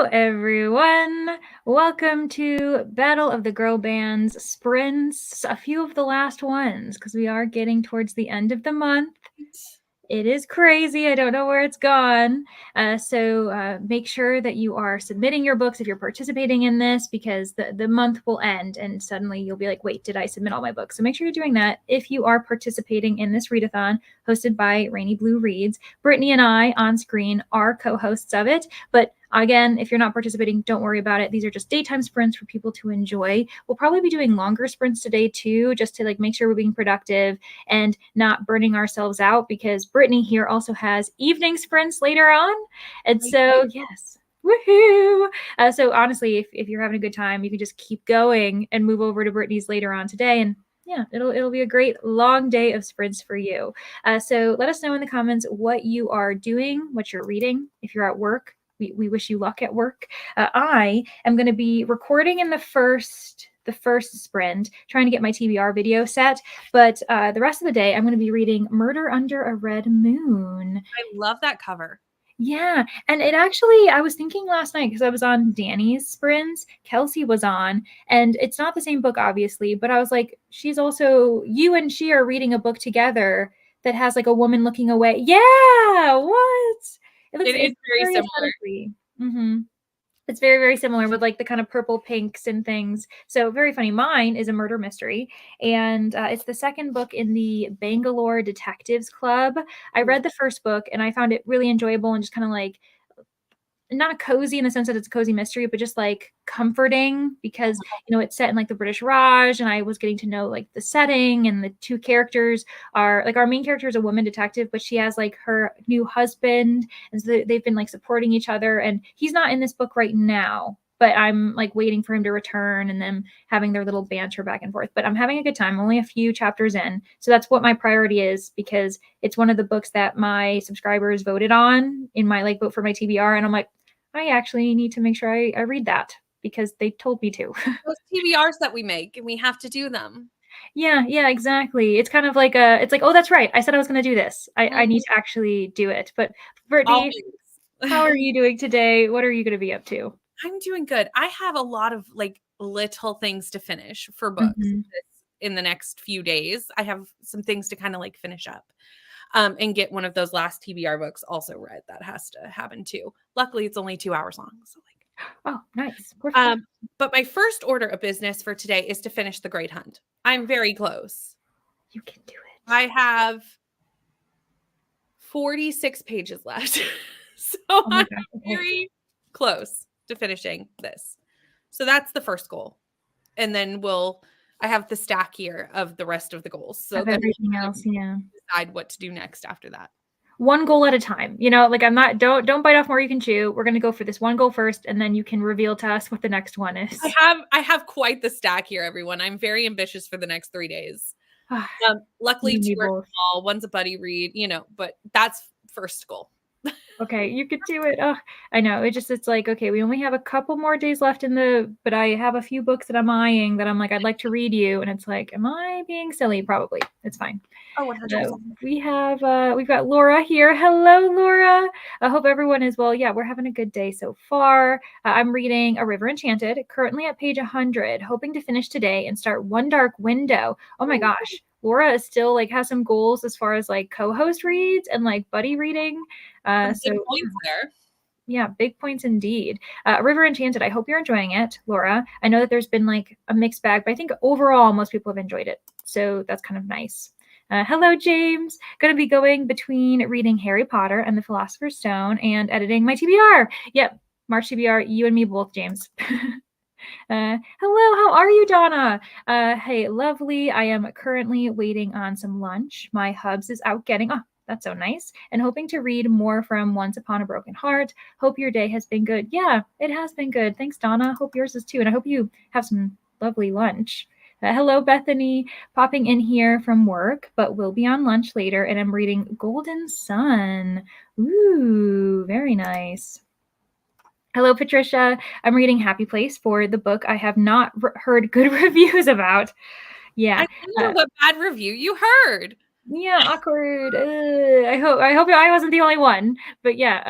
Hello, everyone. Welcome to Battle of the Girl Bands sprints, a few of the last ones, because we are getting towards the end of the month. It is crazy. I don't know where it's gone. So make sure that you are submitting your books if you're participating in this, because the month will end and suddenly you'll be like, wait, did I submit all my books? So make sure you're doing that if you are participating in this readathon hosted by Rainy Blue Reads. Brittany and I on screen are co-hosts of it, but again, if you're not participating, don't worry about it. These are just daytime sprints for people to enjoy. We'll probably be doing longer sprints today too, just to make sure we're being productive and not burning ourselves out, because Brittany here also has evening sprints later on. And so, yes. Woohoo! So honestly, if you're having a good time, you can just keep going and move over to Brittany's later on today, and yeah, it'll be a great long day of sprints for you. So let us know in the comments what you are doing, what you're reading. If you're at work, we wish you luck at work. I am going to be recording in the first sprint, trying to get my TBR video set, but the rest of the day I'm going to be reading Murder Under a Red Moon. I love that cover. Yeah, and it actually, I was thinking last night, because I was on Danny's sprints, Kelsey was on, and it's not the same book, obviously, but I was like, she's also, you and she are reading a book together that has like a woman looking away. Yeah, what? It is very similar. Mm-hmm. It's very, very similar with like the kind of purple pinks and things. So very funny. Mine is a murder mystery, and it's the second book in the Bangalore Detectives Club. I read the first book and I found it really enjoyable and just kind of like, not cozy in the sense that it's a cozy mystery, but just like comforting, because it's set in like the British Raj, and I was getting to know like the setting, and the two characters are like, our main character is a woman detective, but she has like her new husband, and so they've been like supporting each other, and he's not in this book right now, but I'm like waiting for him to return and them having their little banter back and forth. But I'm having a good time. I'm only a few chapters in, so that's what my priority is, because it's one of the books that my subscribers voted on in my like vote for my TBR, and I'm like, I actually need to make sure I read that, because they told me to. Those TBRs that we make, and we have to do them. Yeah, exactly. It's kind of like it's like, oh, that's right, I said I was going to do this. I need to actually do it. But Brittany, how are you doing today? What are you going to be up to? I'm doing good. I have a lot of like little things to finish for books in the next few days. I have some things to kind of like finish up. And get one of those last TBR books also read. That has to happen too. Luckily, it's only 2 hours long. So oh, nice. But my first order of business for today is to finish The Great Hunt. I'm very close. You can do it. I have 46 pages left. So I'm very close to finishing this. So that's the first goal. And then I have the stack here of the rest of the goals. So everything else, decide what to do next after that. One goal at a time. Like, I'm not, don't bite off more you can chew. We're going to go for this one goal first, and then you can reveal to us what the next one is. I have quite the stack here, everyone. I'm very ambitious for the next 3 days. Luckily, 2 are small. One's a buddy read, but that's first goal. Okay, you could do it. Oh, I know. It's like, okay, we only have a couple more days left but I have a few books that I'm eyeing that I'm like, I'd like to read you. And it's like, am I being silly? Probably. It's fine. Oh, 100%. We've got Laura here. Hello, Laura. I hope everyone is well. Yeah, we're having a good day so far. I'm reading A River Enchanted, currently at page 100, hoping to finish today and start One Dark Window. Oh my gosh. Laura is still like has some goals as far as like co-host reads and like buddy reading. Big points there. Yeah, big points indeed. River Enchanted, I hope you're enjoying it, Laura. I know that there's been like a mixed bag, but I think overall most people have enjoyed it. So that's kind of nice. Hello, James. Going to be going between reading Harry Potter and the Philosopher's Stone and editing my TBR. Yep, March TBR, you and me both, James. Hello, how are you, Donna? Hey, lovely. I am currently waiting on some lunch. My hubs is out getting, oh, that's so nice, and hoping to read more from Once Upon a Broken Heart. Hope your day has been good. Yeah, it has been good. Thanks, Donna. Hope yours is too, and I hope you have some lovely lunch. Hello, Bethany. Popping in here from work, but will be on lunch later, and I'm reading Golden Sun. Ooh, very nice. Hello, Patricia. I'm reading Happy Place for the book I have not heard good reviews about. Yeah. I don't know what bad review you heard. Yeah, awkward. I hope I wasn't the only one. But yeah,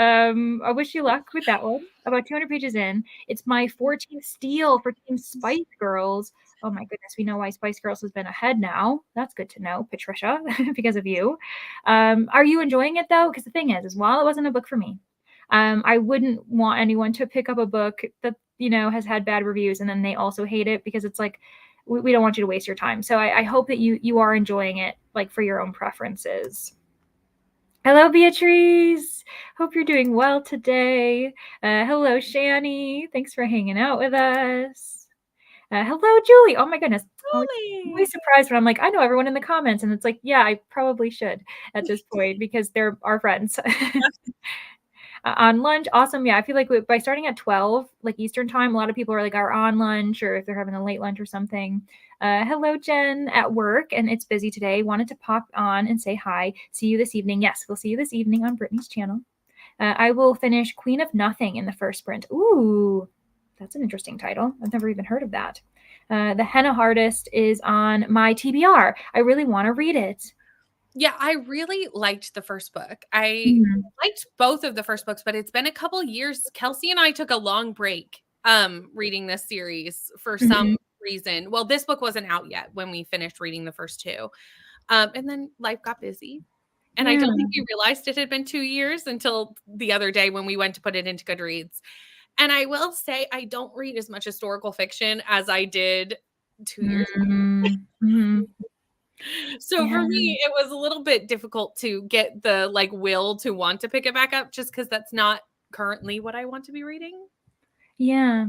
I wish you luck with that one. About 200 pages in. It's my 14th steal for Team Spice Girls. Oh my goodness, we know why Spice Girls has been ahead now. That's good to know, Patricia, because of you. Are you enjoying it though? Because the thing is while it wasn't a book for me, I wouldn't want anyone to pick up a book that has had bad reviews and then they also hate it, because it's like we don't want you to waste your time. So I hope that you are enjoying it, like for your own preferences. Hello, Beatrice. Hope you're doing well today. Hello, Shani. Thanks for hanging out with us. Hello, Julie. Oh my goodness. I'm always surprised when I'm like, I know everyone in the comments. And it's like, yeah, I probably should at this point because they're our friends. On lunch, awesome. Yeah, I feel like by starting at 12, like Eastern time, a lot of people are like are on lunch, or if they're having a late lunch or something. Hello, Jen, at work, and it's busy today. Wanted to pop on and say hi. See you this evening. Yes, we'll see you this evening on Brittany's channel. I will finish Queen of Nothing in the first sprint. Ooh, that's an interesting title. I've never even heard of that. The Henna Artist is on my TBR. I really want to read it. Yeah, I really liked the first book. I liked both of the first books, but it's been a couple years. Kelsey and I took a long break reading this series for some reason. Well, this book wasn't out yet when we finished reading the first two. And then life got busy. And I don't think we realized it had been 2 years until the other day when we went to put it into Goodreads. And I will say I don't read as much historical fiction as I did 2 years ago. So for me, it was a little bit difficult to get the like will to want to pick it back up, just because that's not currently what I want to be reading. Yeah.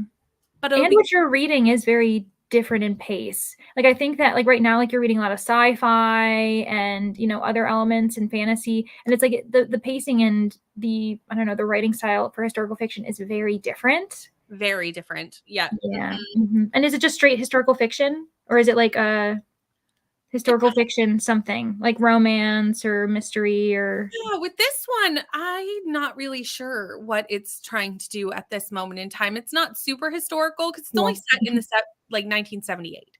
But what you're reading is very different in pace. Like I think that like right now, like you're reading a lot of sci-fi and other elements in fantasy, and it's like the pacing and the the writing style for historical fiction is very different. Very different. Yeah. Yeah. And is it just straight historical fiction, or is it like a historical fiction something like romance or mystery? Or yeah, with this one, I'm not really sure what it's trying to do at this moment in time. It's not super historical because it's only set in the like 1978.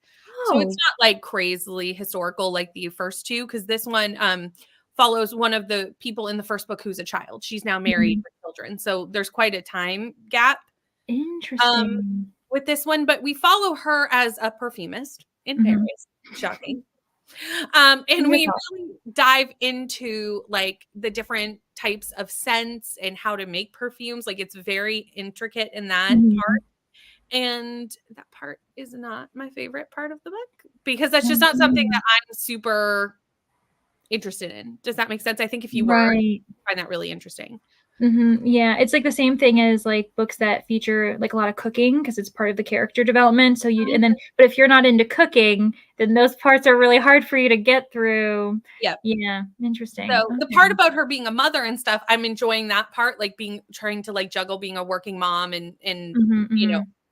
So it's not like crazily historical like the first two, because this one follows one of the people in the first book who's a child. She's now married with children. So there's quite a time gap. Interesting. With this one, but we follow her as a perfumist in Paris. Shocking. And we really dive into like the different types of scents and how to make perfumes. Like it's very intricate in that part. And that part is not my favorite part of the book, because that's just not something that I'm super interested in. Does that make sense? I think if you were, you'd find that really interesting. Yeah, it's like the same thing as like books that feature like a lot of cooking, because it's part of the character development. So but if you're not into cooking, then those parts are really hard for you to get through. Yeah. Yeah. Interesting. So the part about her being a mother and stuff, I'm enjoying that part, like trying to like juggle being a working mom and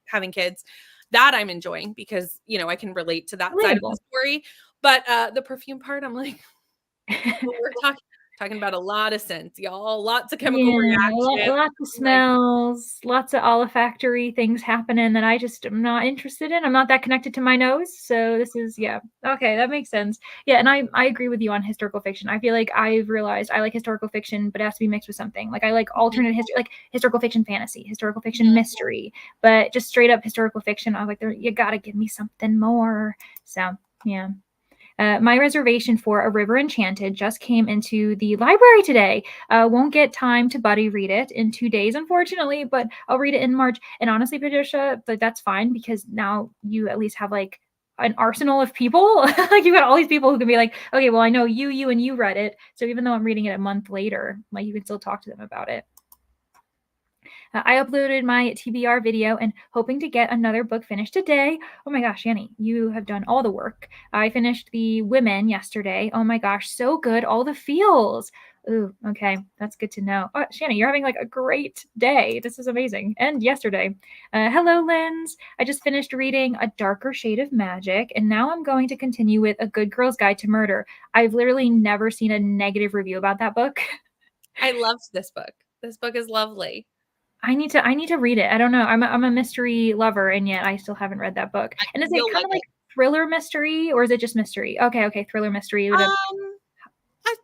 having kids. That I'm enjoying because, I can relate to that side of the story. But the perfume part, I'm like, we're talking about a lot of scents, y'all. Lots of chemical reactions. Lots of smells, lots of olfactory things happening that I just am not interested in. I'm not that connected to my nose. So this is, okay, that makes sense. Yeah, and I agree with you on historical fiction. I feel like I've realized I like historical fiction, but it has to be mixed with something. Like I like alternate history, like historical fiction fantasy, historical fiction mystery, but just straight up historical fiction, I was like, you gotta give me something more. So, yeah. My reservation for A River Enchanted just came into the library today. Won't get time to buddy read it in 2 days, unfortunately, but I'll read it in March. And honestly, Patricia, but that's fine, because now you at least have like an arsenal of people. Like you got all these people who can be like, okay, well, I know you, and you read it. So even though I'm reading it a month later, like you can still talk to them about it. I uploaded my TBR video and hoping to get another book finished today. Oh my gosh, Annie, you have done all the work. I finished The Women yesterday. Oh my gosh, so good. All the feels. Ooh, okay, that's good to know. Oh, Shannon, you're having like a great day. This is amazing. And yesterday. Hello, Linz. I just finished reading A Darker Shade of Magic, and now I'm going to continue with A Good Girl's Guide to Murder. I've literally never seen a negative review about that book. I loved this book. This book is lovely. I need to read it. I don't know. I'm a mystery lover, and yet I still haven't read that book. And is it kind of like thriller mystery, or is it just mystery? Okay, thriller mystery.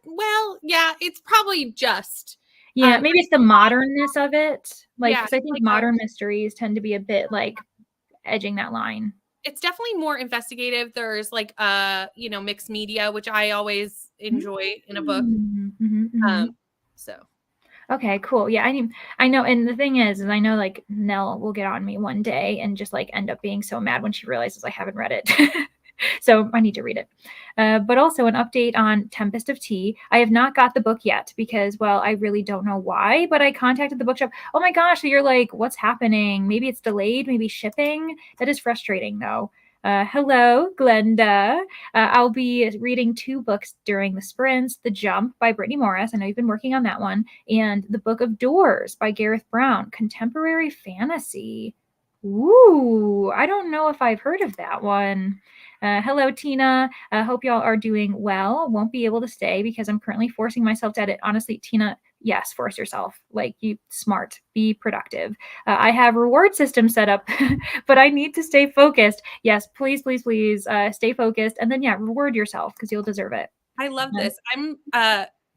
Well, yeah, it's probably just. Yeah, maybe it's the modernness of it. Like, Yeah, because I think like modern mysteries tend to be a bit like edging that line. it's definitely more investigative. There's like mixed media, which I always enjoy in a book. So Okay, cool. Yeah, I know, and the thing is I know like Nell will get on me one day and just like end up being so mad when she realizes I haven't read it. So I need to read it. But also an update on Tempest of Tea. I have not got the book yet because, well, I really don't know why, but I contacted the bookshop. Oh my gosh, so you're like, what's happening? Maybe it's delayed, maybe shipping. That is frustrating though. Hello, Glenda. I'll be reading 2 books during the sprints: The Jump by Brittany Morris. I know you've been working on that one. And The Book of Doors by Gareth Brown. Contemporary fantasy. Ooh, I don't know if I've heard of that one. Hello, Tina. Hope y'all are doing well. Won't be able to stay because I'm currently forcing myself to edit. Honestly, Tina, yes, force yourself. Like, you smart, be productive. I have reward system set up, but I need to stay focused. Yes, please, please, please stay focused. And then, yeah, reward yourself because you'll deserve it. I love this. I'm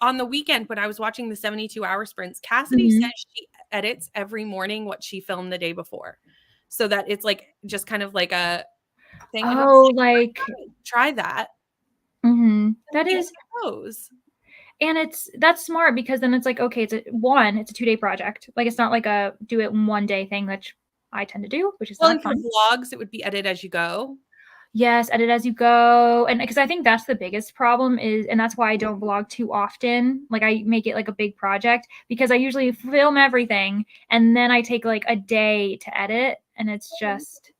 on the weekend when I was watching the 72-hour sprints, Cassidy says she edits every morning what she filmed the day before, so that it's like just kind of like a thing. Oh, like try that. That is. And that's smart because then it's like, okay, it's a 2-day project. Like, it's not like a do it in one day thing, which I tend to do, which is not fun. Vlogs, it would be edit as you go. Yes, edit as you go. And because I think that's the biggest problem is, and that's why I don't vlog too often. Like, I make it like a big project because I usually film everything and then I take like a day to edit, and it's just,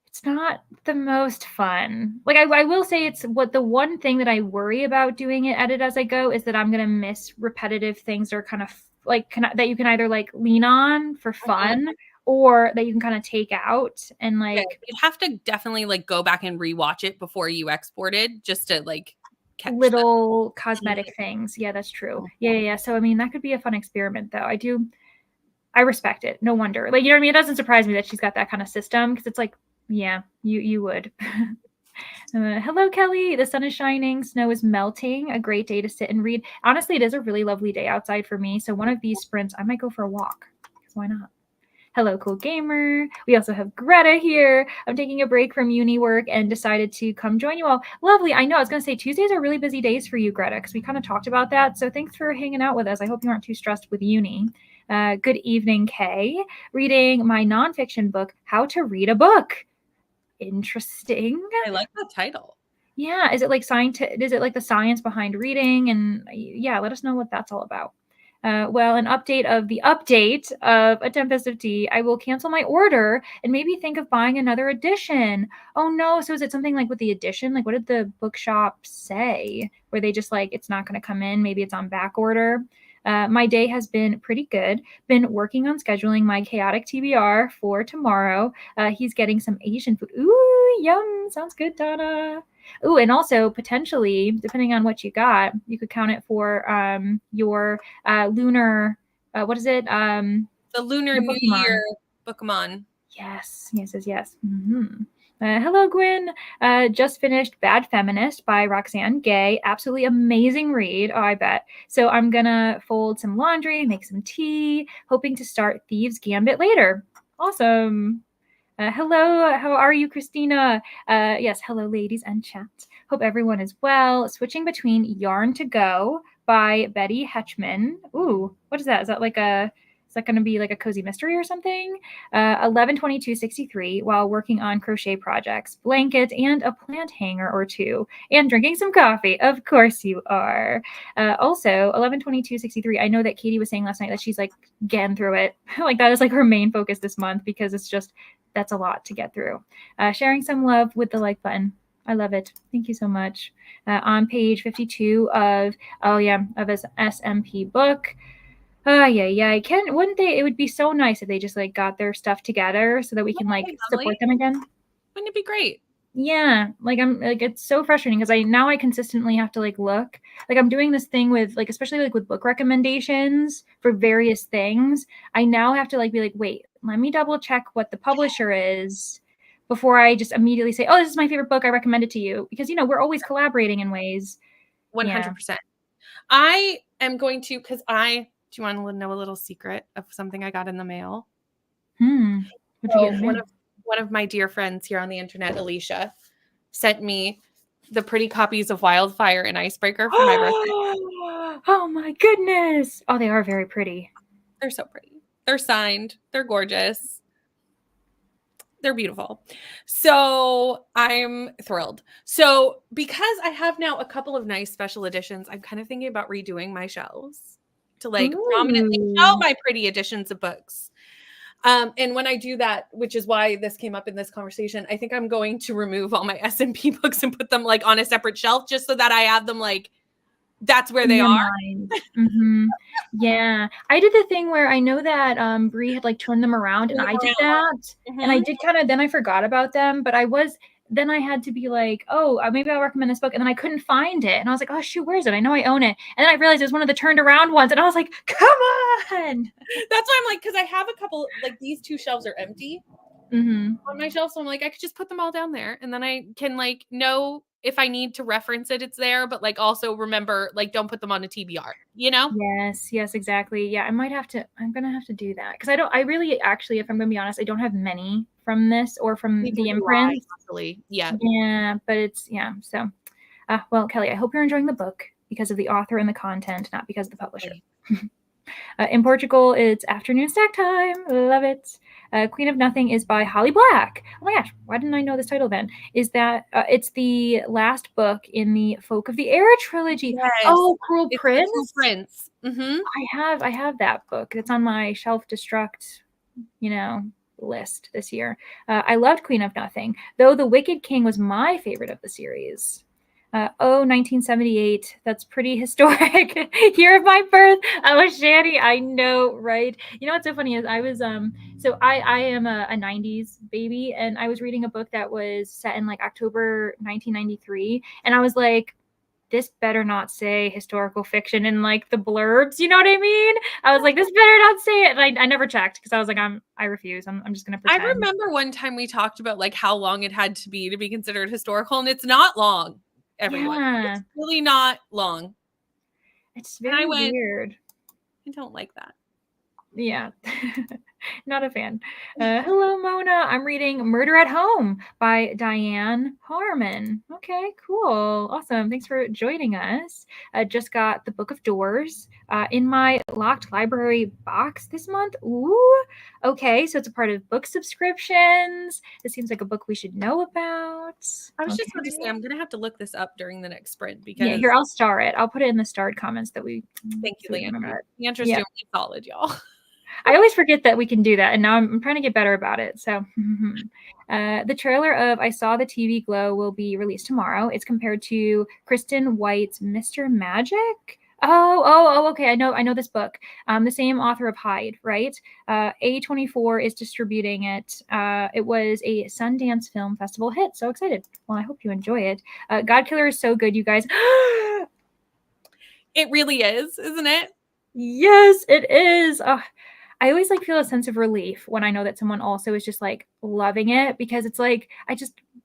it's not the most fun. Like, I will say it's what the one thing that I worry about doing it edit as I go is that I'm going to miss repetitive things that are kind of like that you can either like lean on for fun or that you can kind of take out and like. You'd have to definitely like go back and rewatch it before you exported just to like catch little cosmetic things. Yeah, that's true. Yeah. So I mean, that could be a fun experiment though. I respect it. No wonder. Like, you know what I mean? It doesn't surprise me that she's got that kind of system because it's like, yeah, you would. Hello, Kelly. The sun is shining. Snow is melting. A great day to sit and read. Honestly, it is a really lovely day outside for me. So one of these sprints, I might go for a walk. Why not? Hello, cool gamer. We also have Greta here. I'm taking a break from uni work and decided to come join you all. Lovely. I know. I was going to say Tuesdays are really busy days for you, Greta, because we kind of talked about that. So thanks for hanging out with us. I hope you aren't too stressed with uni. Good evening, Kay. Reading my nonfiction book, How to Read a Book. Interesting. I like the title. Yeah. Is it like scientific? Is it like the science behind reading? And yeah, let us know what that's all about. Well, an update of the update of A Tempest of Tea. I will cancel my order and maybe think of buying another edition. Oh no. So is it something like with the edition? Like, what did the bookshop say? Where they just like, it's not going to come in. Maybe it's on back order. My day has been pretty good. Been working on scheduling my chaotic TBR for tomorrow. He's getting some Asian food. Ooh, yum. Sounds good, Donna. Ooh, and also potentially, depending on what you got, you could count it for your lunar, what is it? The Lunar New Year Pokemon. Yes. Hello, Gwyn. Just finished Bad Feminist by Roxane Gay. Absolutely amazing read. Oh, I bet. So I'm going to fold some laundry, make some tea, hoping to start Thieves Gambit later. Awesome. Hello, how are you, Christina? Yes, hello, ladies and chat. Hope everyone is well. Switching between Yarn to Go by Betty Hetchman. Ooh, what is that? Is that going to be like a cozy mystery or something? 11/22/63 while working on crochet projects, blankets, and a plant hanger or two, and drinking some coffee. Of course you are. Also, 11/22/63. I know that Katie was saying last night that she's like getting through it. Like, that is like her main focus this month because it's just, that's a lot to get through. Sharing some love with the like button. I love it. Thank you so much. On page 52 of his SMP book. Wouldn't they? It would be so nice if they just like got their stuff together so that we can like support them again. Wouldn't it be great? Yeah, like I'm like, it's so frustrating because I consistently have to like look. Like, I'm doing this thing with like, especially like with book recommendations for various things. I now have to like be like, wait, let me double check what the publisher is before I just immediately say, oh, this is my favorite book, I recommend it to you, because we're always collaborating in ways. 100%. I am going to, do you want to know a little secret of something I got in the mail? What'd you get in the mail? One of my dear friends here on the internet, Alicia, sent me the pretty copies of Wildfire and Icebreaker for my birthday. Oh my goodness. Oh, they are very pretty. They're so pretty. They're signed. They're gorgeous. They're beautiful. So I'm thrilled. So because I have now a couple of nice special editions, I'm kind of thinking about redoing my shelves to like prominently show my pretty editions of books. And when I do that, which is why this came up in this conversation, I think I'm going to remove all my S&P books and put them like on a separate shelf just so that I have them like, that's where they are. Yeah. I did the thing where I know that Brie had like turned them around and I did that. And I did then I forgot about them, but then I had to be like, oh, maybe I'll recommend this book. And then I couldn't find it. And I was like, oh, shoot, where is it? I know I own it. And then I realized it was one of the turned around ones. And I was like, come on. That's why I'm like, because I have a couple, like these two shelves are empty on my shelf. So I'm like, I could just put them all down there. And then I can like know if I need to reference it, it's there. But like also remember, like don't put them on a TBR, you know? Yes, exactly. Yeah, I'm going to have to do that. Because I really actually, if I'm going to be honest, I don't have many from this or from the imprint. Yeah, but it's, so, well, Kelly, I hope you're enjoying the book because of the author and the content, not because of the publisher. In Portugal, it's afternoon snack time. Love it. Queen of Nothing is by Holly Black. Oh my gosh, why didn't I know this title then? Is that it's the last book in the Folk of the Air trilogy. Yes. Oh, Cruel Prince. Cruel Prince. I have that book. It's on my shelf destruct, list this year. I loved Queen of Nothing, though The Wicked King was my favorite of the series. 1978. That's pretty historic. Year of my birth. I was Shanny. I know, right? You know what's so funny is I was so I am a 90s baby, and I was reading a book that was set in like October 1993, and I was like, this better not say historical fiction in like the blurbs, you know what I mean? I was like, this better not say it. And I never checked because I was like, I refuse. I'm just gonna pretend. I remember one time we talked about like how long it had to be considered historical, and it's not long. Everyone, it's really not long. It's very weird. I don't like that. Yeah. Not a fan. Hello, Mona. I'm reading Murder at Home by Diane Harmon. Okay, cool. Awesome. Thanks for joining us. Just got The Book of Doors in my locked library box this month. Ooh. Okay, so it's a part of book subscriptions. This seems like a book we should know about. I was just going to say, I'm going to have to look this up during the next sprint because... Yeah, here, I'll star it. I'll put it in the starred comments that we... Thank you, Leandra. Leandra's doing solid, y'all. I always forget that we can do that, and now I'm trying to get better about it. So the trailer of I Saw the TV Glow will be released tomorrow. It's compared to Kristen White's Mr. Magic. Oh, okay. I know this book. The same author of Hyde, right? A24 is distributing it. It was a Sundance Film Festival hit. So excited. Well, I hope you enjoy it. Godkiller is so good, you guys. It really is, isn't it? Yes, it is. I always like feel a sense of relief when I know that someone also is just like loving it, because it's like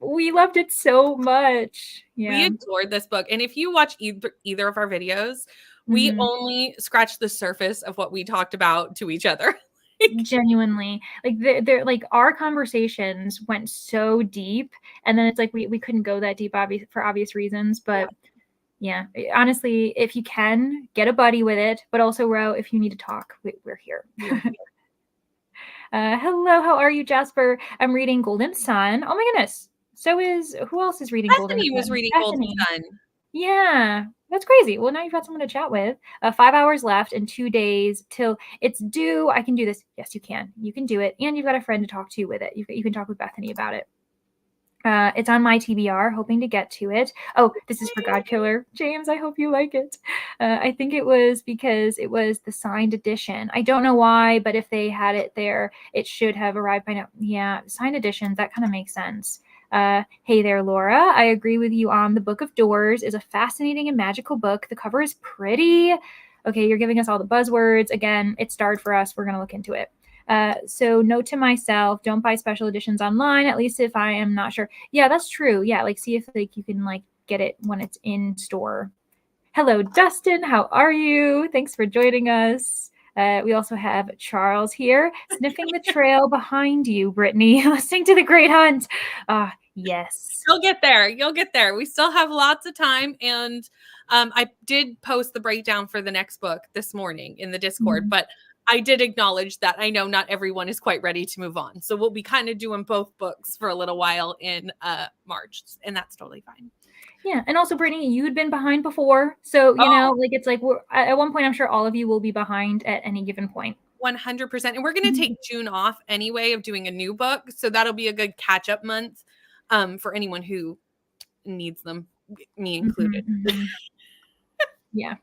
we loved it so much. Yeah, we adored this book, and if you watch either of our videos, we only scratched the surface of what we talked about to each other. Genuinely, like they're like our conversations went so deep, and then it's like we couldn't go that deep for obvious reasons, but. Yeah, honestly, if you can, get a buddy with it, but also, Ro, if you need to talk, we're here. Hello, how are you, Jasper? I'm reading Golden Sun. Oh my goodness. Who else is reading Golden Sun? Bethany was reading Golden Sun. Yeah, that's crazy. Well, now you've got someone to chat with. 5 hours left and 2 days till it's due. I can do this. Yes, you can. You can do it. And you've got a friend to talk to with it. You can talk with Bethany about it. It's on my TBR, hoping to get to it. Oh, this is for Godkiller. James, I hope you like it. I think it was because it was the signed edition. I don't know why, but if they had it there, it should have arrived by now. Yeah, signed edition, that kind of makes sense. Hey there, Laura. I agree with you on The Book of Doors is a fascinating and magical book. The cover is pretty. Okay, you're giving us all the buzzwords. Again, it starred for us. We're going to look into it. So note to myself, don't buy special editions online, at least if I am not sure. Yeah, that's true. Yeah, like see if like you can like get it when it's in store. Hello, Dustin. How are you? Thanks for joining us. We also have Charles here, sniffing the trail behind you, Brittany, listening to the Great Hunt. Yes. You'll get there. You'll get there. We still have lots of time. And I did post the breakdown for the next book this morning in the Discord, but I did acknowledge that I know not everyone is quite ready to move on. So we'll be kind of doing both books for a little while in March, and that's totally fine. Yeah, and also, Brittany, you'd been behind before. So, you know, like, it's like at one point, I'm sure all of you will be behind at any given point. 100%. And we're going to take June off anyway of doing a new book. So that'll be a good catch-up month for anyone who needs them, me included. Yeah.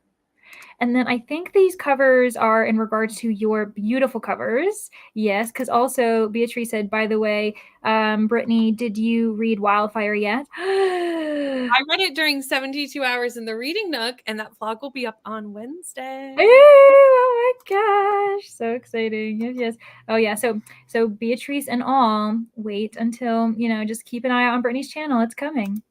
And then I think these covers are in regards to your beautiful covers. Yes, because also Beatrice said, by the way, Brittany, did you read Wildfire yet? I read it during 72 hours in the Reading Nook, and that vlog will be up on Wednesday. Oh my gosh, so exciting. Yes, yes. Oh yeah, so Beatrice and all, wait until, you know, just keep an eye out on Brittany's channel. It's coming.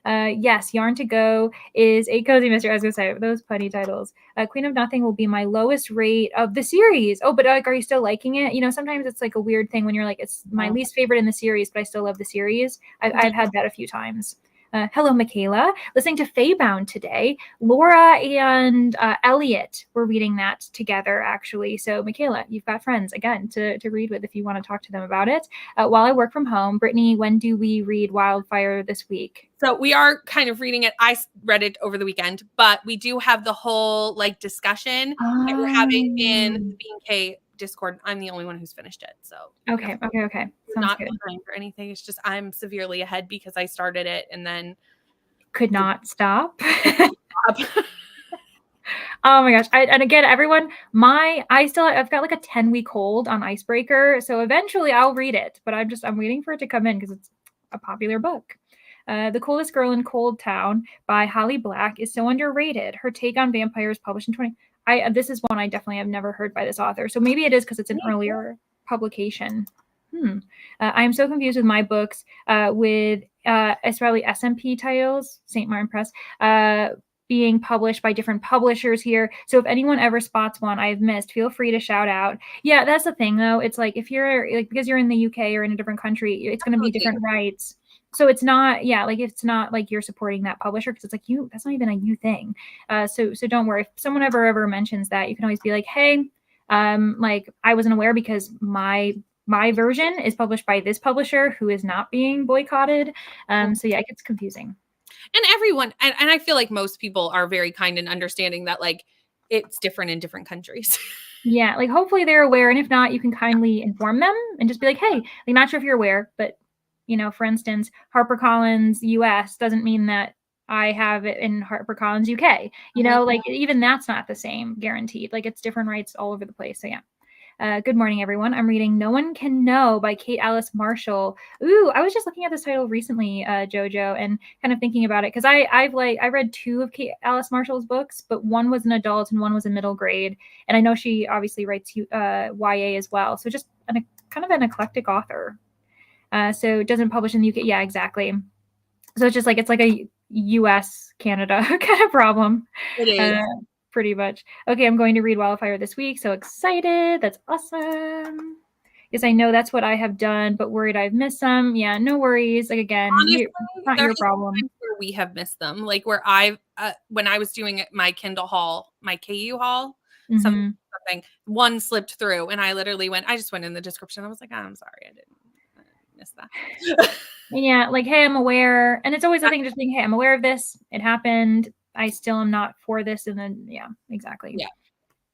Yes, Yarn to Go is a cozy mystery. I was gonna say those putty titles. Queen of Nothing will be my lowest rate of the series. Oh, but like, are you still liking it? You know, sometimes it's like a weird thing when you're like, it's my least favorite in the series, but I still love the series. I've had that a few times. Hello, Michaela. Listening to Feybound today. Laura and Elliot were reading that together, actually. So, Michaela, you've got friends, again, to read with if you want to talk to them about it. While I work from home, Brittany, when do we read Wildfire this week? So we are kind of reading it. I read it over the weekend, but we do have the whole like discussion that we're having in the B&K Discord. I'm the only one who's finished it. So okay. Sounds not good. behind for anything. It's just I'm severely ahead because I started it and then could not stop. Oh my gosh. And again, everyone, I've got like a 10-week hold on Icebreaker. So eventually I'll read it, but I'm waiting for it to come in because it's a popular book. The Coldest Girl in Cold Town by Holly Black is so underrated. Her take on vampires, published in 20. This is one I definitely have never heard by this author. So maybe it is because it's an earlier publication. I am so confused with my books with Israeli SMP titles, St. Martin Press, being published by different publishers here. So if anyone ever spots one I've missed, feel free to shout out. Yeah, that's the thing though. It's like if you're like, because you're in the UK or in a different country, it's going to be different rights. So it's not, like it's not like you're supporting that publisher because it's like that's not even a you thing. So don't worry. If someone ever mentions that, you can always be like, hey, like I wasn't aware because my version is published by this publisher who is not being boycotted. So yeah, it gets confusing. And everyone, and I feel like most people are very kind and understanding that like it's different in different countries. Yeah, like hopefully they're aware, and if not, you can kindly inform them and just be like, hey, like not sure if you're aware, but you know, for instance, HarperCollins US doesn't mean that I have it in HarperCollins UK. You know, like even that's not the same guaranteed. Like it's different rights all over the place. So yeah. Good morning, everyone. I'm reading No One Can Know by Kate Alice Marshall. Ooh, I was just looking at this title recently, Jojo, and kind of thinking about it because I read 2 of Kate Alice Marshall's books, but one was an adult and one was a middle grade. And I know she obviously writes YA as well. So just kind of an eclectic author. So it doesn't publish in the UK. Yeah, exactly. So it's just like, it's like a US, Canada kind of problem. It is. Pretty much. Okay, I'm going to read Wildfire this week. So excited. That's awesome. Yes, I know that's what I have done, but worried I've missed some. Yeah, no worries. Like again, honestly, it's not your problem. Where we have missed them. Like where I when I was doing my Kindle haul, my KU haul, something, one slipped through and I literally I just went in the description. I was like, I'm sorry, I didn't miss that. Yeah, like, hey, I'm aware. And it's always a thing just being, hey, I'm aware of this. It happened. I still am not for this. And then, yeah, exactly. Yeah.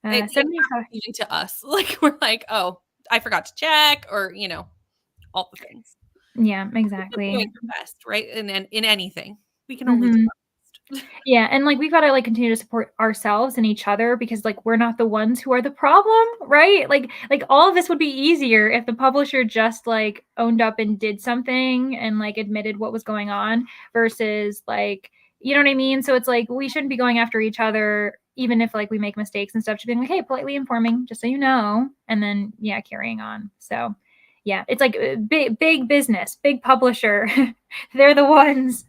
It's even to us. Like, we're like, oh, I forgot to check or, you know, all the things. Yeah, exactly. Doing your best, right? And in anything, we can only do our best. Yeah, and like we've got to like continue to support ourselves and each other because like we're not the ones who are the problem, right? Like all of this would be easier if the publisher just like owned up and did something and like admitted what was going on versus like, you know what I mean? So it's like we shouldn't be going after each other even if like we make mistakes and stuff, just being like, hey, politely informing just so you know, and then yeah, carrying on. So yeah, it's like big business, big publisher. They're the ones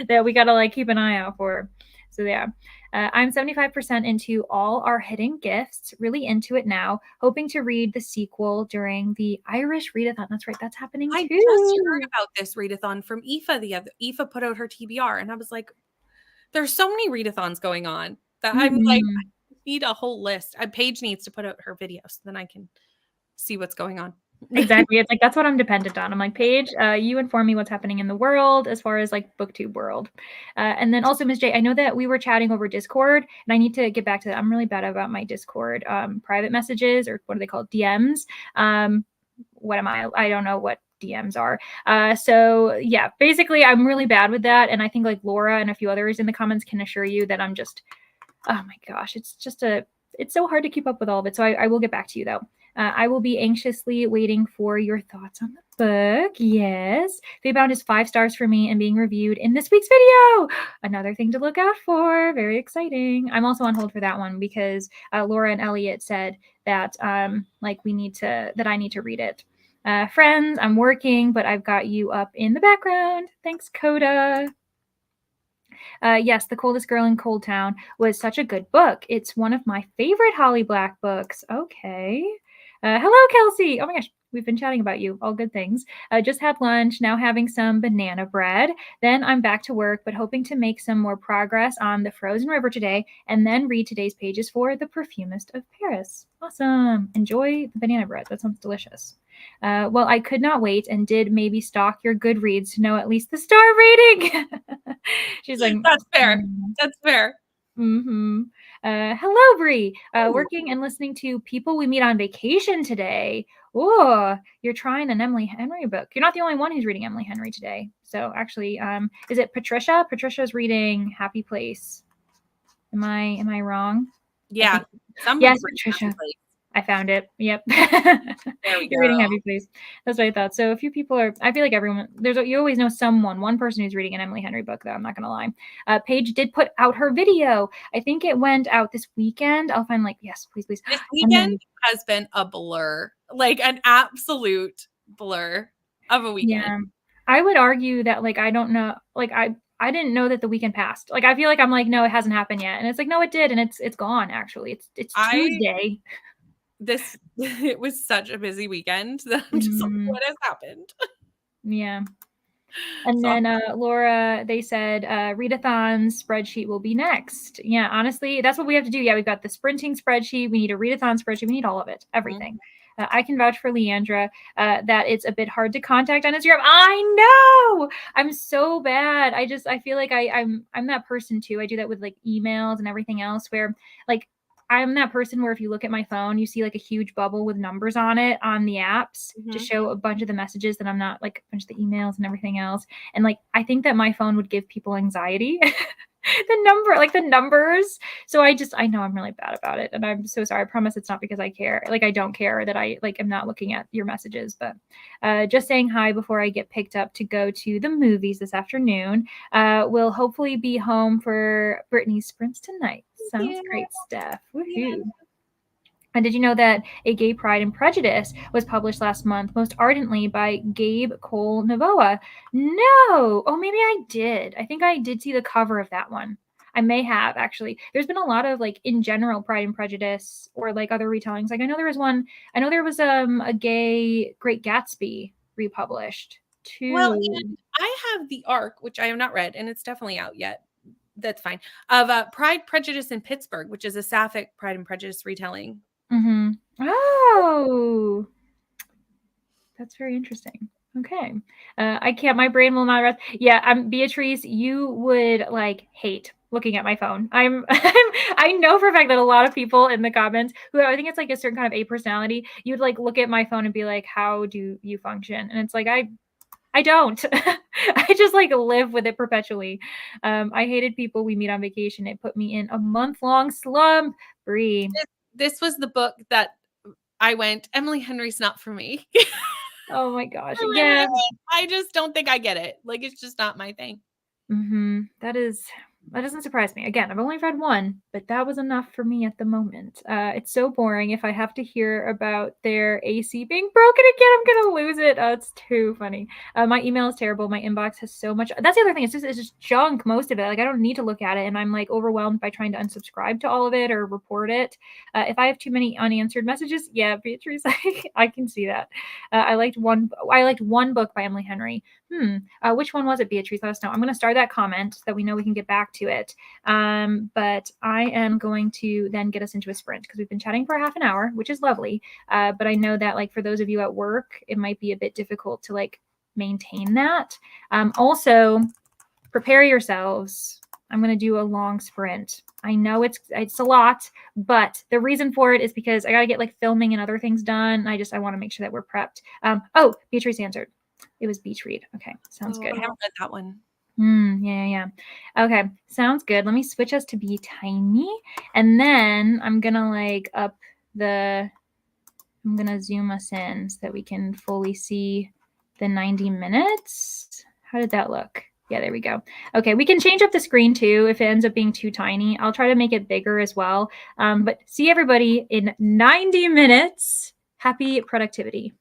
that we got to like keep an eye out for. So yeah, I'm 75% into All Our Hidden Gifts, really into it now, hoping to read the sequel during the Irish Readathon. That's right, that's happening I too. just heard about this readathon from Aoife put out her TBR, and I was like, there's so many readathons going on that I'm like, I need a whole list. Paige needs to put out her video so then I can see what's going on. Exactly. It's like that's what I'm dependent on. I'm like, Paige, you inform me what's happening in the world as far as like booktube world. And then also, Ms. J, I know that we were chatting over Discord, and I need to get back to that. I'm really bad about my Discord private messages, or what are they called? DMs. What am I? I don't know what DMs are. So yeah, basically I'm really bad with that. And I think like Laura and a few others in the comments can assure you that I'm just, oh my gosh, it's so hard to keep up with all of it. So I will get back to you though. I will be anxiously waiting for your thoughts on the book. Yes. Faybound is 5 stars for me and being reviewed in this week's video. Another thing to look out for. Very exciting. I'm also on hold for that one because Laura and Elliot said that like I need to read it. Friends, I'm working, but I've got you up in the background. Thanks, Coda. Yes, The Coldest Girl in Cold Town was such a good book. It's one of my favorite Holly Black books. Okay. Hello, Kelsey. Oh my gosh, we've been chatting about you. All good things. Just had lunch, now having some banana bread. Then I'm back to work, but hoping to make some more progress on The Frozen River today, and then read today's pages for The Perfumist of Paris. Awesome. Enjoy the banana bread. That sounds delicious. Well, I could not wait and did maybe stalk your Goodreads to know at least the star rating. She's like, that's fair. That's fair. Hello, Bree. Working and listening to People We Meet on Vacation today. Oh, you're trying an Emily Henry book. You're not the only one who's reading Emily Henry today. So actually, is it Patricia? Patricia's reading Happy Place. Am I wrong? Yeah. Yes, Patricia. I found it. Yep. There we go. You're reading Happy Place. That's what I thought. So a few people are, I feel like everyone, you always know one person who's reading an Emily Henry book, though. I'm not going to lie. Paige did put out her video. I think it went out this weekend. I'll find yes, please. This weekend has been a blur, like an absolute blur of a weekend. Yeah. I would argue that I don't know, I didn't know that the weekend passed. I feel like I'm no, it hasn't happened yet. And it's no, it did. And it's gone actually. It's Tuesday. It was such a busy weekend that I'm just like, what has happened? Yeah. And then Laura, they said Readathon spreadsheet will be next. Yeah, honestly, that's what we have to do. Yeah, we've got the sprinting spreadsheet. We need a Readathon spreadsheet. We need all of it, everything. I can vouch for Leandra that it's a bit hard to contact on Instagram. I know. I'm so bad. I feel like I'm that person too. I do that with emails and everything else where I'm that person where if you look at my phone, you see a huge bubble with numbers on it on the apps to show a bunch of the messages that I'm not a bunch of the emails and everything else. And I think that my phone would give people anxiety. the numbers. So I know I'm really bad about it. And I'm so sorry. I promise it's not because I care. I don't care that I am not looking at your messages, but just saying hi before I get picked up to go to the movies this afternoon. We'll hopefully be home for Brittany's sprints tonight. Sounds great stuff. Woohoo. Yeah. And did you know that A Gay Pride and Prejudice was published last month, most ardently by Gabe Cole Novoa? No. Oh, maybe I did. I think I did see the cover of that one. I may have, actually. There's been a lot of, in general, Pride and Prejudice or, other retellings. I know there was one. I know there was a gay Great Gatsby republished, too. Well, and I have the arc, which I have not read, and it's definitely out yet. That's fine. Of Pride, Prejudice in Pittsburgh, which is a sapphic Pride and Prejudice retelling. Oh, that's very interesting. Okay. I can't, my brain will not rest. Yeah, Beatrice, you would hate looking at my phone. I know for a fact that a lot of people in the comments who I think it's a certain kind of A personality, you'd look at my phone and be like, how do you function? And it's I don't. I just live with it perpetually. I hated People We Meet on Vacation. It put me in a month-long slump. Bree. This was the book that I went, Emily Henry's not for me. Oh my gosh. Yeah. I just don't think I get it. It's just not my thing. That is, That doesn't surprise me. Again, I've only read one, but that was enough for me at the moment. It's so boring. If I have to hear about their AC being broken again, I'm gonna lose it. It's too funny. My email is terrible. My inbox has so much. That's the other thing. It's just junk, most of it. Like I don't need to look at it, and I'm like overwhelmed by trying to unsubscribe to all of it or report it. If I have too many unanswered messages, yeah, Beatrice, I can see that. I liked one book by Emily Henry. Which one was it, Beatrice? Let us know. I'm going to start that comment so that we know we can get back to it. But I am going to then get us into a sprint because we've been chatting for half an hour, which is lovely. But I know that like for those of you at work, it might be a bit difficult to like maintain that. Also, prepare yourselves. I'm going to do a long sprint. I know it's a lot, but the reason for it is because I got to get like filming and other things done. I want to make sure that we're prepped. Oh, Beatrice answered. It was Beach Read. Okay, sounds good. I haven't read that one. Yeah. Okay, sounds good. Let me switch us to be tiny, and then I'm gonna like up the. I'm gonna zoom us in so that we can fully see the 90 minutes. How did that look? Yeah, there we go. Okay, we can change up the screen too if it ends up being too tiny. I'll try to make it bigger as well. But see everybody in 90 minutes. Happy productivity.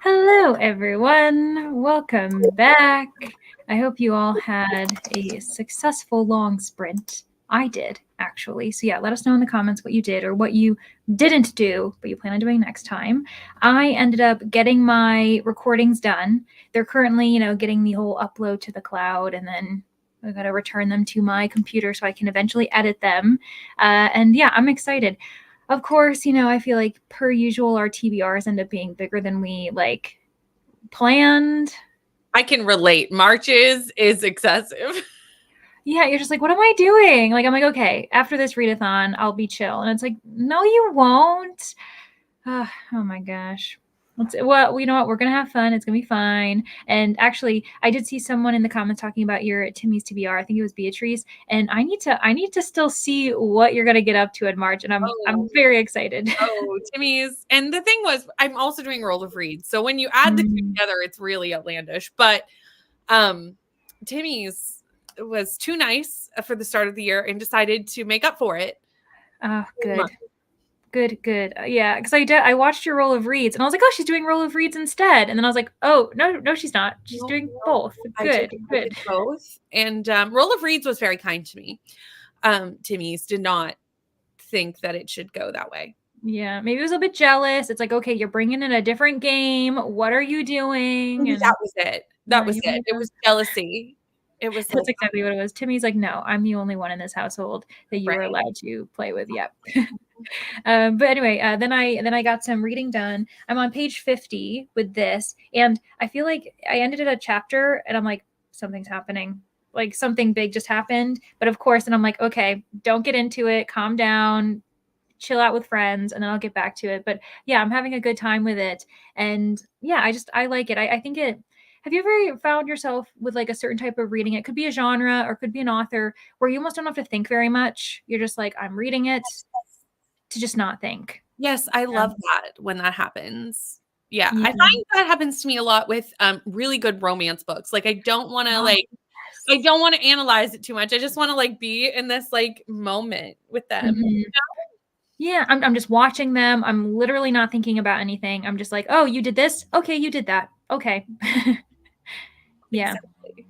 Hello, everyone. Welcome back. I hope you all had a successful long sprint. I did, actually. So yeah, let us know in the comments what you did or what you didn't do, but you plan on doing next time. I ended up getting my recordings done. They're currently, getting the whole upload to the cloud, and then I got to return them to my computer so I can eventually edit them. And yeah, I'm excited. Of course, I feel like per usual, our TBRs end up being bigger than we planned. I can relate. Marches is excessive. Yeah, you're just like, what am I doing? I'm like, okay, after this readathon, I'll be chill. And it's like, no, you won't. Oh my gosh. Well, you know what? We're going to have fun. It's going to be fine. And actually, I did see someone in the comments talking about your Timmy's TBR. I think it was Beatrice. And I need to still see what you're going to get up to in March. And I'm very excited. Oh, Timmy's. And the thing was, I'm also doing Roll of Reeds. So when you add the two together, it's really outlandish. But Timmy's was too nice for the start of the year and decided to make up for it. Oh, good. Good. Yeah, because I watched your Roll of Reeds and I was like, oh, she's doing Roll of Reeds instead. And then I was like, oh, no, she's not. She's doing both. Good. I did both. And Roll of Reeds was very kind to me. Timmy's did not think that it should go that way. Yeah, maybe it was a bit jealous. It's like, okay, you're bringing in a different game. What are you doing? And that was it. That was it. It was jealousy. That's exactly what it was. Timmy's like, no, I'm the only one in this household that you are allowed to play with. Yep. But anyway, then I got some reading done. I'm on page 50 with this, and I feel like I ended at a chapter, and I'm like, something's happening. Like something big just happened. But of course, and I'm like, okay, don't get into it. Calm down. Chill out with friends, and then I'll get back to it. But yeah, I'm having a good time with it, and yeah, I like it. I think it. Have you ever found yourself with like a certain type of reading? It could be a genre or could be an author where you almost don't have to think very much. You're just like, I'm reading it to just not think. Yes, I love that when that happens. Yeah, I find that happens to me a lot with really good romance books. Like I don't want to I don't want to analyze it too much. I just want to be in this moment with them. Mm-hmm. You know? Yeah, I'm just watching them. I'm literally not thinking about anything. I'm just like, oh, you did this? Okay, you did that. Okay. Yeah. Exactly.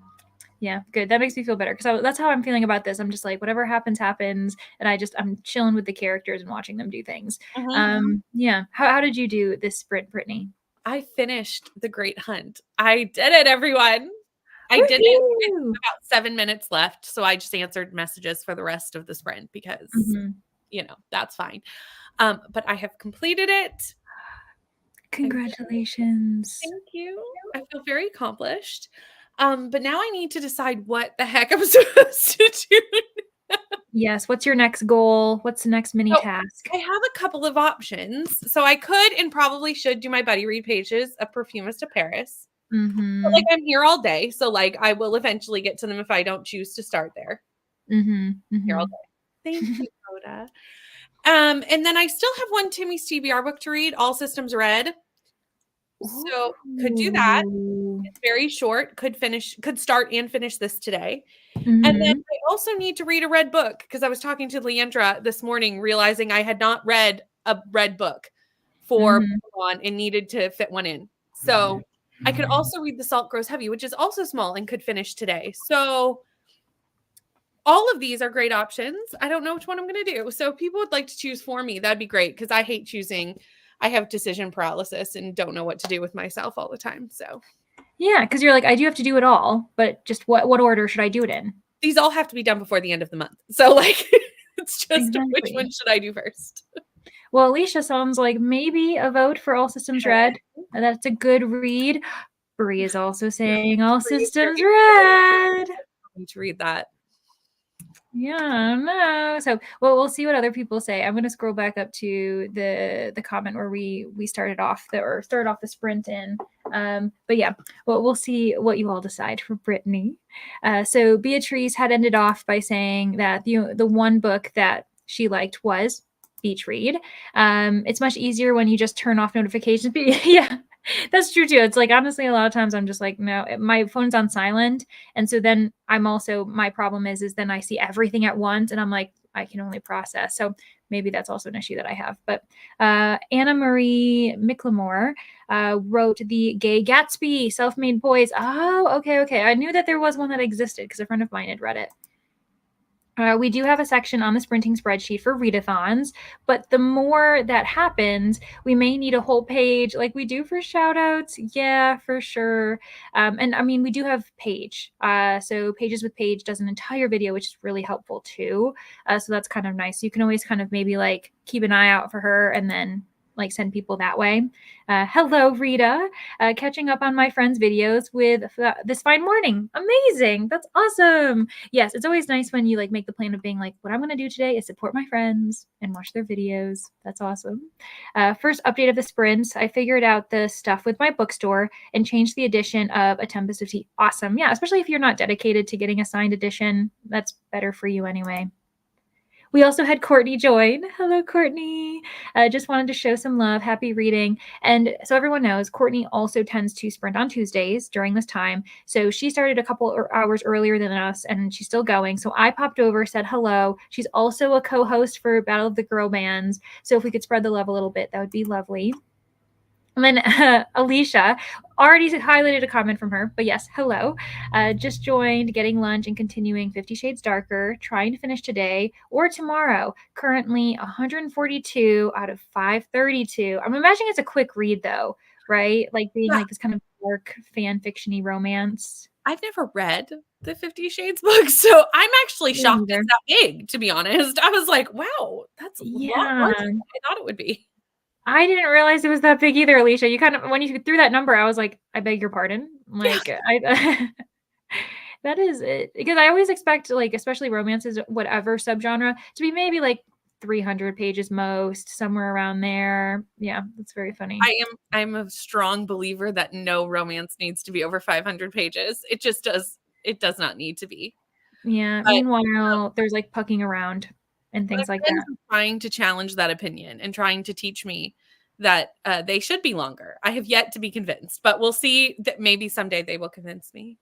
Yeah, good. That makes me feel better because that's how I'm feeling about this. I'm just like, whatever happens, happens. And I'm chilling with the characters and watching them do things. Mm-hmm. Yeah. How did you do this sprint, Brittany? I finished The Great Hunt. I did it, everyone. I did it with about 7 minutes left. So I just answered messages for the rest of the sprint because, that's fine. But I have completed it. Congratulations. Thank you. I feel very accomplished. But now I need to decide what the heck I'm supposed to do. Yes. What's your next goal? What's the next mini task? I have a couple of options. So I could and probably should do my buddy read pages of Perfumist of Paris. Mm-hmm. But, I'm here all day. So I will eventually get to them if I don't choose to start there. Mm-hmm. Mm-hmm. Here all day. Thank you, Rhoda. And then I still have one Timmy's TBR book to read, All Systems Read. So could do that. It's very short. Could start and finish this today. Mm-hmm. And then I also need to read a red book because I was talking to Leandra this morning, realizing I had not read a red book for one and needed to fit one in. So I could also read The Salt Grows Heavy, which is also small and could finish today. So all of these are great options. I don't know which one I'm going to do. So if people would like to choose for me, that'd be great because I hate choosing. I have decision paralysis and don't know what to do with myself all the time. So yeah, because you're like, I do have to do it all, but just what order should I do it in? These all have to be done before the end of the month. So it's just which one should I do first? Well, Alicia sounds like maybe a vote for All Systems Read. That's a good read. Brie is also saying All Systems Read. I need to read that. Yeah, no. So, well, we'll see what other people say. I'm going to scroll back up to the comment where we started off the sprint in. But yeah, well, we'll see what you all decide for Brittany. So Beatrice had ended off by saying that the one book that she liked was Beach Read. It's much easier when you just turn off notifications. Yeah. That's true too. It's like, honestly, a lot of times I'm just like, no, my phone's on silent. And so then my problem is then I see everything at once and I'm like, I can only process. So maybe that's also an issue that I have. But Anna Marie Miclemore wrote The Gay Gatsby, Self-Made Boys. Oh, okay. I knew that there was one that existed because a friend of mine had read it. We do have a section on the sprinting spreadsheet for readathons, but the more that happens, we may need a whole page like we do for shout outs. Yeah, for sure. And I mean, we do have Paige. So Pages with Paige does an entire video, which is really helpful too. So that's kind of nice. So you can always kind of maybe like keep an eye out for her and then like send people that way. Hello, Rita. Catching up on my friends' videos with this fine morning. Amazing. That's awesome. Yes, it's always nice when you like make the plan of being like, what I'm going to do today is support my friends and watch their videos. That's awesome. First update of the sprints. I figured out the stuff with my bookstore and changed the edition of A Tempest of Tea. Awesome. Yeah, especially if you're not dedicated to getting a signed edition. That's better for you anyway. We also had Courtney join. Hello, Courtney. Just wanted to show some love. Happy reading. And so everyone knows, Courtney also tends to sprint on Tuesdays during this time. So she started a couple hours earlier than us, and she's still going. So I popped over, said hello. She's also a co-host for Battle of the Girl Bands. So if we could spread the love a little bit, that would be lovely. And then Alicia already highlighted a comment from her, but yes, hello. Just joined, getting lunch and continuing 50 Shades Darker, trying to finish today or tomorrow. Currently 142 out of 532. I'm imagining it's a quick read though, right? Like being like this kind of dark fan fiction-y romance. I've never read the 50 Shades book, so I'm actually shocked it's that big, to be honest. I was like, wow, that's a lot larger than I thought it would be. I didn't realize it was that big either, Alicia. You kind of, when you threw that number, I was like, I beg your pardon. Like, yeah. That is it. Because I always expect, like, especially romances, whatever subgenre, to be maybe like 300 pages most, somewhere around there. Yeah, that's very funny. I'm a strong believer that no romance needs to be over 500 pages. It does not need to be. Yeah. But, meanwhile, there's like pucking around and things like that. Trying to challenge that opinion and trying to teach me that they should be longer. I have yet to be convinced, but we'll see. That maybe someday they will convince me.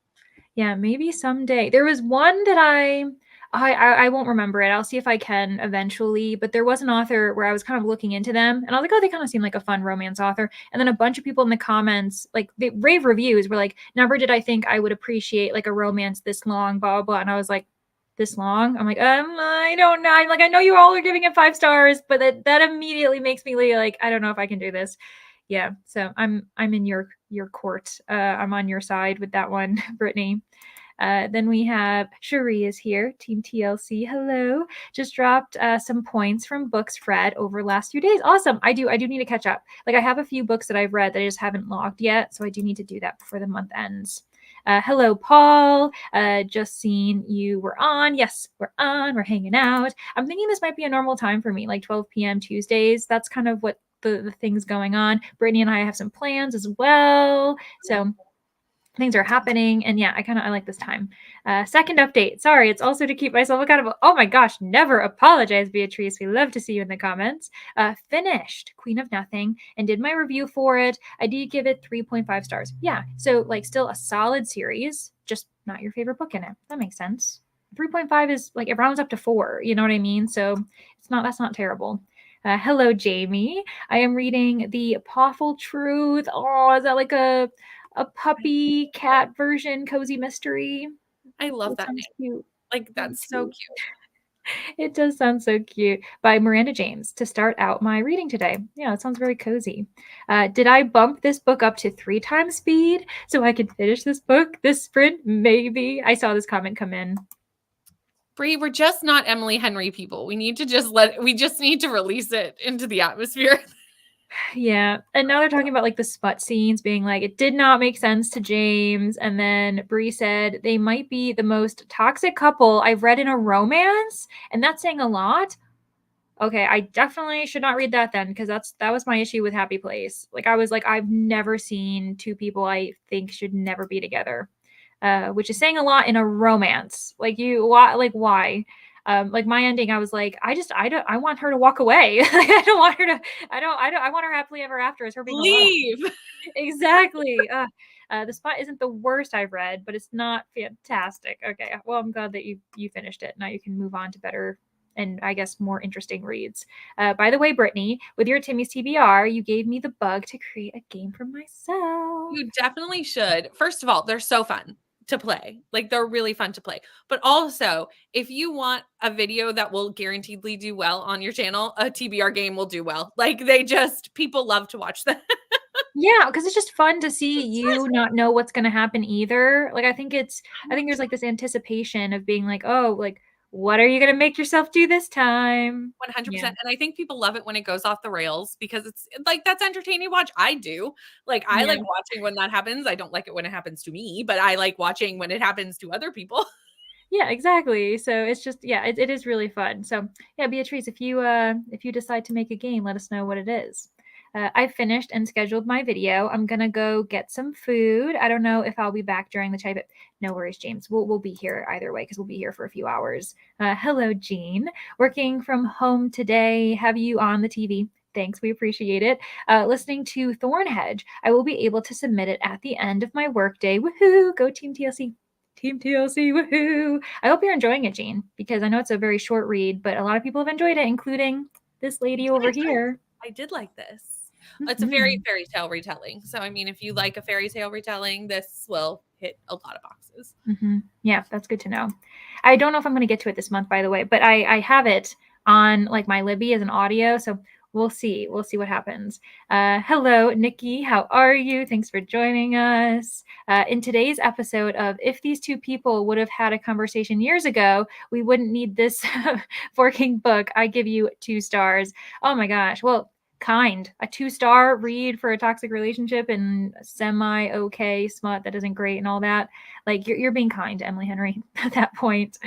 Yeah, maybe someday. There was one that I won't remember it. I'll see if I can eventually. But there was an author where I was kind of looking into them, and I was like, oh, they kind of seem like a fun romance author. And then a bunch of people in the comments, like the rave reviews, were like, never did I think I would appreciate like a romance this long, blah, blah, blah. And I was like, this long? I'm like, I don't know. I'm like, I know you all are giving it 5 stars, but that immediately makes me like, I don't know if I can do this. Yeah, so I'm in your court. I'm on your side with that one, Brittany. Then we have Cherie is here, Team TLC. Hello. Just dropped some points from books read over the last few days. Awesome. I do need to catch up. Like I have a few books that I've read that I just haven't logged yet, so I do need to do that before the month ends. Hello, Paul. Just seen you were on. Yes, we're on. We're hanging out. I'm thinking this might be a normal time for me, like 12 p.m. Tuesdays. That's kind of what the things going on. Brittany and I have some plans as well. So things are happening. And yeah, I like this time. Second update. Sorry, it's also to keep myself accountable. Oh my gosh, never apologize, Beatrice. We love to see you in the comments. Finished Queen of Nothing and did my review for it. I did give it 3.5 stars. Yeah, so like still a solid series, just not your favorite book in it. That makes sense. 3.5 is like it rounds up to 4. You know what I mean? So that's not terrible. Hello, Jamie. I am reading The Pawful Truth. Oh, is that like a puppy cat version cozy mystery? I love that name. Cute. Like that's so cute. It does sound so cute. By Miranda James to start out my reading today. Yeah, it sounds very cozy. Did I bump this book up to 3 times speed so I could finish this book this sprint? Maybe. I saw this comment come in. Bree, we're just not Emily Henry people. We need to we just need to release it into the atmosphere. Yeah. And now they're talking about like the smut scenes being like, it did not make sense to James. And then Bree said they might be the most toxic couple I've read in a romance. And that's saying a lot. Okay, I definitely should not read that then, because that was my issue with Happy Place. Like I was like, I've never seen 2 people I think should never be together. Which is saying a lot in a romance. Like why? Like my ending, I was like, I want her to walk away. I don't want her to, I want her happily ever after as her being alone. Leave. Exactly. The Spot isn't the worst I've read, but it's not fantastic. Okay, well, I'm glad that you finished it. Now you can move on to better and I guess more interesting reads. By the way, Brittany, with your Timmy's TBR, you gave me the bug to create a game for myself. You definitely should. First of all, they're so fun to play. Like they're really fun to play. But also, if you want a video that will guaranteedly do well on your channel, a TBR game will do well. Like people love to watch that. Yeah, because it's just fun to see you not know what's going to happen either. Like I think there's like this anticipation of being like, oh, like what are you going to make yourself do this time? 100%. Yeah. And I think people love it when it goes off the rails because it's like that's entertaining to watch. I do. Like I like watching when that happens. I don't like it when it happens to me, but I like watching when it happens to other people. Yeah, exactly. So it's just it is really fun. So yeah, Beatrice, if you decide to make a game, let us know what it is. I finished and scheduled my video. I'm gonna go get some food. I don't know if I'll be back during the chai, but no worries, James. We'll be here either way because we'll be here for a few hours. Hello, Jean. Working from home today. Have you on the TV? Thanks, we appreciate it. Listening to Thornhedge. I will be able to submit it at the end of my workday. Woohoo! Go Team TLC. Team TLC, woohoo! I hope you're enjoying it, Jean, because I know it's a very short read, but a lot of people have enjoyed it, including this lady over here. I did like this. It's a fairy tale retelling. So, I mean, if you like a fairy tale retelling, this will hit a lot of boxes. Yeah, that's good to know. I don't know if I'm going to get to it this month, by the way, but I have it on like my Libby as an audio, so we'll see. We'll see what happens. Hello, Nikki. How are you? Thanks for joining us. In today's episode of If These Two People Would Have Had a Conversation Years Ago, We Wouldn't Need This Forking Book. I give you 2 stars. Oh my gosh. Well, kind. A 2-star read for a toxic relationship and semi okay smut that isn't great and all that. Like you're being kind to Emily Henry at that point.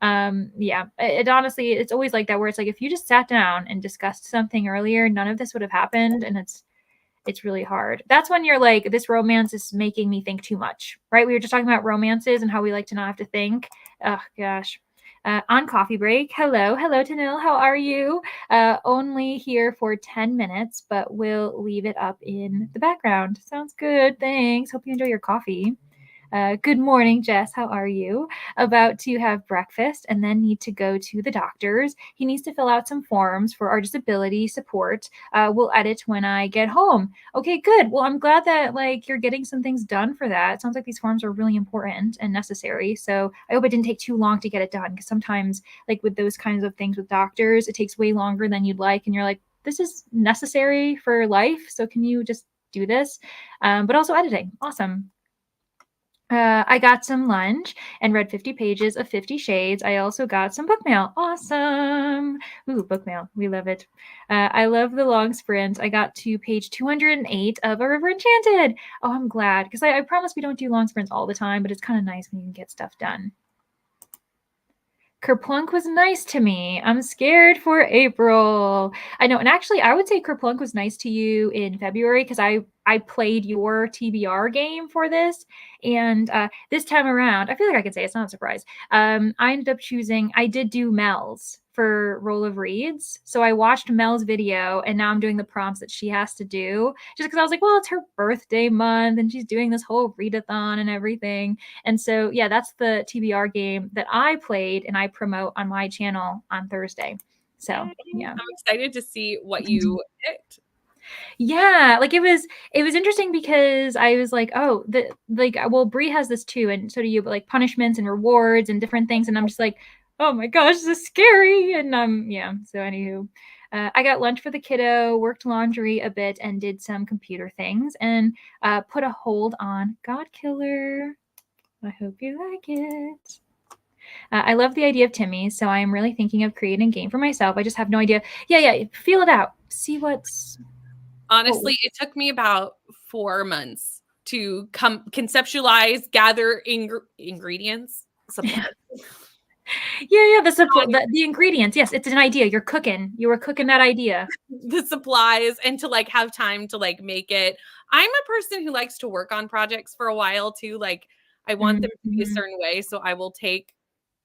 Yeah, it honestly, it's always like that where it's like if you just sat down and discussed something earlier, none of this would have happened, and it's really hard. That's when you're like, this romance is making me think too much, right? We were just talking about romances and how we like to not have to think. Oh gosh. On coffee break. Hello, Tanil. How are you? Only here for 10 minutes, but we'll leave it up in the background. Sounds good. Thanks. Hope you enjoy your coffee. Good morning, Jess. How are you? About to have breakfast and then need to go to the doctor's. He needs to fill out some forms for our disability support. We'll edit when I get home. Okay, good. Well, I'm glad that like you're getting some things done for that. It sounds like these forms are really important and necessary. So I hope it didn't take too long to get it done because sometimes like with those kinds of things with doctors, it takes way longer than you'd like. And you're like, this is necessary for life. So can you just do this? But also editing. Awesome. I got some lunch and read 50 pages of 50 Shades. I also got some book mail. Awesome. Ooh, book mail. We love it. I love the long sprint. I got to page 208 of A River Enchanted. Oh, I'm glad because I promise we don't do long sprints all the time, but it's kind of nice when you can get stuff done. Kerplunk was nice to me. I'm scared for April. I know. And actually, I would say Kerplunk was nice to you in February because I played your TBR game for this. And this time around, I feel like I can say it's not a surprise. I ended up I did do Mel's for Roll of Reads. So I watched Mel's video and now I'm doing the prompts that she has to do just because I was like, well, it's her birthday month and she's doing this whole readathon and everything. And so, yeah, that's the TBR game that I played and I promote on my channel on Thursday. So, yeah. I'm excited to see what you picked. Yeah, like it was interesting because I was like, oh, well, Bree has this too, and so do you, but like punishments and rewards and different things, and I'm just like, oh my gosh, this is scary, and yeah. So anywho, I got lunch for the kiddo, worked laundry a bit, and did some computer things, and put a hold on God Killer. I hope you like it. I love the idea of Timmy, so I am really thinking of creating a game for myself. I just have no idea. Yeah, feel it out. See what's. Honestly, it took me about 4 months to conceptualize, gather ingredients, supplies. Yeah, the ingredients. Yes, it's an idea. You're cooking. You were cooking that idea. The supplies and to like have time to like make it. I'm a person who likes to work on projects for a while too. Like I want them to be a certain way, so I will take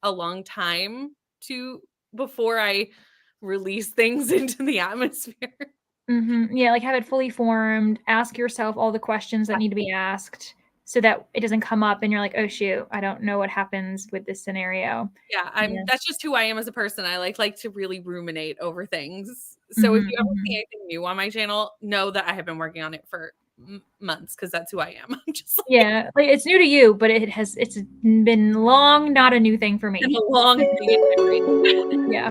a long time before I release things into the atmosphere. Yeah, like have it fully formed. Ask yourself all the questions that need to be asked so that it doesn't come up and you're like, oh shoot, I don't know what happens with this scenario. Yeah, that's just who I am as a person. I like to really ruminate over things. So if Mhm, you ever mhm. see anything new on my channel, know that I have been working on it for months because that's who I am. I'm just like, Yeah, like it's new to you, but it's been long not a new thing for been me. a long thing in my brain. Yeah.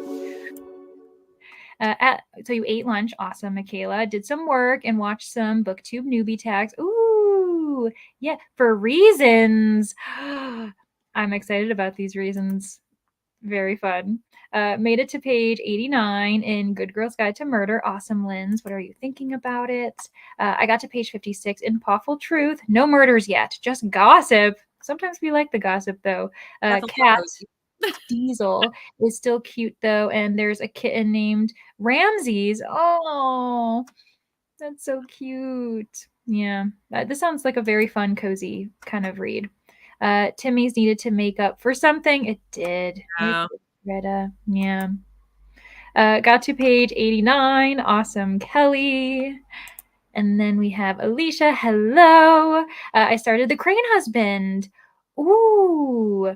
So you ate lunch. Awesome, Michaela. Did some work and watched some BookTube newbie tags. Ooh, yeah, for reasons. I'm excited about these reasons. Very fun. Made it to page 89 in Good Girl's Guide to Murder. Awesome, Linz. What are you thinking about it? I got to page 56 in Pawful Truth. No murders yet, just gossip. Sometimes we like the gossip, though. That's a little Cat cozy. Diesel is still cute, though, and there's a kitten named Ramses. Oh, that's so cute. Yeah, this sounds like a very fun, cozy kind of read. Timmy's needed to make up for something. It did. Yeah. It did, Greta. Yeah. Got to page 89. Awesome, Kelly. And then we have Alicia. Hello. I started The Crane Husband. Ooh.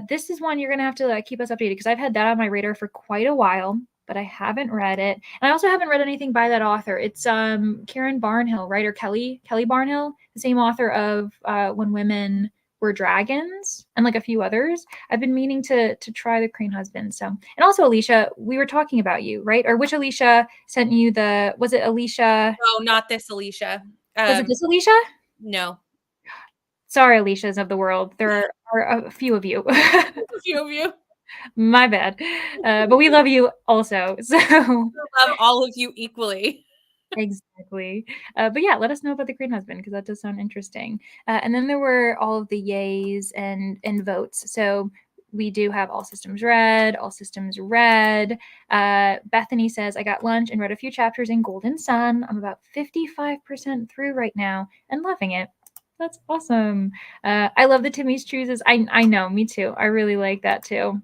This is one you're going to have to keep us updated because I've had that on my radar for quite a while, but I haven't read it. And I also haven't read anything by that author. It's Karen Barnhill, right? Or Kelly Barnhill, the same author of When Women Were Dragons and like a few others. I've been meaning to try The Crane Husband. So, and also Alicia, we were talking about you, right? Or which Alicia sent you was it Alicia? No, not this Alicia. Was it this Alicia? No. Sorry, Alicias of the world. There are a few of you. A few of you. My bad. But we love you also. So I love all of you equally. exactly. But yeah, let us know about The Green Husband because that does sound interesting. And then there were all of the yays and votes. So we do have all systems red, all systems red. Bethany says, I got lunch and read a few chapters in Golden Sun. I'm about 55% through right now and loving it. That's awesome. I love the Timmy's chooses. I know, me too. I really like that too.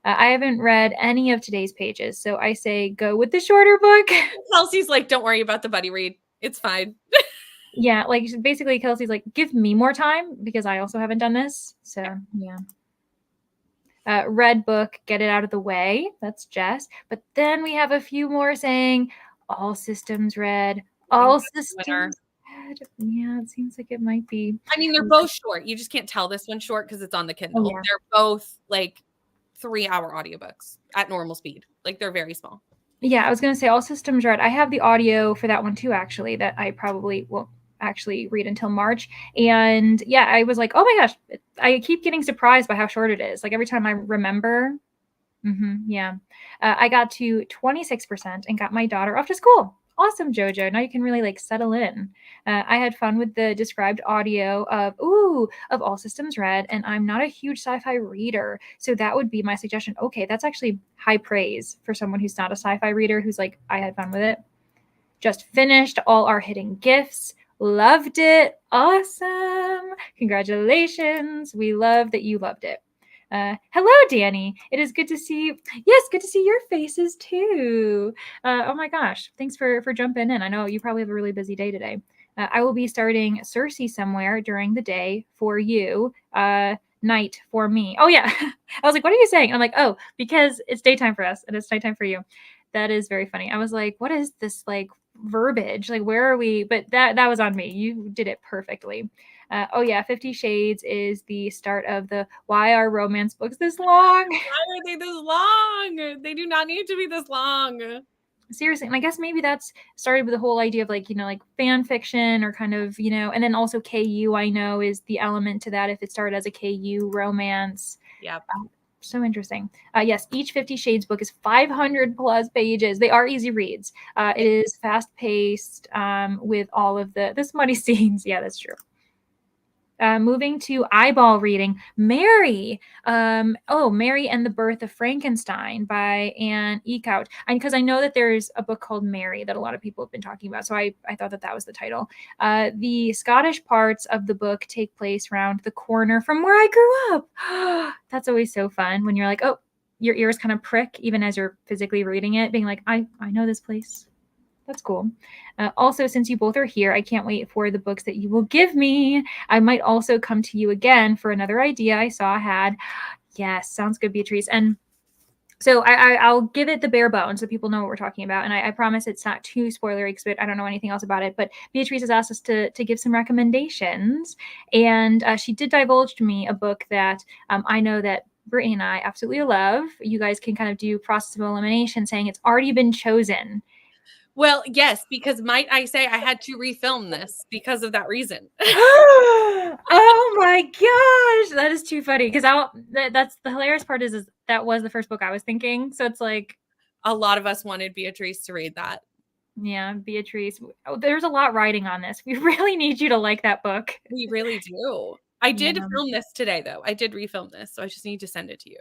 I haven't read any of today's pages, so I say go with the shorter book. Kelsey's like, don't worry about the buddy read. It's fine. Yeah, like basically Kelsey's like, give me more time because I also haven't done this. So yeah. Red book, get it out of the way. That's Jess. But then we have a few more saying all systems red, all systems red. Yeah, it seems like it might be. I mean, they're both short. You just can't tell this one's short because it's on the Kindle. Oh, yeah. They're both like 3-hour audiobooks at normal speed. Like they're very small. Yeah, I was going to say all systems red. I have the audio for that one too, actually, that I probably won't actually read until March. And yeah, I was like, oh my gosh, I keep getting surprised by how short it is. Like every time I remember. Yeah. I got to 26% and got my daughter off to school. Awesome, Jojo. Now you can really like settle in. I had fun with the described audio of All Systems Red, and I'm not a huge sci-fi reader, so that would be my suggestion. Okay, that's actually high praise for someone who's not a sci-fi reader who's like, I had fun with it. Just finished all our hidden gifts. Loved it. Awesome. Congratulations. We love that you loved it. Hello, Danny. It is good to see you. Yes, good to see your faces too. Oh my gosh. Thanks for jumping in. I know you probably have a really busy day today. I will be starting Cersei somewhere during the day for you. Night for me. Oh yeah. I was like, what are you saying? And I'm like, oh, because it's daytime for us and it's nighttime for you. That is very funny. I was like, what is this like verbiage? Like, where are we? But that was on me. You did it perfectly. Oh yeah, 50 Shades is the start of the why are romance books this long? Why are they this long? They do not need to be this long. Seriously, and I guess maybe that's started with the whole idea of like, like fan fiction or kind of, and then also KU, I know, is the element to that if it started as a KU romance. Yep. So interesting. Yes, each 50 Shades book is 500 plus pages. They are easy reads. It is fast paced with all of the smutty scenes. Yeah, that's true. Moving to eyeball reading, Mary. Mary and the Birth of Frankenstein by Anne Eekhout. Because I know that there's a book called Mary that a lot of people have been talking about. So I thought that was the title. The Scottish parts of the book take place around the corner from where I grew up. That's always so fun when you're like, oh, your ears kind of prick even as you're physically reading it, being like, I know this place. That's cool. Also, since you both are here, I can't wait for the books that you will give me. I might also come to you again for another idea I saw had. Yes, sounds good, Beatrice. And so I'll give it the bare bones so people know what we're talking about. And I promise it's not too spoilery because I don't know anything else about it. But Beatrice has asked us to give some recommendations. And she did divulge to me a book that I know that Brittany and I absolutely love. You guys can kind of do process of elimination, saying it's already been chosen. Well, yes, because might I say I had to refilm this because of that reason. Oh my gosh, that is too funny. Because that's the hilarious part is that was the first book I was thinking. So it's like a lot of us wanted Beatrice to read that. Yeah, Beatrice. Oh, there's a lot riding on this. We really need you to like that book. We really do. I did film this today, though. I did refilm this, so I just need to send it to you.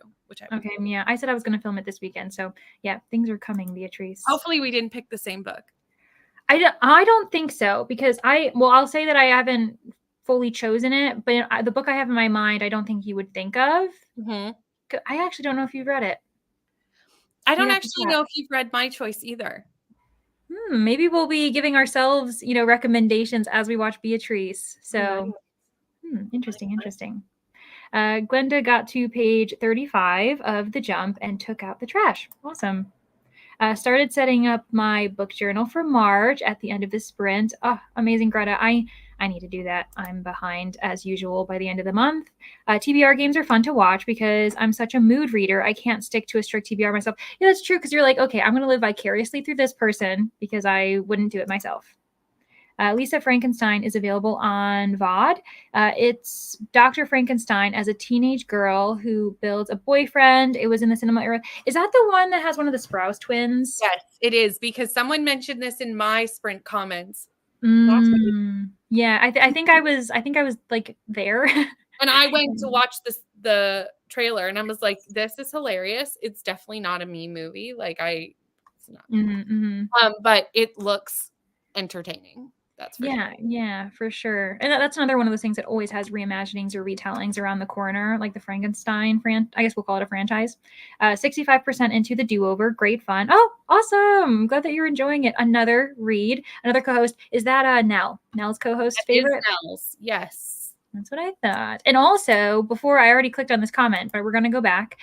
Okay, yeah. I said I was going to film it this weekend, so yeah, things are coming, Beatrice. Hopefully, we didn't pick the same book. I don't think so because I'll say that I haven't fully chosen it, but the book I have in my mind, I don't think you would think of. Mm-hmm. I actually don't know if you've read it. I don't actually know if you've read my choice either. Maybe we'll be giving ourselves, recommendations as we watch Beatrice. So, interesting. Glenda got to page 35 of The Jump and took out the trash. Awesome. Started setting up my book journal for March at the end of the sprint. Oh, amazing, Greta. I need to do that. I'm behind as usual by the end of the month. TBR games are fun to watch because I'm such a mood reader. I can't stick to a strict TBR myself. Yeah, that's true because you're like, okay, I'm going to live vicariously through this person because I wouldn't do it myself. Lisa Frankenstein is available on VOD. It's Dr. Frankenstein as a teenage girl who builds a boyfriend. It was in the cinema era. Is that the one that has one of the Sprouse twins? Yes, it is because someone mentioned this in my sprint comments. Yeah, I think I was like there. And I went to watch the trailer and I was like, this is hilarious. It's definitely not a me movie. Like it's not. But it looks entertaining. That's for sure. Yeah, for sure. And that's another one of those things that always has reimaginings or retellings around the corner, like the Frankenstein I guess we'll call it a franchise. 65% into the do-over. Great fun. Oh, awesome. Glad that you're enjoying it. Another read, another co-host. Is that Nell? Nell's co-host favorite? Nell's, yes. That's what I thought. And also, before I already clicked on this comment, but we're going to go back.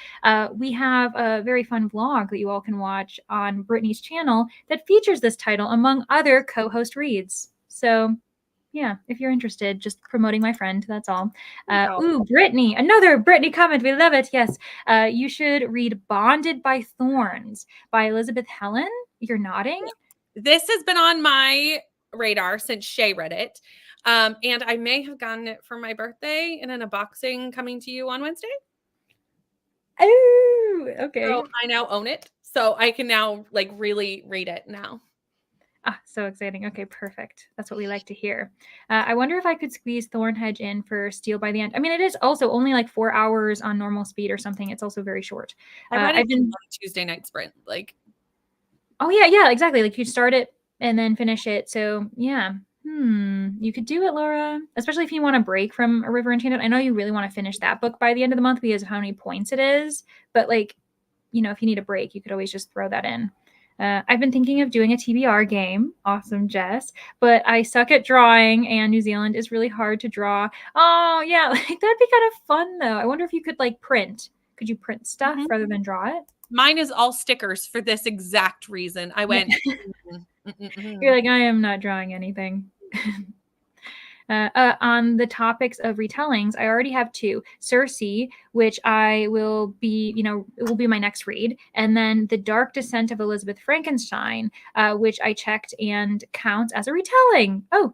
We have a very fun vlog that you all can watch on Brittany's channel that features this title among other co-host reads. So, yeah, if you're interested, just promoting my friend. That's all. Brittany, another Brittany comment. We love it. Yes. You should read Bonded by Thorns by Elizabeth Helen. You're nodding. This has been on my radar since Shay read it. And I may have gotten it for my birthday in an unboxing coming to you on Wednesday. Oh, okay. So I now own it. So I can now really read it now. So exciting. Okay, perfect. That's what we like to hear. I wonder if I could squeeze Thornhedge in for Steel by the End. I mean, it is also only 4 hours on normal speed or something. It's also very short. I've been on a Tuesday night sprint. Oh, yeah, exactly. You start it and then finish it. So, yeah. You could do it, Laura. Especially if you want to break from A River Enchanted. I know you really want to finish that book by the end of the month because of how many points it is. But, if you need a break, you could always just throw that in. I've been thinking of doing a TBR game. Awesome, Jess. But I suck at drawing, and New Zealand is really hard to draw. Oh, yeah. That'd be kind of fun, though. I wonder if you could, print. Could you print stuff rather than draw it? Mine is all stickers for this exact reason. I went... You're like, I am not drawing anything. On the topics of retellings, I already have 2. Circe, which I will be, it will be my next read. And then The Dark Descent of Elizabeth Frankenstein, which I checked and counts as a retelling. Oh,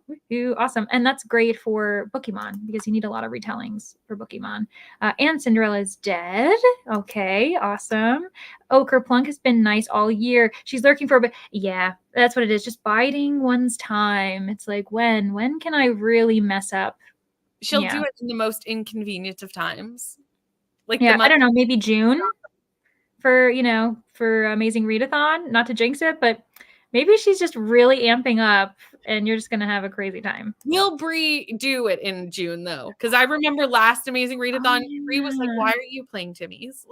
awesome. And that's great for Pokemon because you need a lot of retellings for Pokemon. And Cinderella's Dead. Okay, awesome. Ochre Plunk has been nice all year. She's lurking for, but yeah, that's what it is. Just biding one's time. It's like, when can I really mess up? She'll do it in the most inconvenient of times. I don't know, maybe June for Amazing Readathon. Not to jinx it, but maybe she's just really amping up and you're just going to have a crazy time. Will Bree do it in June, though? Because I remember last Amazing Readathon, Bree was like, why are you playing Timmy's?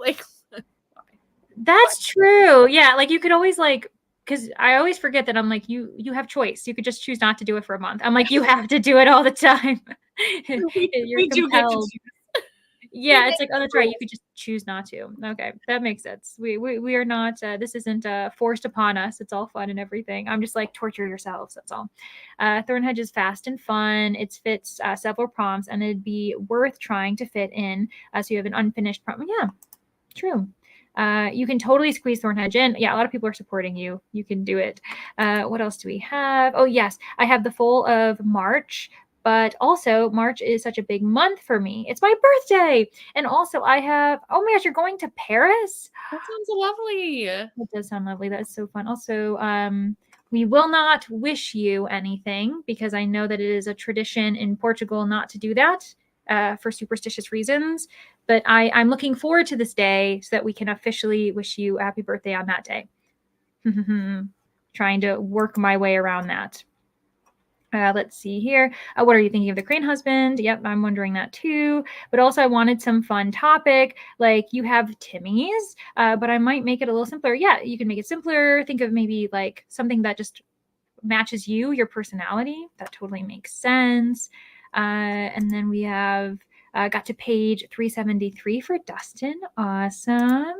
That's true. Yeah, like you could always like, because I always forget that I'm like, you have choice. You could just choose not to do it for a month. I'm like, you have to do it all the time. You're We do get to compelled. choose. Yeah, it's like, oh, that's right. You could just choose not to. Okay, that makes sense. We are not. This isn't forced upon us. It's all fun and everything. I'm just like torture yourselves. That's all. Thornhedge is fast and fun. It fits several prompts, and it'd be worth trying to fit in. So you have an unfinished prompt. Yeah, true. You can totally squeeze Thornhedge in. Yeah, a lot of people are supporting you. You can do it. What else do we have? Oh, yes. I have the full of March, but also March is such a big month for me. It's my birthday. And also I have, oh my gosh, you're going to Paris? That sounds lovely. That does sound lovely. That is so fun. Also, we will not wish you anything because I know that it is a tradition in Portugal not to do that for superstitious reasons. But I'm looking forward to this day so that we can officially wish you a happy birthday on that day. Trying to work my way around that. Let's see here. What are you thinking of the Crane Husband? Yep, I'm wondering that too. But also I wanted some fun topic. Like you have Timmy's, but I might make it a little simpler. Yeah, you can make it simpler. Think of maybe like something that just matches you, your personality. That totally makes sense. And then we have got to page 373 for Dustin. Awesome.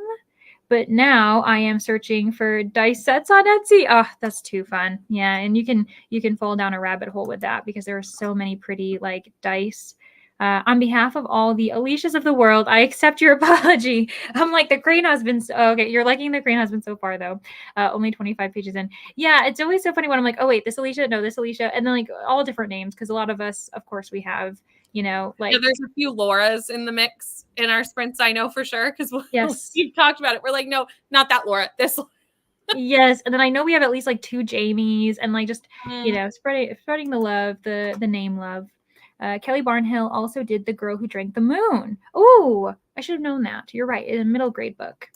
But now I am searching for dice sets on Etsy. Oh, that's too fun. Yeah, and you can fall down a rabbit hole with that because there are so many pretty like dice. On behalf of all the Alicias of the world, I accept your apology. I'm like the Crane Husband. Oh, okay, you're liking the Crane Husband so far though. Only 25 pages in. Yeah, it's always so funny when I'm like, oh wait, this Alicia, no, this Alicia, and then like all different names because a lot of us, of course, we have like yeah, there's a few Lauras in the mix in our sprints. I know for sure because yes, we've talked about it. We're like, no, not that Laura. This. Yes, and then I know we have at least like 2 Jamies and like just spreading the love, the name love. Kelly Barnhill also did The Girl Who Drank the Moon. Oh, I should have known that. You're right. In a middle grade book.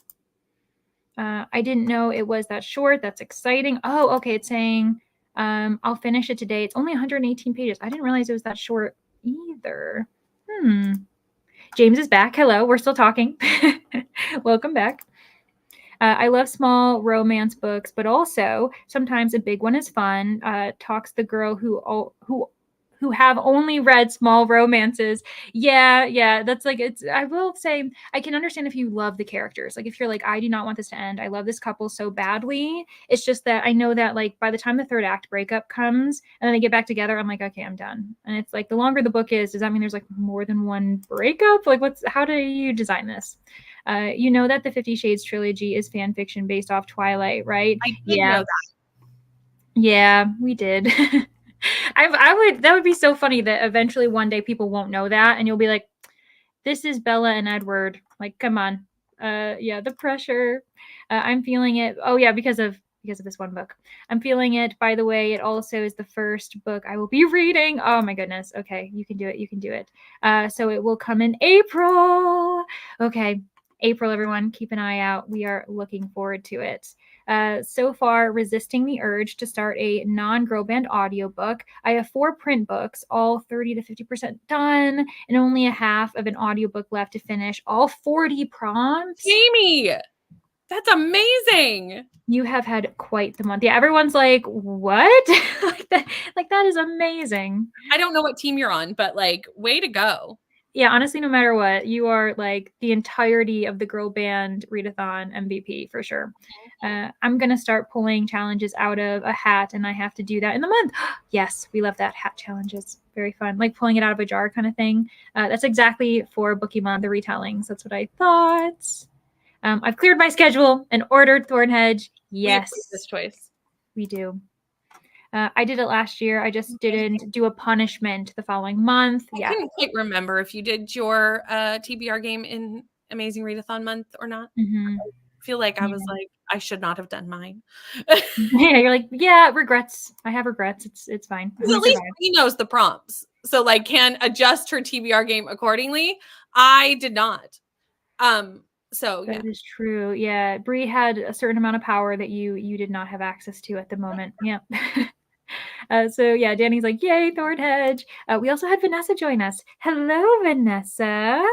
I didn't know it was that short. That's exciting. Oh, okay. It's saying I'll finish it today. It's only 118 pages. I didn't realize it was that short either. James is back. Hello. We're still talking. Welcome back. I love small romance books, but also sometimes a big one is fun. Talks the girl who have only read small romances. Yeah, that's like it's. I will say I can understand if you love the characters. Like if you're like, I do not want this to end. I love this couple so badly. It's just that I know that like by the time the third act breakup comes and then they get back together, I'm like, okay, I'm done. And it's like the longer the book is, does that mean there's like more than one breakup? Like how do you design this? You know that the 50 Shades trilogy is fan fiction based off Twilight, right? I did know that. Yeah, we did. That would be so funny that eventually one day people won't know that and you'll be like, this is Bella and Edward. Like, come on. Yeah, the pressure. I'm feeling it. Oh yeah, because of this one book. I'm feeling it. By the way, it also is the first book I will be reading. Oh my goodness. Okay, you can do it. You can do it. So it will come in April. Okay. April, everyone, keep an eye out. We are looking forward to it. So far, resisting the urge to start a non-girl band audiobook. I have 4 print books, all 30 to 50% done, and only a half of an audiobook left to finish. All 40 prompts. Jamie, that's amazing. You have had quite the month. Yeah, everyone's like, what? like that is amazing. I don't know what team you're on, but like, way to go. Yeah, honestly, no matter what, you are like the entirety of the girl band readathon MVP for sure. I'm going to start pulling challenges out of a hat and I have to do that in the month. Yes, we love that. Hat challenges. Very fun. Like pulling it out of a jar kind of thing. That's exactly for Bookie Month, the retellings. That's what I thought. I've cleared my schedule and ordered Thornhedge. Yes. This choice. We do. I did it last year. I just didn't do a punishment the following month. I couldn't quite remember if you did your TBR game in Amazing Readathon month or not. I feel like I was like, I should not have done mine. Yeah, you're like, yeah, regrets. I have regrets. It's fine. At least he knows the prompts. So like can adjust her TBR game accordingly. I did not. So that is true. Yeah. Bree had a certain amount of power that you did not have access to at the moment. Yeah. So yeah, Danny's like, yay, Thorn Hedge. We also had Vanessa join us. Hello, Vanessa.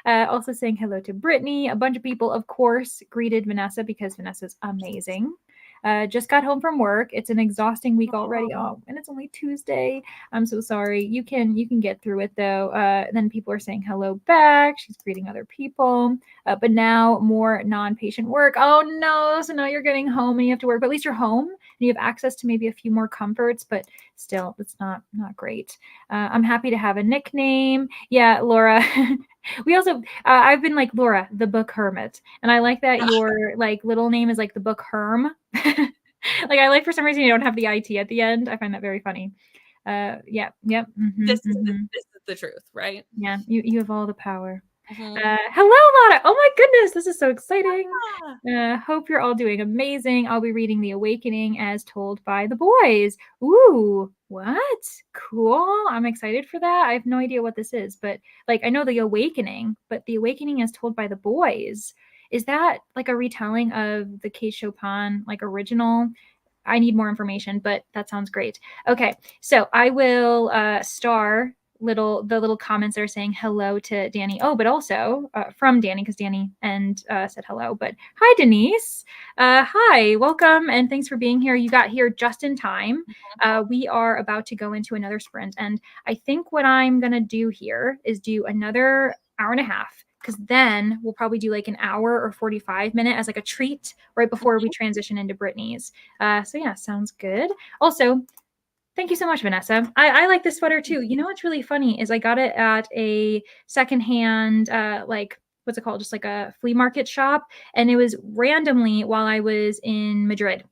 Also saying hello to Brittany. A bunch of people, of course, greeted Vanessa because Vanessa's amazing. Just got home from work. It's an exhausting week already. Oh, and it's only Tuesday. I'm so sorry. You can get through it though. Then people are saying hello back. She's greeting other people. But now more non-patient work. Oh no! So now you're getting home and you have to work. But at least you're home and you have access to maybe a few more comforts. But still, it's not great. I'm happy to have a nickname. Yeah, Laura. We also I've been like Laura, the book hermit, and I like that your like little name is like the book herm. Like I like for some reason you don't have the it at the end. I find that very funny. Yeah, yep. This is the truth, right? Yeah, you have all the power. Mhm. Hello, Lotta. Oh my goodness, this is so exciting. Yeah. Hope you're all doing amazing. I'll be reading The Awakening as told by the boys. Ooh, what? Cool. I'm excited for that. I have no idea what this is, but like I know The Awakening, but The Awakening as told by the boys. Is that like a retelling of the Kate Chopin like original? I need more information, but that sounds great. Okay, so I will star the little comments that are saying hello to Danny. Oh, but also from Danny because Danny said hello. But hi, Denise. Hi, welcome, and thanks for being here. You got here just in time. We are about to go into another sprint, and I think what I'm gonna do here is do another hour and a half because then we'll probably do like an hour or 45-minute as like a treat right before we transition into Brittany's. So yeah, sounds good. Also, thank you so much, Vanessa. I like this sweater too. You know what's really funny is I got it at a secondhand, like what's it called? Just like a flea market shop, and it was randomly while I was in Madrid.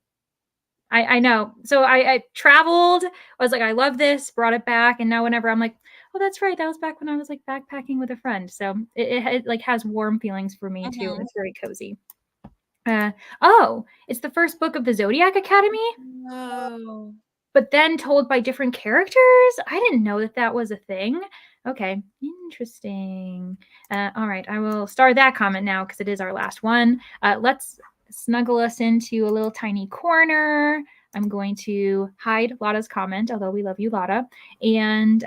I know. So I traveled. I was like, I love this. Brought it back, and now whenever I'm like, oh, that's right, that was back when I was like backpacking with a friend. So it like has warm feelings for me too, and it's very cozy. Oh, it's the first book of the Zodiac Academy. No. But then told by different characters? I didn't know that that was a thing. Okay, interesting. All right, I will star that comment now because it is our last one. Let's snuggle us into a little tiny corner. I'm going to hide Lotta's comment, although we love you, Lotta. And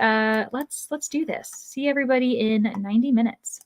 let's do this. See everybody in 90 minutes.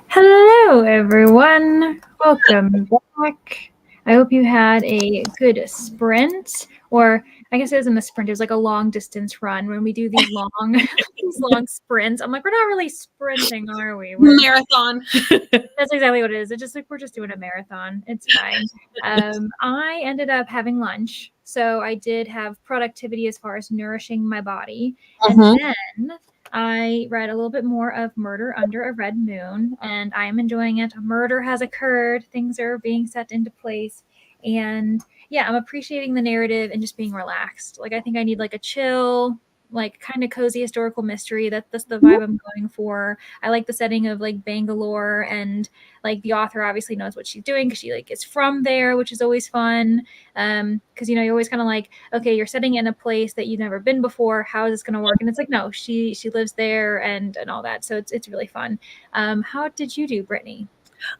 Hello, everyone. Welcome back. I hope you had a good sprint, or I guess it wasn't a sprint. It was like a long distance run. When we do these long, these long sprints, I'm like, we're not really sprinting, are we? Marathon. That's exactly what it is. It's just like we're just doing a marathon. It's fine. I ended up having lunch, so I did have productivity as far as nourishing my body, and then I read a little bit more of Murder Under a Red Moon, and I am enjoying it. A murder has occurred, things are being set into place, and yeah, I'm appreciating the narrative and just being relaxed. Like, I think I need like a chill, like kind of cozy historical mystery. That's the vibe I'm going for. I like the setting of like Bangalore, and like the author obviously knows what she's doing because she like is from there, which is always fun. Because you're always kind of like, okay, you're setting in a place that you've never been before. How is this going to work? And it's like, no, she lives there and all that. So it's really fun. How did you do, Brittany?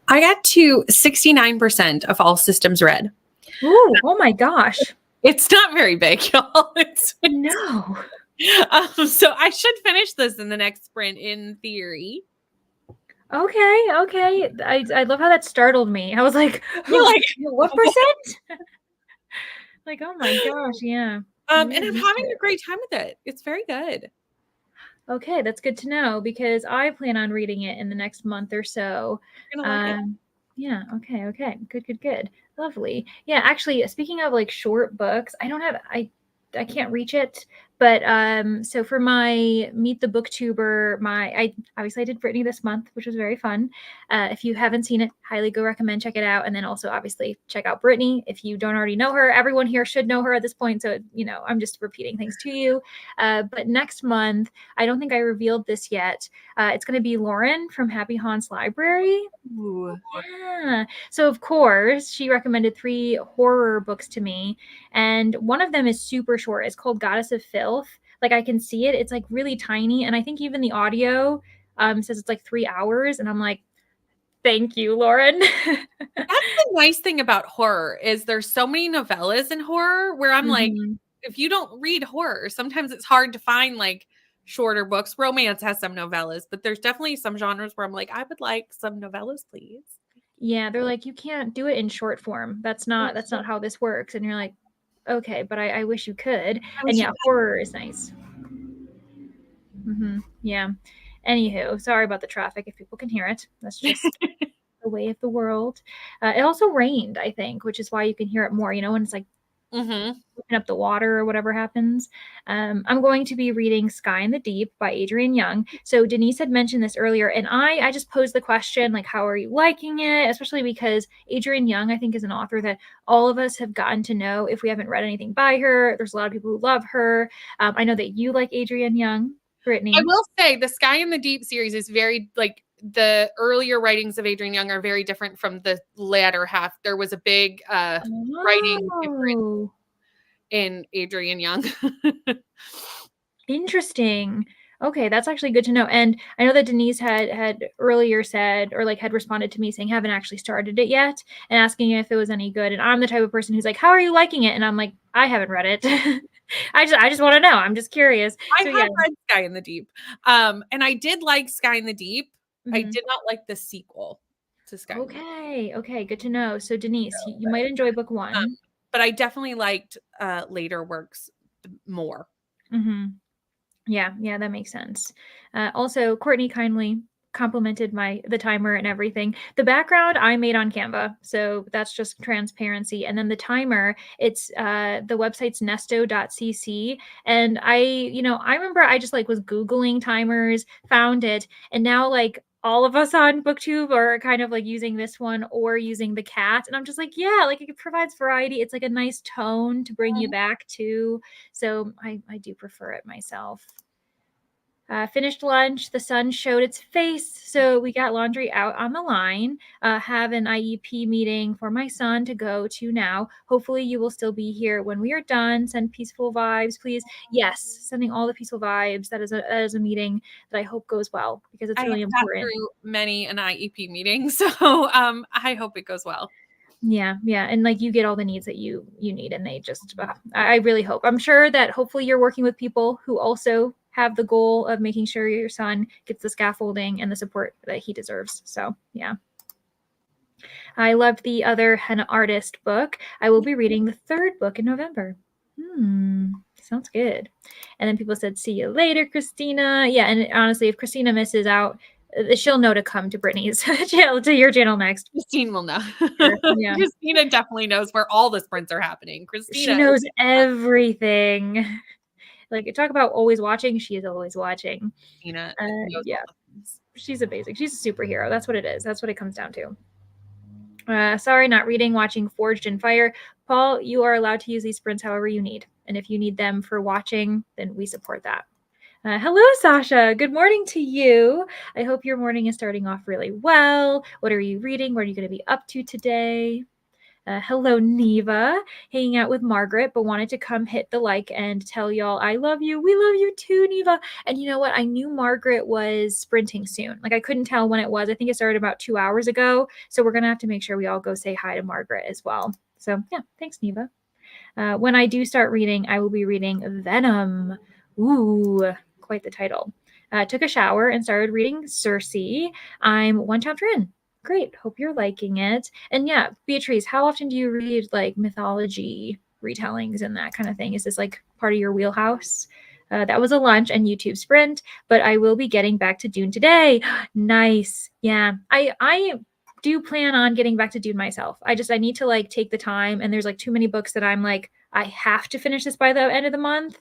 I got to 69% of all systems read. Ooh, oh my gosh. It's not very big, y'all. No. So I should finish this in the next sprint in theory. Okay. I love how that startled me. I was like, You're like, what percent? Like, oh my gosh, yeah. And I'm having a great time with it. It's very good. Okay, that's good to know because I plan on reading it in the next month or so. You're gonna like it. Yeah, okay. Good. Lovely. Yeah, actually, speaking of like short books, I can't reach it, but so for my Meet the Booktuber, I obviously I did Brittany this month, which was very fun. If you haven't seen it, highly go recommend check it out, and then also obviously check out Brittany if you don't already know her. Everyone here should know her at this point, so I'm just repeating things to you. But next month, I don't think I revealed this yet. It's going to be Lauren from Happy Haunts Library. Ooh. Yeah. So of course, she recommended 3 horror books to me, and one of them is super short. It's called Goddess of Filth. Like, I can see it. It's like really tiny, and I think even the audio says it's like 3 hours, and I'm like, thank you, Lauren. That's the nice thing about horror is there's so many novellas in horror where I'm like, if you don't read horror, sometimes it's hard to find like shorter books. Romance has some novellas, but there's definitely some genres where I'm like, I would like some novellas, please. Yeah, they're like, you can't do it in short form. That's not how this works. And you're like, okay, but I wish you could. And yeah, horror is nice. Yeah. Anywho, sorry about the traffic if people can hear it. That's just the way of the world. It also rained, I think, which is why you can hear it more, when it's like looking up the water or whatever happens. I'm going to be reading Sky in the Deep by Adrienne Young. So Denise had mentioned this earlier, and I just posed the question, like, how are you liking it? Especially because Adrienne Young, I think, is an author that all of us have gotten to know if we haven't read anything by her. There's a lot of people who love her. I know that you like Adrienne Young, Brittany. I will say the Sky in the Deep series is very like the earlier writings of Adrienne Young are very different from the latter half. There was a big writing difference in Adrienne Young. Interesting. Okay, that's actually good to know. And I know that Denise had earlier said, or like had responded to me saying, haven't actually started it yet, and asking if it was any good. And I'm the type of person who's like, how are you liking it? And I'm like, I haven't read it. I just want to know. I'm just curious. I have read Sky in the Deep. And I did like Sky in the Deep. I did not like the sequel to Sky. Okay, good to know. So Denise, you might enjoy book 1. But I definitely liked later works more. Yeah, that makes sense. Also, Courtney kindly complimented the timer and everything. The background I made on Canva, so that's just transparency. And then the timer, it's the website's nesto.cc. And I remember I just like was Googling timers, found it, and now like all of us on BookTube are kind of like using this one or using the cat. And I'm just like, yeah, like it provides variety. It's like a nice tone to bring you back to. So I do prefer it myself. Finished lunch. The sun showed its face. So we got laundry out on the line. Have an IEP meeting for my son to go to now. Hopefully you will still be here when we are done. Send peaceful vibes, please. Yes, sending all the peaceful vibes. That is a meeting that I hope goes well because it's really important. I've sat through many an IEP meeting, so I hope it goes well. Yeah, and like you get all the needs that you need, and they just I really hope. I'm sure that hopefully you're working with people who also have the goal of making sure your son gets the scaffolding and the support that he deserves. So yeah. I loved the other henna artist book. I will be reading the 3rd book in November. Sounds good. And then people said, see you later, Christina. Yeah, and honestly, if Christina misses out, she'll know to come to Brittany's channel, to your channel next. Christine will know. Yeah. Christina definitely knows where all the sprints are happening. Christina, she knows everything. Like, talk about always watching. She is always watching. Christina knows yeah. all the things. She's a basic. She's a superhero. That's what it is. That's what it comes down to. Sorry, not reading, watching Forged in Fire. Paul, you are allowed to use these sprints however you need. And if you need them for watching, then we support that. Hello, Sasha. Good morning to you. I hope your morning is starting off really well. What are you reading? What are you going to be up to today? Hello, Neva. Hanging out with Margaret, but wanted to come hit the like and tell y'all I love you. We love you too, Neva. And you know what? I knew Margaret was sprinting soon. Like, I couldn't tell when it was. I think it started about 2 hours ago. So we're going to have to make sure we all go say hi to Margaret as well. So yeah, thanks, Neva. When I do start reading, I will be reading Venom. Ooh, quite the title. Took a shower and started reading Circe. I'm 1 chapter in. Great. Hope you're liking it. And yeah, Beatrice, how often do you read like mythology retellings and that kind of thing? Is this like part of your wheelhouse? That was a lunch and YouTube sprint, but I will be getting back to Dune today. Nice. Yeah. I do plan on getting back to Dune myself. I need to like take the time, and there's like too many books that I'm like, I have to finish this by the end of the month.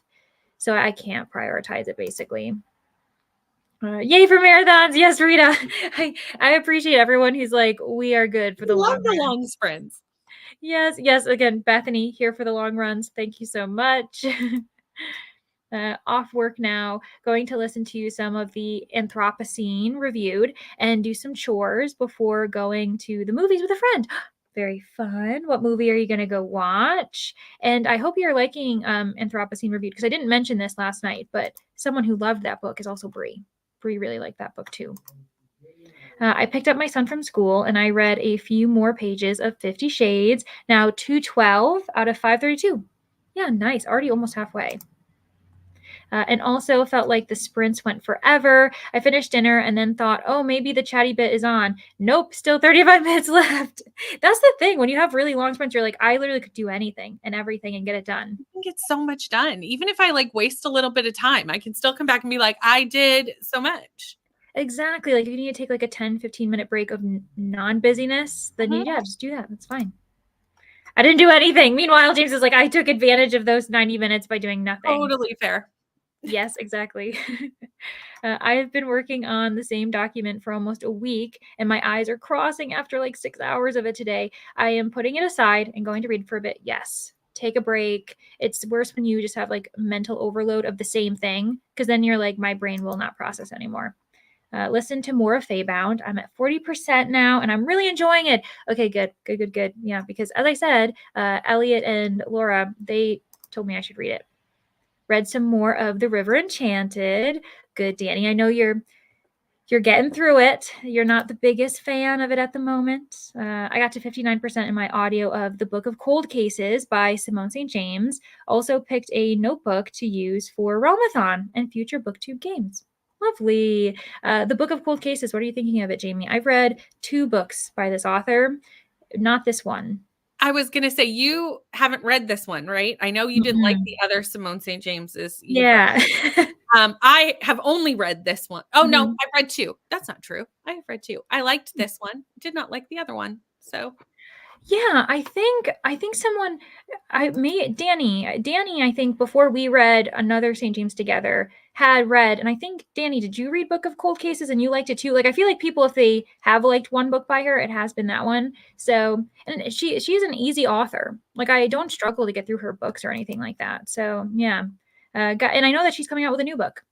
So I can't prioritize it basically. Yay for marathons. Yes, Rita. I appreciate everyone who's like, we are good for the long sprints. Yes. Again, Bethany here for the long runs. Thank you so much. Off work now, going to listen to some of the Anthropocene reviewed and do some chores before going to the movies with a friend. Very fun. What movie are you going to go watch? And I hope you're liking Anthropocene reviewed, because I didn't mention this last night, but someone who loved that book is also Bree. Bree really liked that book too. I picked up my son from school and I read a few more pages of 50 Shades. Now 212 out of 532. Yeah, nice. Already almost halfway. And also felt like the sprints went forever. I finished dinner and then thought, oh, maybe the chatty bit is on. Nope, still 35 minutes left. That's the thing. When you have really long sprints, you're like, I literally could do anything and everything and get it done. I can get so much done. Even if I like waste a little bit of time, I can still come back and be like, I did so much. Exactly. Like if you need to take like a 10-15 minute break of non-busyness, then yeah, just do that. That's fine. I didn't do anything. Meanwhile, James is like, I took advantage of those 90 minutes by doing nothing. Totally fair. Yes, exactly. I have been working on the same document for almost a week, and my eyes are crossing after like 6 hours of it today. I am putting it aside and going to read for a bit. Yes, take a break. It's worse when you just have like mental overload of the same thing, because then you're like, my brain will not process anymore. Listen to more of Feybound. I'm at 40% now, and I'm really enjoying it. Okay, good. Yeah, because as I said, Elliot and Laura, they told me I should read it. Read some more of The River Enchanted. Good, Danny. I know you're getting through it. You're not the biggest fan of it at the moment. I got to 59% in my audio of The Book of Cold Cases by Simone St. James. Also picked a notebook to use for Readathon and future BookTube games. Lovely. The Book of Cold Cases. What are you thinking of it, Jamie? I've read 2 books by this author, not this one. I was going to say, you haven't read this one, right? I know you didn't like the other Simone St. James's. Yeah. I have only read this one. Oh, no, I've read 2. That's not true. I have read 2. I liked this one. Did not like the other one. So yeah, I think someone, Danny, I think before we read another St. James together had read, and I think, Danny, did you read Book of Cold Cases and you liked it too? Like, I feel like people, if they have liked one book by her, it has been that one. So, and she's an easy author. Like, I don't struggle to get through her books or anything like that. So yeah. And I know that she's coming out with a new book,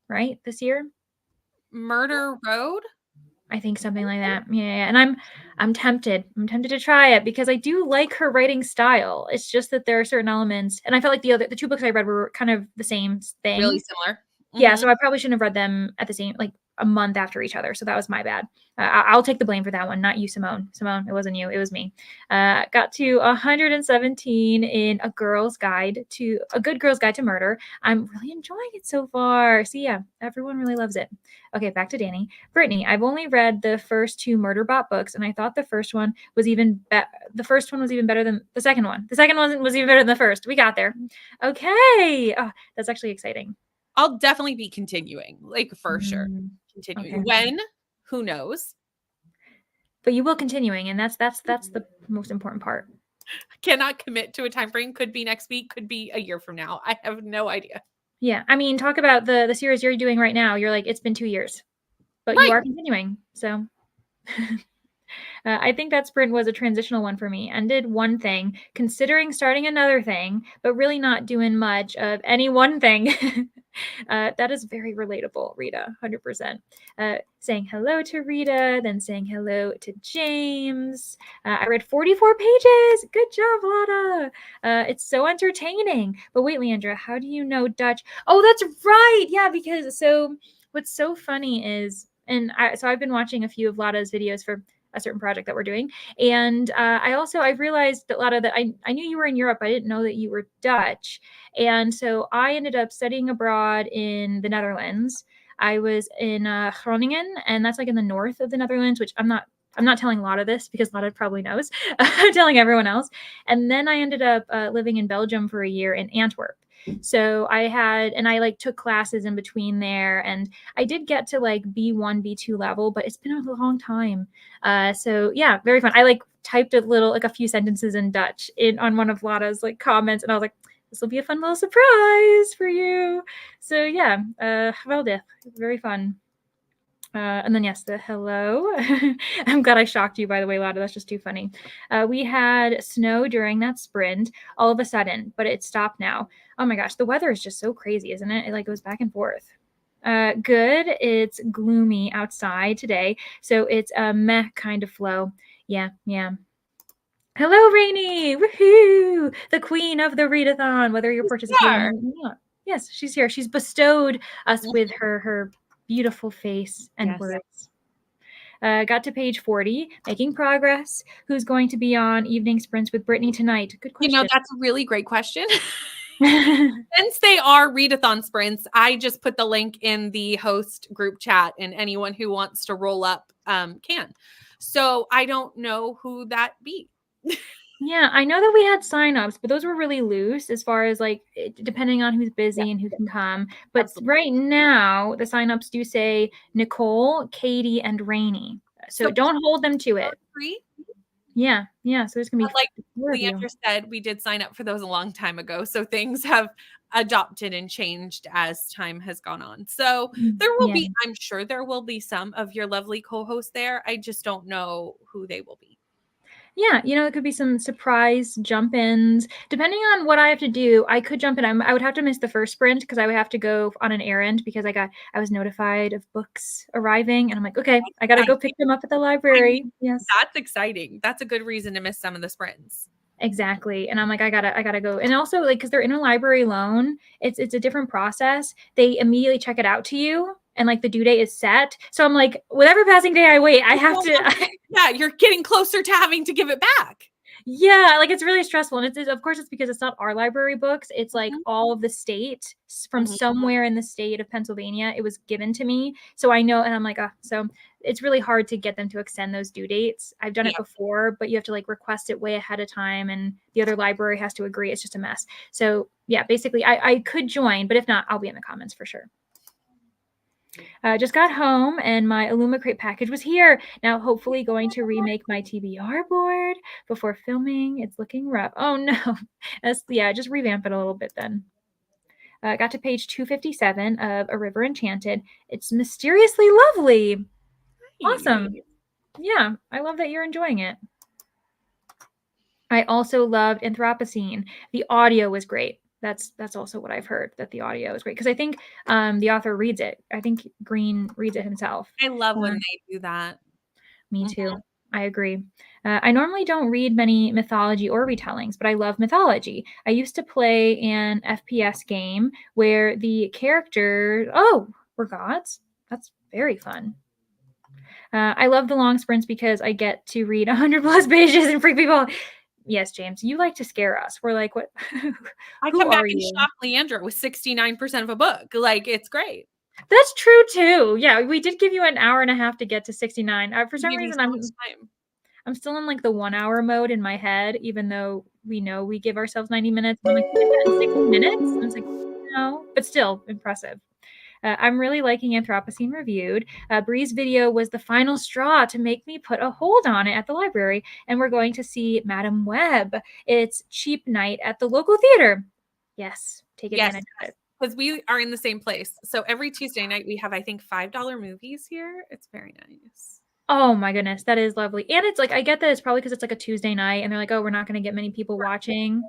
right? This year? Murder Road? I think something like that. Yeah. And I'm tempted. I'm tempted to try it because I do like her writing style. It's just that there are certain elements, and I felt like the 2 books I read were kind of the same thing. Really similar. Yeah. So I probably shouldn't have read them at the same, like a month after each other. So that was my bad. I'll take the blame for that one. Not you, Simone. Simone, it wasn't you. It was me. Got to 117 in A Good Girl's Guide to Murder. I'm really enjoying it so far. See, yeah, everyone really loves it. Okay, back to Danny. Brittany, I've only read the first 2 Murderbot books, and I thought the first one was even the first one was even better than the second one. The second one was even better than the first. We got there. Okay. Oh, that's actually exciting. I'll definitely be continuing, like for sure. Continuing. Okay. When? Who knows? But you will continuing, and that's the most important part. I cannot commit to a time frame. Could be next week, could be a year from now. I have no idea. Yeah. I mean, talk about the series you're doing right now. You're like, it's been 2 years. But Right. you are continuing. So I think that sprint was a transitional one for me. Ended one thing, considering starting another thing, but really not doing much of any one thing. That is very relatable, Rita, 100%. Saying hello to Rita, then saying hello to James. I read 44 pages. Good job, Lana. It's so entertaining. But wait, Leandra, how do you know Dutch? Oh, that's right. Yeah, because what's so funny is, so I've been watching a few of Lada's videos for a certain project that we're doing. And I've realized that Lada, that I knew you were in Europe. I didn't know that you were Dutch. And so I ended up studying abroad in the Netherlands. I was in Groningen, and that's like in the north of the Netherlands, which I'm not telling Lada this because Lada probably knows. I'm telling everyone else. And then I ended up living in Belgium for a year in Antwerp. So I took classes in between there, and I did get to like B1, B2 level, but it's been a long time. So yeah, very fun. I typed a few sentences in Dutch on one of Lada's comments, and I was like, this will be a fun little surprise for you. So yeah, geweldig, very fun. And then yes, the hello. I'm glad I shocked you, by the way, Lada. That's just too funny. We had snow during that sprint all of a sudden, but it stopped now. Oh my gosh, the weather is just so crazy, isn't it? It goes back and forth. Good. It's gloomy outside today, so it's a meh kind of flow. Yeah. Hello, Rainy. Woohoo! The queen of the Readathon, whether you're participating or not. Yes, she's here. She's bestowed us with her beautiful face and words. Got to page 40, making progress. Who's going to be on evening sprints with Brittany tonight? Good question. That's a really great question. Since they are Readathon sprints, I just put the link in the host group chat, and anyone who wants to roll up can. So I don't know who that be. Yeah, I know that we had signups, but those were really loose as far as depending on who's busy and who can come. But right now, the signups do say Nicole, Katie, and Rainy. So don't hold them to it. Free? Yeah. So there's gonna be like Leandra said, we did sign up for those a long time ago. So things have adopted and changed as time has gone on. So there will be, I'm sure there will be some of your lovely co-hosts there. I just don't know who they will be. Yeah, it could be some surprise jump-ins. Depending on what I have to do, I could jump in. I would have to miss the first sprint because I would have to go on an errand because I was notified of books arriving, and I'm like, okay, I got to go pick them up at the library. Yes. That's exciting. That's a good reason to miss some of the sprints. Exactly. And I'm like, I gotta go. And also because they're interlibrary loan, it's a different process. They immediately check it out to you, and the due date is set. So I'm like, whatever passing day I wait, I have to. Yeah, you're getting closer to having to give it back. Yeah, it's really stressful. And it's of course it's because it's not our library books. It's all of the state from somewhere in the state of Pennsylvania. It was given to me. So I know, and I'm like, so it's really hard to get them to extend those due dates. I've done it before, but you have to request it way ahead of time, and the other library has to agree. It's just a mess. So yeah, basically I could join, but if not, I'll be in the comments for sure. Just got home and my Illumicrate package was here. Now, hopefully going to remake my TBR board before filming. It's looking rough. Oh no. Just revamp it a little bit then. Got to page 257 of A River Enchanted. It's mysteriously lovely. Awesome. Yeah, I love that you're enjoying it. I also loved Anthropocene. The audio was great. That's also what I've heard, that the audio is great. Because I think the author reads it. I think Green reads it himself. I love when they do that. Me too. I agree. I normally don't read many mythology or retellings, but I love mythology. I used to play an FPS game where the characters were gods. Very fun. I love the long sprints because I get to read 100 plus pages and freak people. Yes, James, you like to scare us. We're like, what? I Who come back are and you? shock Leandra with 69% of a book. Like, it's great. That's true too. Yeah, we did give you an hour and a half to get to 69. For some Give me reason, so much time. I'm still in like the 1 hour mode in my head, even though we know we give ourselves 90 minutes. I'm like, we did that in 60 minutes. And it's like, no, but still impressive. I'm really liking Anthropocene Reviewed. Bree's video was the final straw to make me put a hold on it at the library, and we're going to see Madam Web. It's cheap night at the local theater. Yes, take advantage of it. Because we are in the same place. So every Tuesday night we have, I think, $5 movies here. It's very nice. Oh my goodness, that is lovely. And it's like, I get that it's probably because it's like a Tuesday night and they're like, oh, we're not going to get many people watching.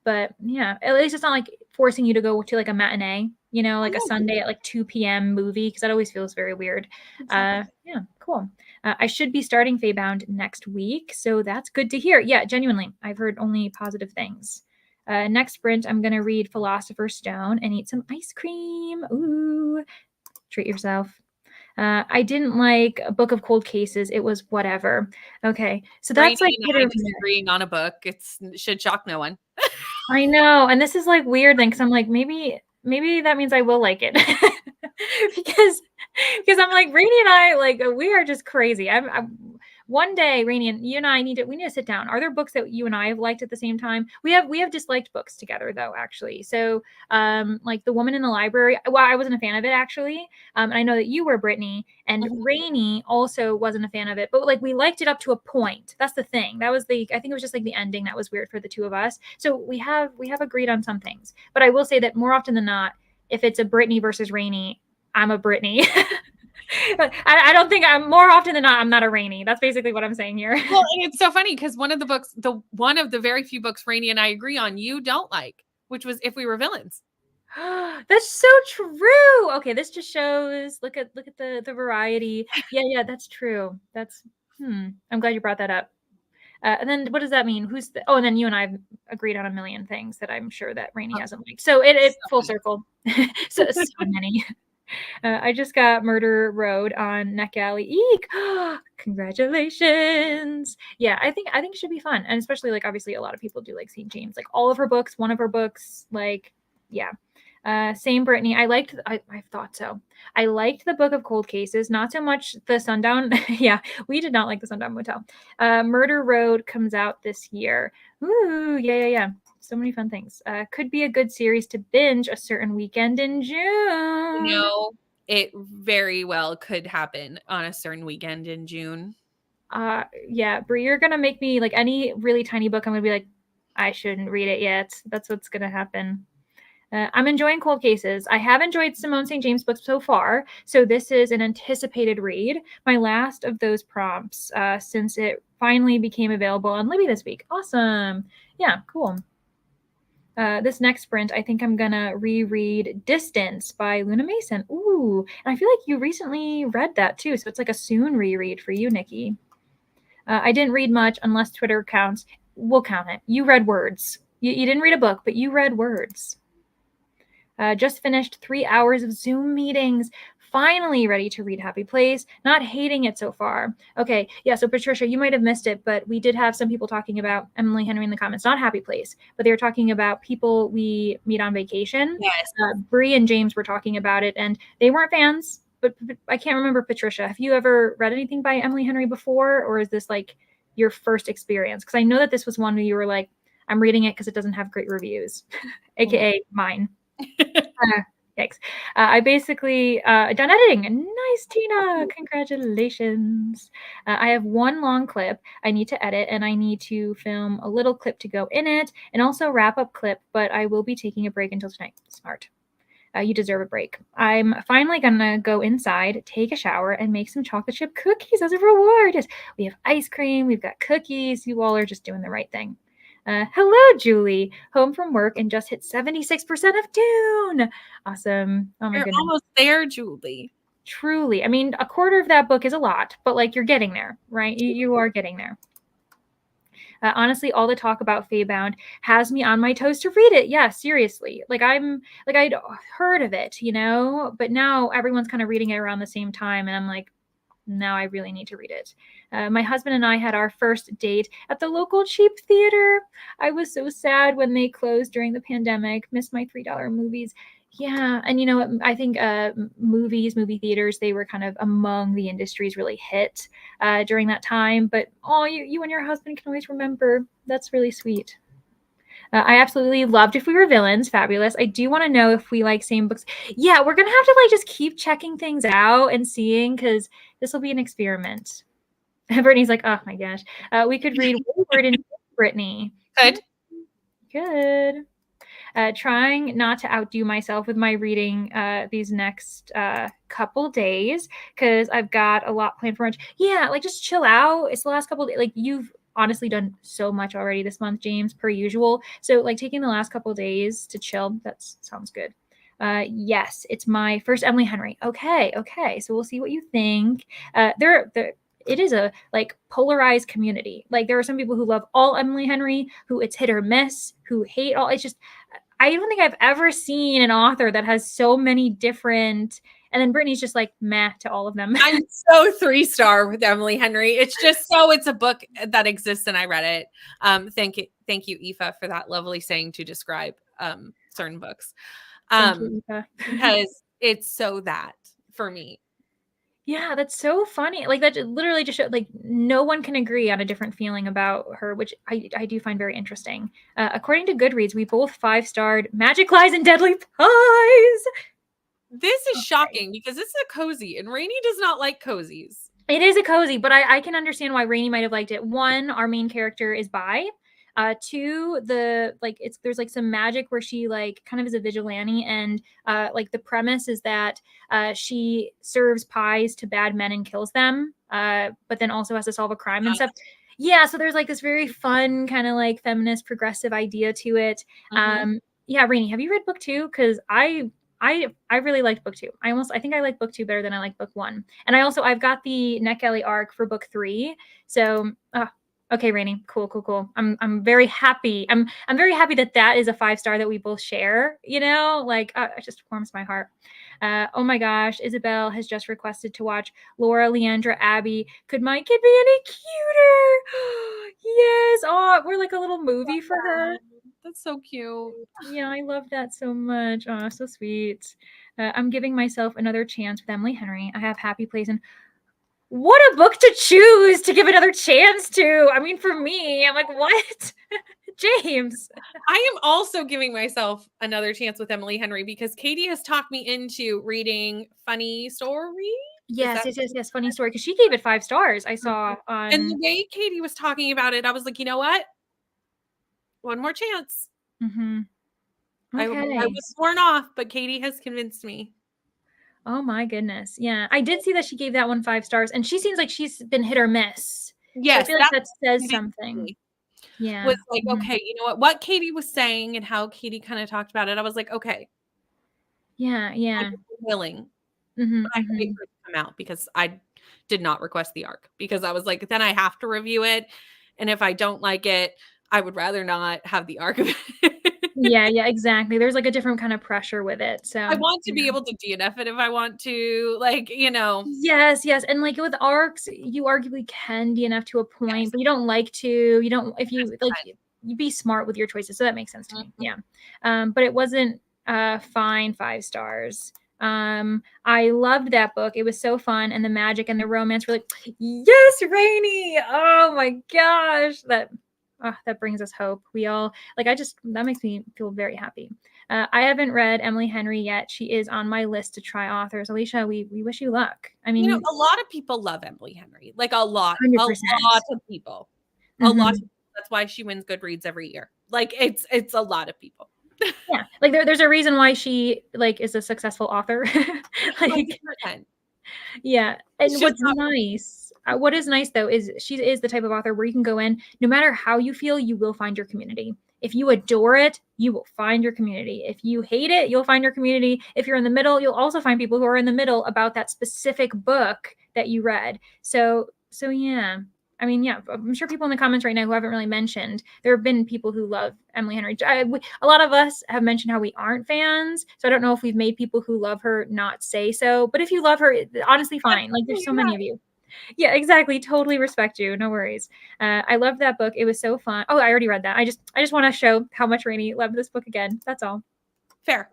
But yeah, at least it's not like forcing you to go to like a matinee, you know, like a Sunday at like 2 p.m. movie, because that always feels very weird. Yeah, cool. I should be starting Feybound next week, so that's good to hear. Yeah, genuinely, I've heard only positive things. Next sprint, I'm going to read Philosopher's Stone and eat some ice cream. Ooh, treat yourself. I didn't like a Book of Cold Cases. It was whatever. Okay, so that's like disagreeing on a book. It should shock no one. I know, and this is like weird then, because I'm like, maybe that means I will like it because I'm like, Rainy and I, like, we are just crazy. I'm one day, Rainy, and you and I need to sit down. Are there books that you and I have liked at the same time? We have disliked books together though, actually. So like The Woman in the Library, well, I wasn't a fan of it actually. And I know that you were, Brittany, and Rainy also wasn't a fan of it, but like we liked it up to a point. That's the thing. I think it was just like the ending that was weird for the two of us. So we have agreed on some things. But I will say that more often than not, if it's a Brittany versus Rainy, I'm a Brittany. I don't think I'm more often than not, I'm not a Rainy. That's basically what I'm saying here. Well, and it's so funny because one of the very few books Rainy and I agree on, you don't like, which was If We Were Villains. That's so true. Okay, this just shows, look at the variety. Yeah, that's true. That's I'm glad you brought that up. And then what does that mean? And then you and I have agreed on a million things that I'm sure that Rainy hasn't liked. So it full circle. so many. I just got Murder Road on NetGalley. Eek! Congratulations! Yeah, I think it should be fun, and especially like obviously a lot of people do like St. James, like all of her books, one of her books, like yeah. Same Brittany. I thought so. I liked the Book of Cold Cases, not so much the Sundown. Yeah, we did not like the Sundown Motel. Murder Road comes out this year. Ooh, yeah. So many fun things. Could be a good series to binge a certain weekend in June. You know, it very well could happen on a certain weekend in June. Yeah, Brie, you're gonna make me like any really tiny book. I'm gonna be like, I shouldn't read it yet. That's what's gonna happen. I'm enjoying Cold Cases. I have enjoyed Simone St. James books so far, so this is an anticipated read. My last of those prompts since it finally became available on Libby this week. Awesome. Yeah, cool. This next sprint, I think I'm gonna reread Distance by Luna Mason. Ooh, and I feel like you recently read that too, so it's like a soon reread for you, Nikki. I didn't read much unless Twitter counts. We'll count it. You read words. You didn't read a book, but you read words. Just finished 3 hours of Zoom meetings. Finally ready to read Happy Place. Not hating it so far. Okay, yeah, so Patricia, you might have missed it, but we did have some people talking about Emily Henry in the comments. Not Happy Place, but they were talking about people we meet on vacation. Yes. Bree and James were talking about it, and they weren't fans, but I can't remember, Patricia. Have you ever read anything by Emily Henry before, or is this like your first experience? Because I know that this was one where you were like, I'm reading it because it doesn't have great reviews, aka mine. Yikes. I basically done editing. Nice, Tina. Congratulations. I have one long clip I need to edit, and I need to film a little clip to go in it, and also wrap up clip, but I will be taking a break until tonight. Smart. You deserve a break. I'm finally gonna go inside, take a shower, and make some chocolate chip cookies as a reward. Yes, we have ice cream, we've got cookies. You all are just doing the right thing. Hello, Julie. Home from work and just hit 76% of Dune. Awesome. Oh my You're goodness. almost there, Julie. Truly. I mean, a quarter of that book is a lot, but like you're getting there, right? You are getting there. Honestly, all the talk about Feybound has me on my toes to read it. Yeah, seriously. I'd heard of it, but now everyone's kind of reading it around the same time, and I'm like, now I really need to read it. My husband and I had our first date at the local cheap theater. I was so sad when they closed during the pandemic. Missed my $3 movies. Yeah, and I think movie theaters, they were kind of among the industries really hit during that time. But you and your husband can always remember. That's really sweet. I absolutely loved If We Were Villains. Fabulous. I do want to know if we like same books. Yeah, we're gonna have to just keep checking things out and seeing, because this will be an experiment. Brittany's like, oh my gosh. We could read Wayward and Brittany. Good. Good. Trying not to outdo myself with my reading these next couple days, because I've got a lot planned for lunch. Yeah, just chill out. It's the last couple of days. You've honestly done so much already this month, James, per usual. So taking the last couple of days to chill, that sounds good. Yes, it's my first Emily Henry. Okay. So we'll see what you think. It is a polarized community. There are some people who love all Emily Henry, who it's hit or miss, who hate all. It's just, I don't think I've ever seen an author that has so many different. And then Brittany's just meh to all of them. I'm so 3-star with Emily Henry. It's just it's a book that exists and I read it. Thank you, Aoife, for that lovely saying to describe certain books. Thank you, Aoife. Because it's so that for me. Yeah, that's so funny. That literally just showed, no one can agree on a different feeling about her, which I do find very interesting. According to Goodreads, we both 5-starred Magic Lies and Deadly Pies. This is shocking because this is a cozy, and Rainey does not like cozies. It is a cozy, but I can understand why Rainey might have liked it. One, our main character is bi. Two, there's some magic where she kind of is a vigilante, and the premise is that she serves pies to bad men and kills them, but then also has to solve a crime and stuff. Yeah, so there's this very fun kind of feminist progressive idea to it. Mm-hmm. Yeah, Rainey, have you read book 2? Because I really liked book 2. I think I like book 2 better than I like book 1. And I've got the NetGalley arc for book 3. So okay, Rainey, cool. I'm very happy. I'm very happy that is a 5-star that we both share. It just warms my heart. Oh my gosh, Isabel has just requested to watch Laura, Leandra, Abby. Could my kid be any cuter? Yes. Oh, we're a little movie for her. That's so cute. Yeah, I love that so much. Oh, so sweet. I'm giving myself another chance with Emily Henry. I have Happy Place, and what a book to choose to give another chance to. I mean, for me, I'm like, what? James. I am also giving myself another chance with Emily Henry because Katie has talked me into reading Funny Story. Yes. Funny Story. Because she gave it 5 stars. I saw on. And the way Katie was talking about it, I was like, you know what? One more chance. Mm-hmm. Okay. I was sworn off, but Katie has convinced me. Oh my goodness. Yeah. I did see that she gave that one 5 stars, and she seems like she's been hit or miss. Yes. So I feel that says something. Yeah. Was okay, you know what Katie was saying and how Katie kind of talked about it. I was like, okay. Yeah. I'm willing. Mm-hmm, I wait for it to come out because I did not request the arc because I was like, then I have to review it. And if I don't like it, I would rather not have the arc of it. Yeah, exactly. There's a different kind of pressure with it. So I want to be able to DNF it if I want to, Yes. And with arcs, you arguably can DNF to a point, yes, but you don't like to. You don't, if you you be smart with your choices. So that makes sense to me. Yeah. But it wasn't fine 5 stars. I loved that book. It was so fun, and the magic and the romance were yes, Rainey. Oh my gosh. That brings us hope. We all that makes me feel very happy. I haven't read Emily Henry yet. She is on my list to try authors. Alicia, we wish you luck. I mean, a lot of people love Emily Henry, a lot 100%. A lot of people. Mm-hmm. A lot of people. That's why she wins Goodreads every year. It's a lot of people. Yeah, there's a reason why she is a successful author. 100%. Yeah, and what is nice though is she is the type of author where you can go in, no matter how you feel, you will find your community. If you adore it, you will find your community. If you hate it, you'll find your community. If you're in the middle, you'll also find people who are in the middle about that specific book that you read. So yeah. I mean, yeah, I'm sure people in the comments right now who haven't really mentioned, there have been people who love Emily Henry. A lot of us have mentioned how we aren't fans, so I don't know if we've made people who love her not say so. But if you love her, honestly, fine. Like, there's so many of you. Yeah, exactly. Totally respect you. No worries. I loved that book. It was so fun. Oh, I already read that. I just want to show how much Rainey loved this book again. That's all. Fair.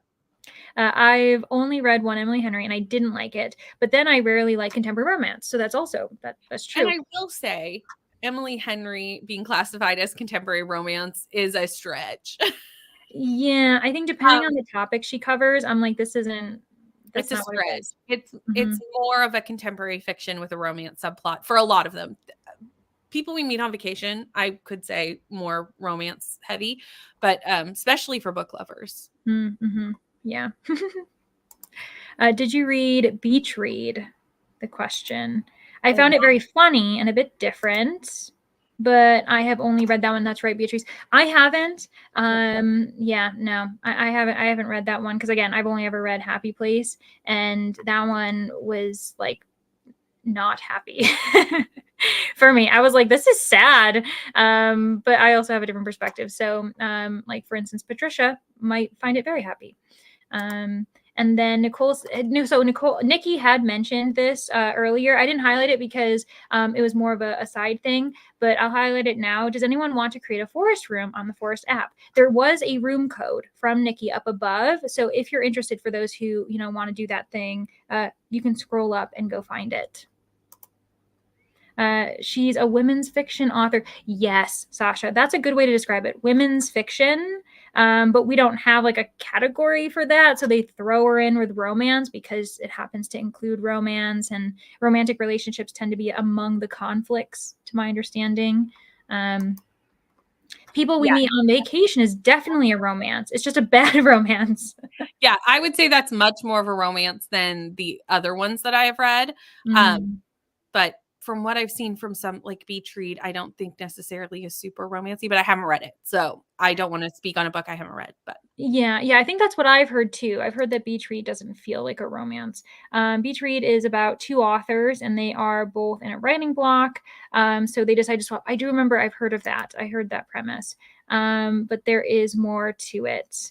I've only read one Emily Henry and I didn't like it, but then I rarely like contemporary romance. So that's also, that's true. And I will say Emily Henry being classified as contemporary romance is a stretch. Yeah, I think depending on the topic she covers, I'm like, this isn't, that's it's not a what it stretch. is. It's more of a contemporary fiction with a romance subplot for a lot of them. People we meet on vacation, I could say more romance heavy, but especially for book lovers. Mm-hmm. Yeah. Did you read Beach Read? The question. I found it very funny and a bit different, but I have only read that one. That's right, Beatrice. I haven't. Yeah, no, I haven't. I haven't read that one because again, I've only ever read Happy Place, and that one was like not happy for me. I was like, this is sad. But I also have a different perspective. So, like for instance, Patricia might find it very happy. And then Nikki had mentioned this earlier. I didn't highlight it because it was more of a side thing, but I'll highlight it now. Does anyone want to create a forest room on the Forest app? There was a room code from Nikki up above. So if you're interested, for those who, want to do that thing, you can scroll up and go find it. She's a women's fiction author. Yes, Sasha, that's a good way to describe it. Women's fiction, but we don't have like a category for that. So they throw her in with romance because it happens to include romance, and romantic relationships tend to be among the conflicts, to my understanding. People we meet on vacation is definitely a romance. It's just a bad romance. Yeah, I would say that's much more of a romance than the other ones that I have read. But from what I've seen from some like Beach Read, I don't think necessarily is super romancy, but I haven't read it. So I don't want to speak on a book I haven't read, but yeah, I think that's what I've heard too. I've heard that Beach Read doesn't feel like a romance. Beach Read is about two authors and they are both in a writing block. So they decide to swap. I do remember I've heard of that. I heard that premise. But there is more to it.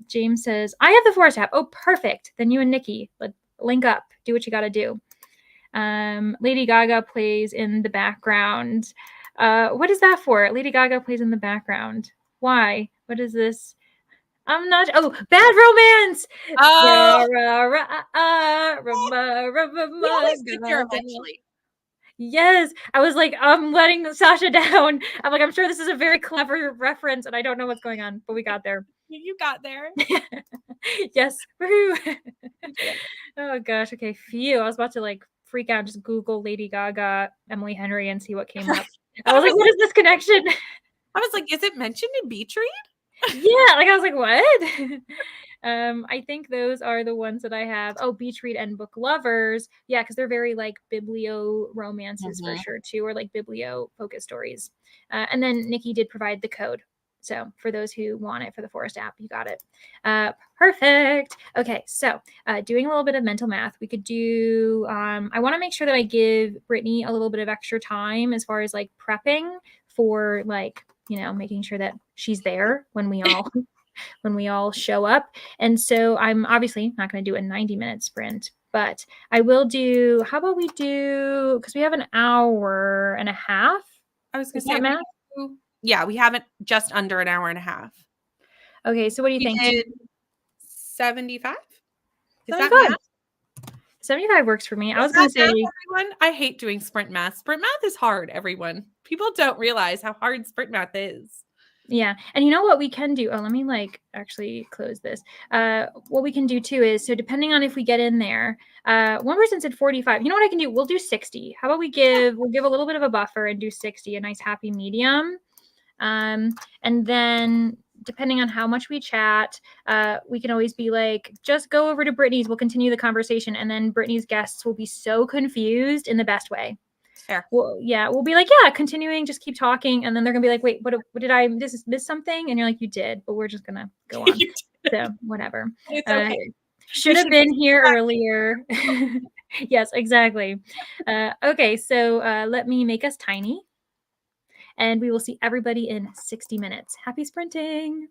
James says, I have the Forest app. Oh, perfect. Then you and Nikki, link up, do what you got to do. Lady Gaga plays in the background. What is that for? Lady Gaga plays in the background. Why? What is this? I'm not. Oh, Bad Romance. eventually. Yes, I was like, I'm letting Sasha down. I'm like, I'm sure this is a very clever reference, and I don't know what's going on, but we got there. You got there. Yes. Woohoo. Oh gosh. Okay. Phew. I was about to like freak out, just Google Lady Gaga, Emily Henry, and see what came up. I was like, what is this connection? I was like, is it mentioned in Beach Read? Yeah. Like I was like, what? I think those are the ones that I have. Oh, Beach Read and Book Lovers. Yeah, because they're very like biblio romances for sure too, or like biblio focus stories. And then Nikki did provide the code. So for those who want it for the Forest app, you got it. Perfect. Okay, so doing a little bit of mental math, we could do, I want to make sure that I give Brittany a little bit of extra time as far as like prepping for like, making sure that she's there when we all show up. And so I'm obviously not going to do a 90-minute sprint, but I will do, how about we do, because we have an hour and a half. I was going to say math. Yeah, we have it just under an hour and a half. Okay, so what do you think? 75? Is that math? 75 works for me. I was going to say, everyone, I hate doing sprint math. Sprint math is hard, everyone. People don't realize how hard sprint math is. Yeah. And you know what we can do? Oh, let me actually close this. What we can do too is, so depending on if we get in there, one person said 45. You know what I can do? We'll do 60. How about we'll give a little bit of a buffer and do 60, a nice happy medium. And then depending on how much we chat, we can always be like, just go over to Brittany's. We'll continue the conversation. And then Brittany's guests will be so confused in the best way. Fair. Well, yeah, we'll be like, yeah, continuing, just keep talking. And then they're going to be like, wait, what did I miss something? And you're like, you did, but we're just going to go on. So whatever. It's okay. Should have been here earlier. Yes, exactly. Okay, so let me make us tiny, and we will see everybody in 60 minutes. Happy sprinting!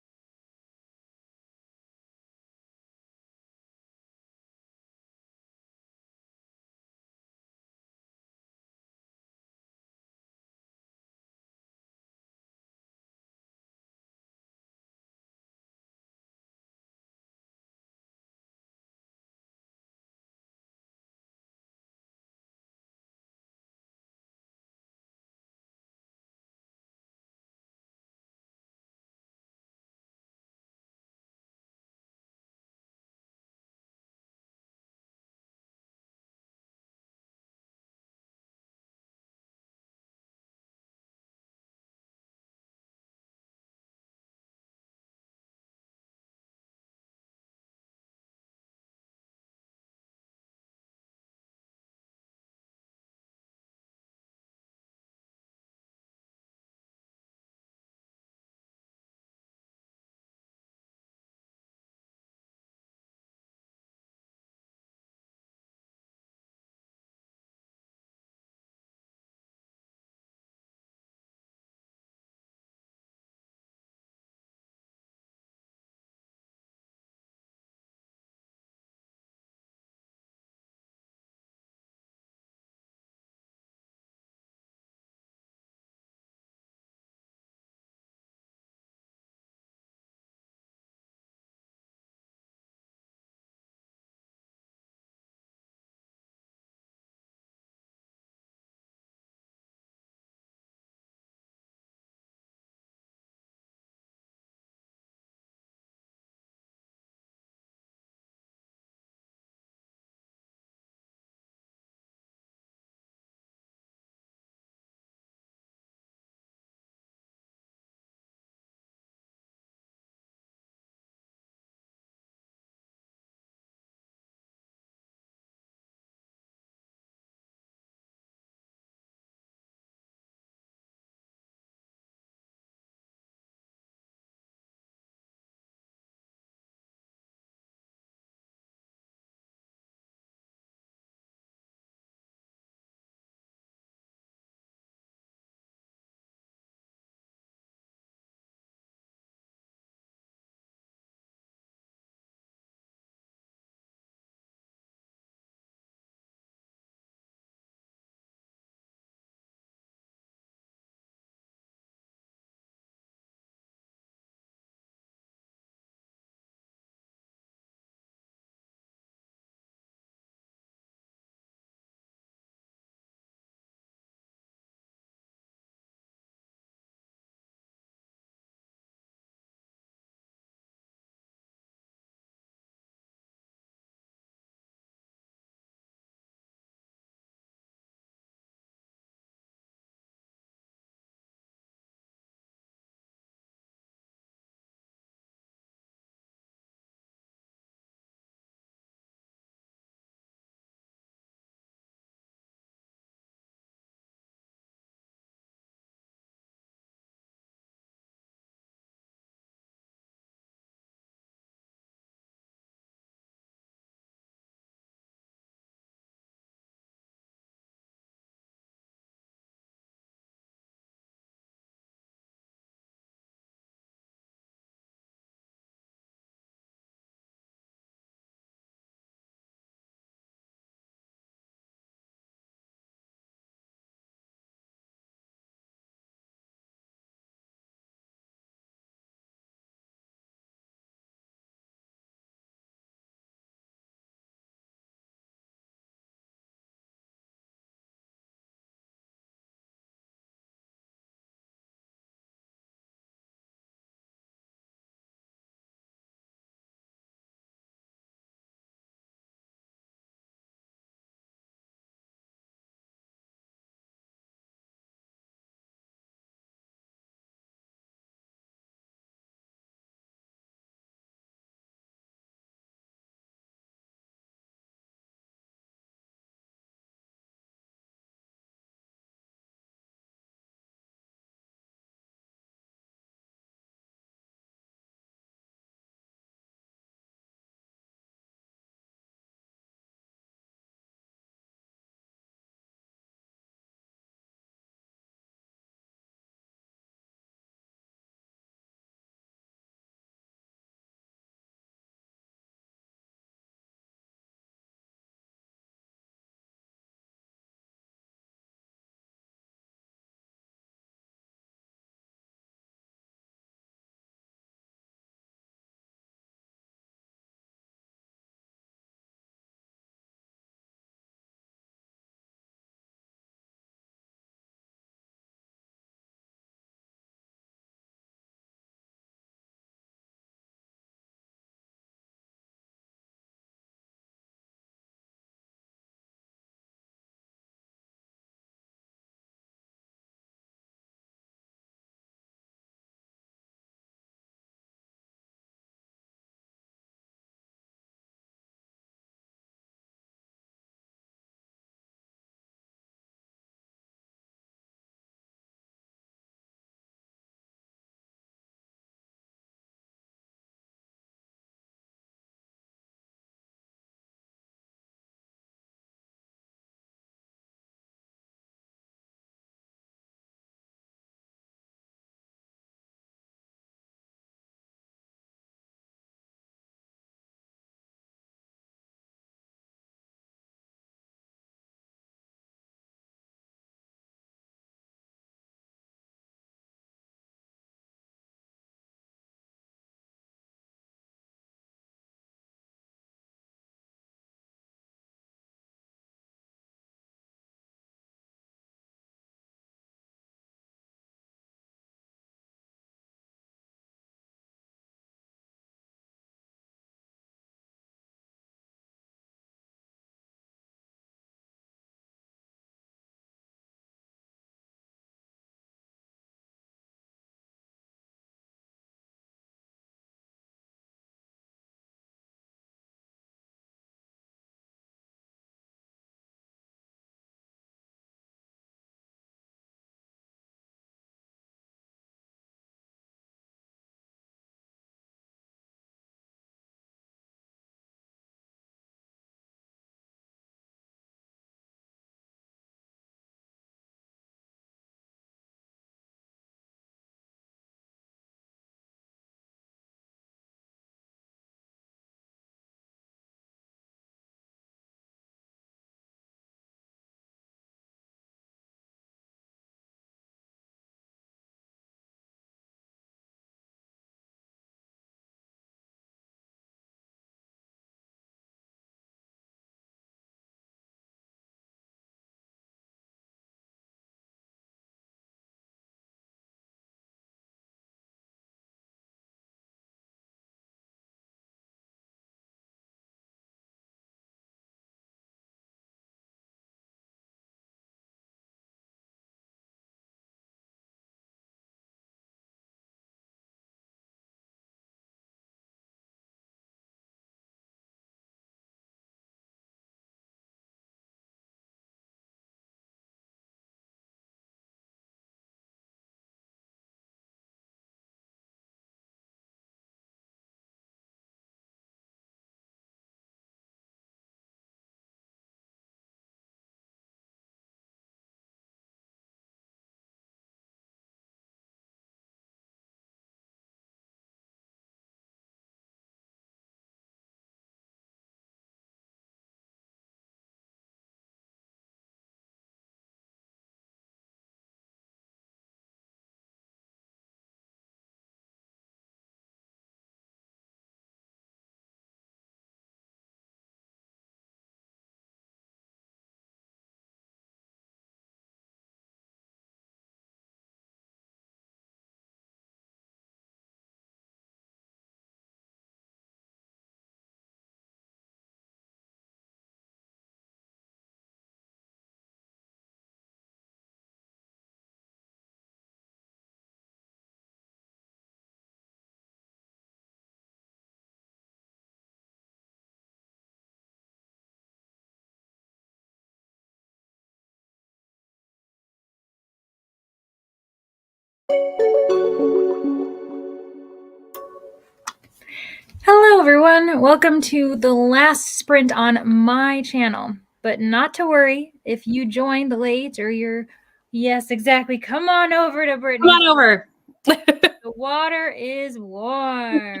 Hello everyone, welcome to the last sprint on my channel. But not to worry, if you joined late or you're, yes, exactly, come on over to Brittany. Come on over. The water is warm.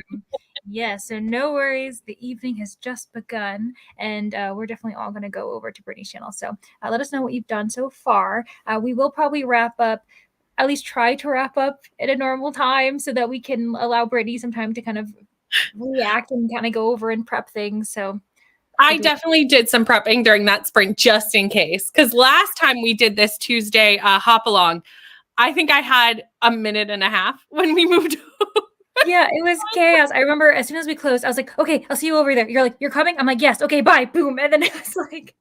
Yes, so no worries. The evening has just begun, and we're definitely all going to go over to Brittany's channel. So let us know what you've done so far. We will probably wrap up, at least try to wrap up at a normal time so that we can allow Brittany some time to kind of react and kind of go over and prep things. So I definitely did some prepping during that sprint just in case. Because last time we did this Tuesday hop along, I think I had a minute and a half when we moved. Yeah, it was chaos. I remember as soon as we closed, I was like, okay, I'll see you over there. You're like, you're coming? I'm like, yes, okay, bye, boom. And then it was like,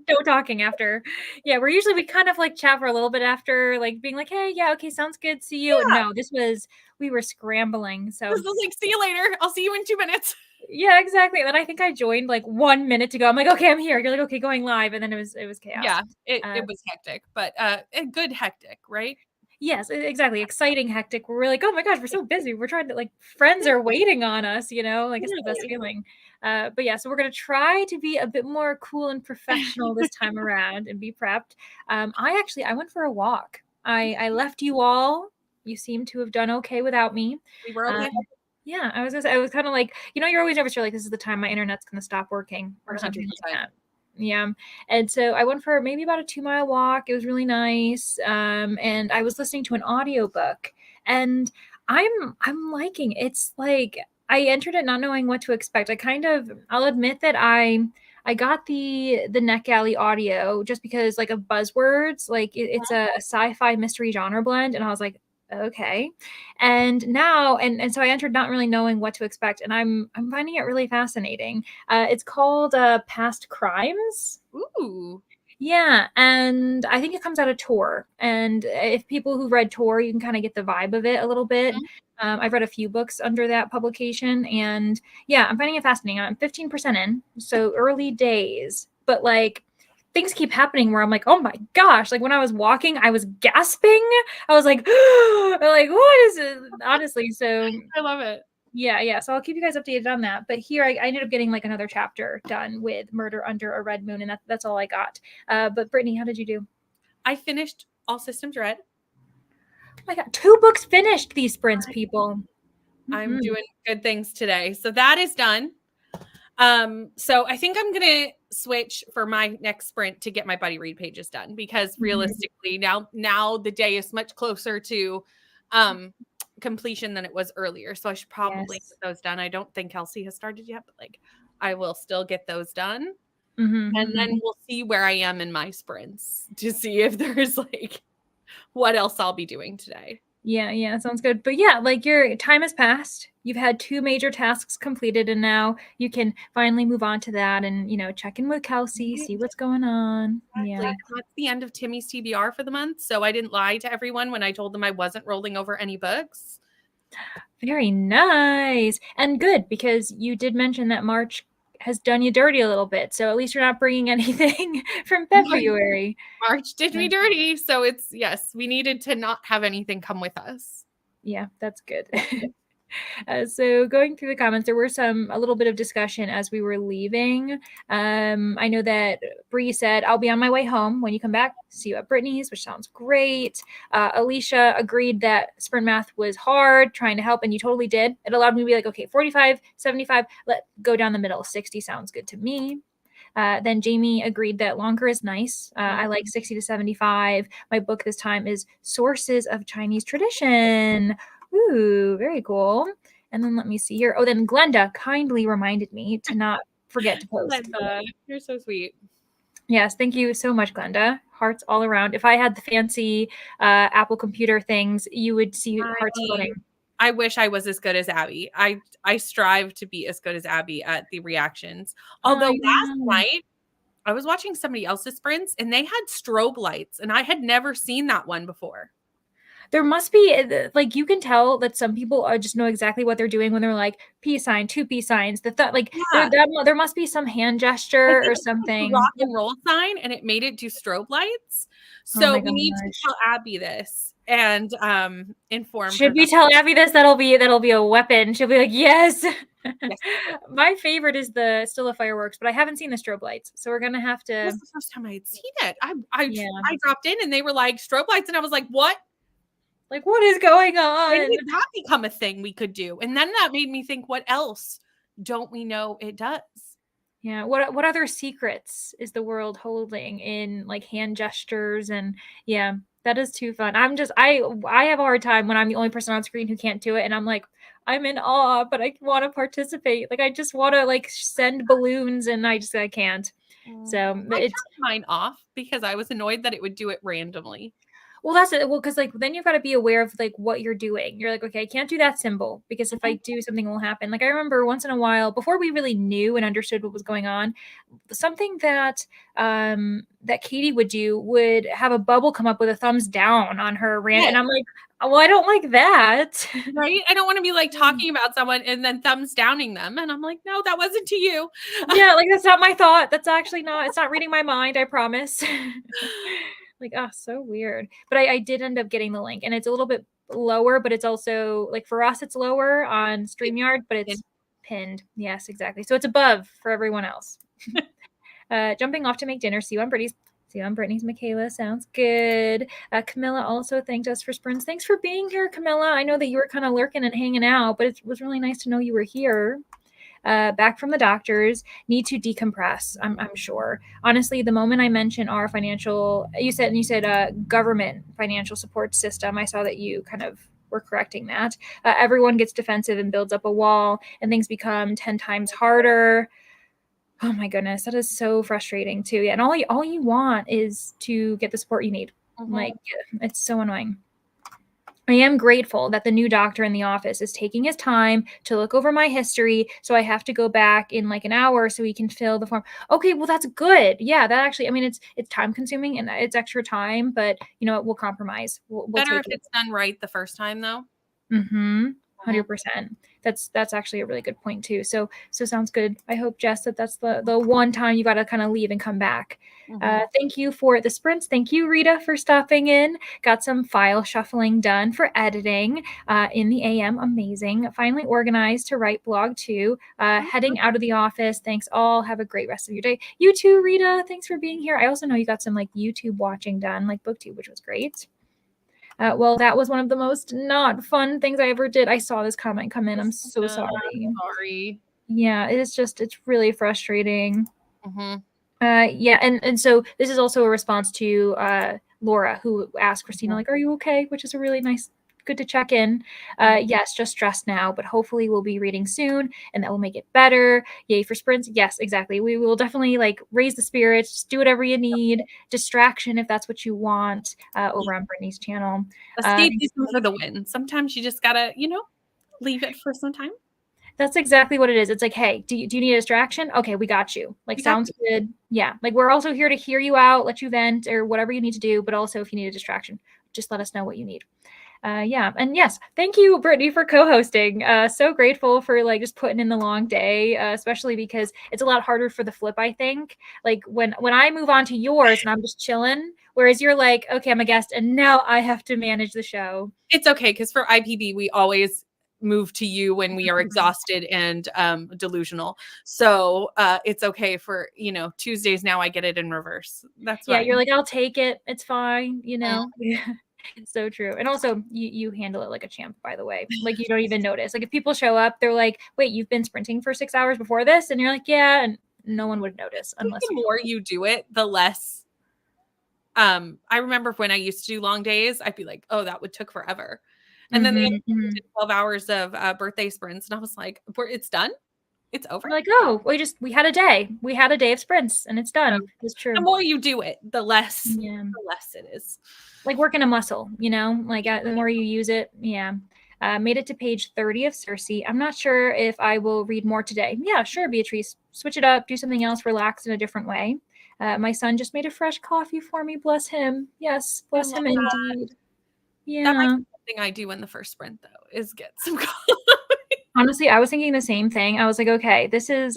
no talking after. Yeah, we kind of like chat for a little bit after, like being like, hey, yeah, okay, sounds good, see you. Yeah. No, we were scrambling. So this was like, see you later. I'll see you in 2 minutes. Yeah, exactly. And then I think I joined like 1 minute to go. I'm like, okay, I'm here. You're like, okay, going live. And then it was chaos. Yeah, it was hectic, but a good hectic, right? Yes, exactly. Exciting, hectic. We're like, oh my gosh, we're so busy. We're trying to, like, friends are waiting on us, you know, like it's the best feeling. But yeah, so we're going to try to be a bit more cool and professional this time around and be prepped. I went for a walk. I left you all. You seem to have done okay without me. We were okay. Yeah, I was kind of like, you know, you're always nervous. You're like, this is the time my internet's going to stop working or something like that. Yeah. And so I went for maybe about a 2-mile walk. It was really nice. And I was listening to an audiobook, and I'm liking it. It's like I entered it not knowing what to expect. I'll admit that I got the NetGalley audio just because like of buzzwords, like it's a sci-fi mystery genre blend, and I was like, okay. And now and so I entered not really knowing what to expect, and I'm finding it really fascinating. It's called Past Crimes. Ooh. Yeah, and I think it comes out of Tor. And if people who read Tor, you can kind of get the vibe of it a little bit. I've read a few books under that publication, and yeah, I'm finding it fascinating. I'm 15% in, so early days, but like things keep happening where I'm like, oh my gosh, like when I was walking, I was gasping. I was like, like, what is it? Honestly, so I love it. Yeah. So I'll keep you guys updated on that. But here I ended up getting like another chapter done with Murder Under a Red Moon, and that's all I got. But Brittany, how did you do? I finished All Systems Red. Oh my God, 2 books finished these sprints, people. I'm doing good things today. So that is done. So I think I'm gonna switch for my next sprint to get my buddy read pages done, because realistically now the day is much closer to completion than it was earlier. So I should probably get those done. I don't think Kelsey has started yet, but like I will still get those done. And then we'll see where I am in my sprints to see if there's like what else I'll be doing today. Yeah, sounds good. But yeah, like your time has passed. You've had 2 major tasks completed, and now you can finally move on to that and, you know, check in with Kelsey, see what's going on. Yeah. That's the end of Timmy's TBR for the month. So I didn't lie to everyone when I told them I wasn't rolling over any books. Very nice. And good, because you did mention that March has done you dirty a little bit. So at least you're not bringing anything from February. March did me dirty. So it's, yes, we needed to not have anything come with us. Yeah, that's good. So going through the comments, there were a little bit of discussion as we were leaving. I know that Bree said, I'll be on my way home when you come back. See you at Brittany's, which sounds great. Alicia agreed that sprint math was hard, trying to help, and you totally did. It allowed me to be like, okay, 45, 75, let go down the middle. 60 sounds good to me. Then Jamie agreed that longer is nice. I like 60 to 75. My book this time is Sources of Chinese Tradition. Ooh, very cool. And then let me see here. Oh, then Glenda kindly reminded me to not forget to post. Glenda, you're so sweet. Yes, thank you so much, Glenda. Hearts all around. If I had the fancy Apple computer things, you would see hearts floating. I wish I was as good as Abby. I strive to be as good as Abby at the reactions. Although last night I was watching somebody else's sprints and they had strobe lights, and I had never seen that one before. There must be, like, you can tell that some people just know exactly what they're doing when they're like peace sign, 2 peace signs. There must be some hand gesture or something. Rock and roll sign, and it made it do strobe lights. So we need to tell Abby this. and inform her. Should we tell Abby this? That'll be a weapon. She'll be like, yes. Yes. My favorite is still the fireworks, but I haven't seen the strobe lights, so we're gonna have to. That was the first time I had seen it. I dropped in and they were like strobe lights, and I was like, what? Like, what is going on? When did that become a thing we could do? And then that made me think, what else don't we know it does? Yeah. What other secrets is the world holding in like hand gestures? And yeah, that is too fun. I have a hard time when I'm the only person on screen who can't do it. And I'm like, I'm in awe, but I want to participate. Like, I just want to like send balloons and I can't. So I turned mine off because I was annoyed that it would do it randomly. Well, that's it. Well, because like then you've got to be aware of like what you're doing. You're like, okay, I can't do that symbol because if I do, something will happen. Like I remember once in a while, before we really knew and understood what was going on, something that that Katie would do would have a bubble come up with a thumbs down on her rant, and I'm like, well, I don't like that. Right? I don't want to be like talking about someone and then thumbs downing them, and I'm like, no, that wasn't to you. Yeah, like that's not my thought. That's actually not. It's not reading my mind. I promise. Like, oh, so weird. But I did end up getting the link, and it's a little bit lower, but it's also like for us, it's lower on StreamYard, but it's pinned. Yes, exactly. So it's above for everyone else. Jumping off to make dinner. See you on Brittany's. Michaela. Sounds good. Camilla also thanked us for sprints. Thanks for being here, Camilla. I know that you were kind of lurking and hanging out, but it was really nice to know you were here. Back from the doctors, need to decompress. I'm sure. Honestly, the moment I mentioned our financial, you said government financial support system, I saw that you kind of were correcting that. Everyone gets defensive and builds up a wall, and things become 10 times harder. Oh my goodness, that is so frustrating too. Yeah, and all you want is to get the support you need. Like, it's so annoying. I am grateful that the new doctor in the office is taking his time to look over my history. So I have to go back in like an hour so he can fill the form. Okay, well, that's good. Yeah, that actually, I mean, it's time consuming and it's extra time, but you know, we'll compromise. We'll better if it's done right the first time though. 100%. That's actually a really good point too. So sounds good. I hope, Jess, that's the one time you got to kind of leave and come back. Thank you for the sprints. Thank you, Rita, for stopping in. Got some file shuffling done for editing in the AM. Amazing. Finally organized to write blog 2. Heading out of the office. Thanks all. Have a great rest of your day. You too, Rita. Thanks for being here. I also know you got some like YouTube watching done, like BookTube, which was great. Well, that was one of the most not fun things I ever did. I saw this comment come in. I'm so sorry. Sorry. Yeah, it's really frustrating. Yeah, and so this is also a response to Laura, who asked Christina, like, are you okay? Which is a really nice, good to check in. Yes, just stressed now, but hopefully we'll be reading soon and that will make it better. Yay for sprints. Yes, exactly. We will definitely like raise the spirits, just do whatever you need. Distraction if that's what you want over on Brittany's channel. Escapism for the win. Sometimes you just gotta, leave it for some time. That's exactly what it is. It's like, hey, do you need a distraction? Okay, we got you. Like, sounds good. Yeah. Like, we're also here to hear you out, let you vent or whatever you need to do. But also if you need a distraction, just let us know what you need. Yeah. And yes, thank you, Brittany, for co-hosting. So grateful for like just putting in the long day, especially because it's a lot harder for the flip, I think. Like when I move on to yours and I'm just chilling, whereas you're like, okay, I'm a guest and now I have to manage the show. It's okay, because for IPB, we always move to you when we are exhausted and delusional. So it's okay for, Tuesdays now I get it in reverse. That's right. Yeah, you're like, I'll take it. It's fine, It's so true. And also you handle it like a champ, by the way. Like you don't even notice. Like if people show up, they're like, wait, you've been sprinting for 6 hours before this? And you're like, yeah, and no one would notice unless the more you do it, the less. I remember when I used to do long days, I'd be like, oh, that took forever. And then they did 12 hours of birthday sprints. And I was like, it's done. It's over. Like, oh, we had a day. We had a day of sprints and it's done. It's true. The more you do it, the less it is. Like working a muscle, like the more you use it. Yeah. Made it to page 30 of Circe. I'm not sure if I will read more today. Yeah, sure, Beatrice. Switch it up. Do something else. Relax in a different way. My son just made a fresh coffee for me. Bless him. Yes, bless him indeed. Yeah. That might be something I do in the first sprint, though, is get some coffee. Honestly, I was thinking the same thing. I was like, okay,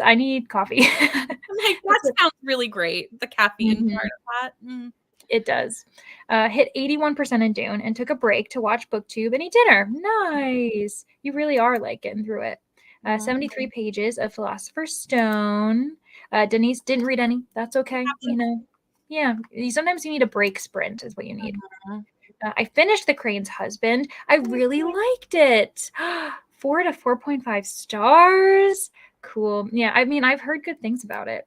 I need coffee. I'm like, that sounds really great. The caffeine part of that. It does. Hit 81% in Dune and took a break to watch BookTube and eat dinner. Nice. You really are like getting through it. 73 pages of Philosopher's Stone. Denise didn't read any. That's okay. You know, yeah. Sometimes you need a break sprint is what you need. I finished The Crane's Husband. I really liked it. 4 to 4.5 stars. Cool. Yeah, I mean, I've heard good things about it.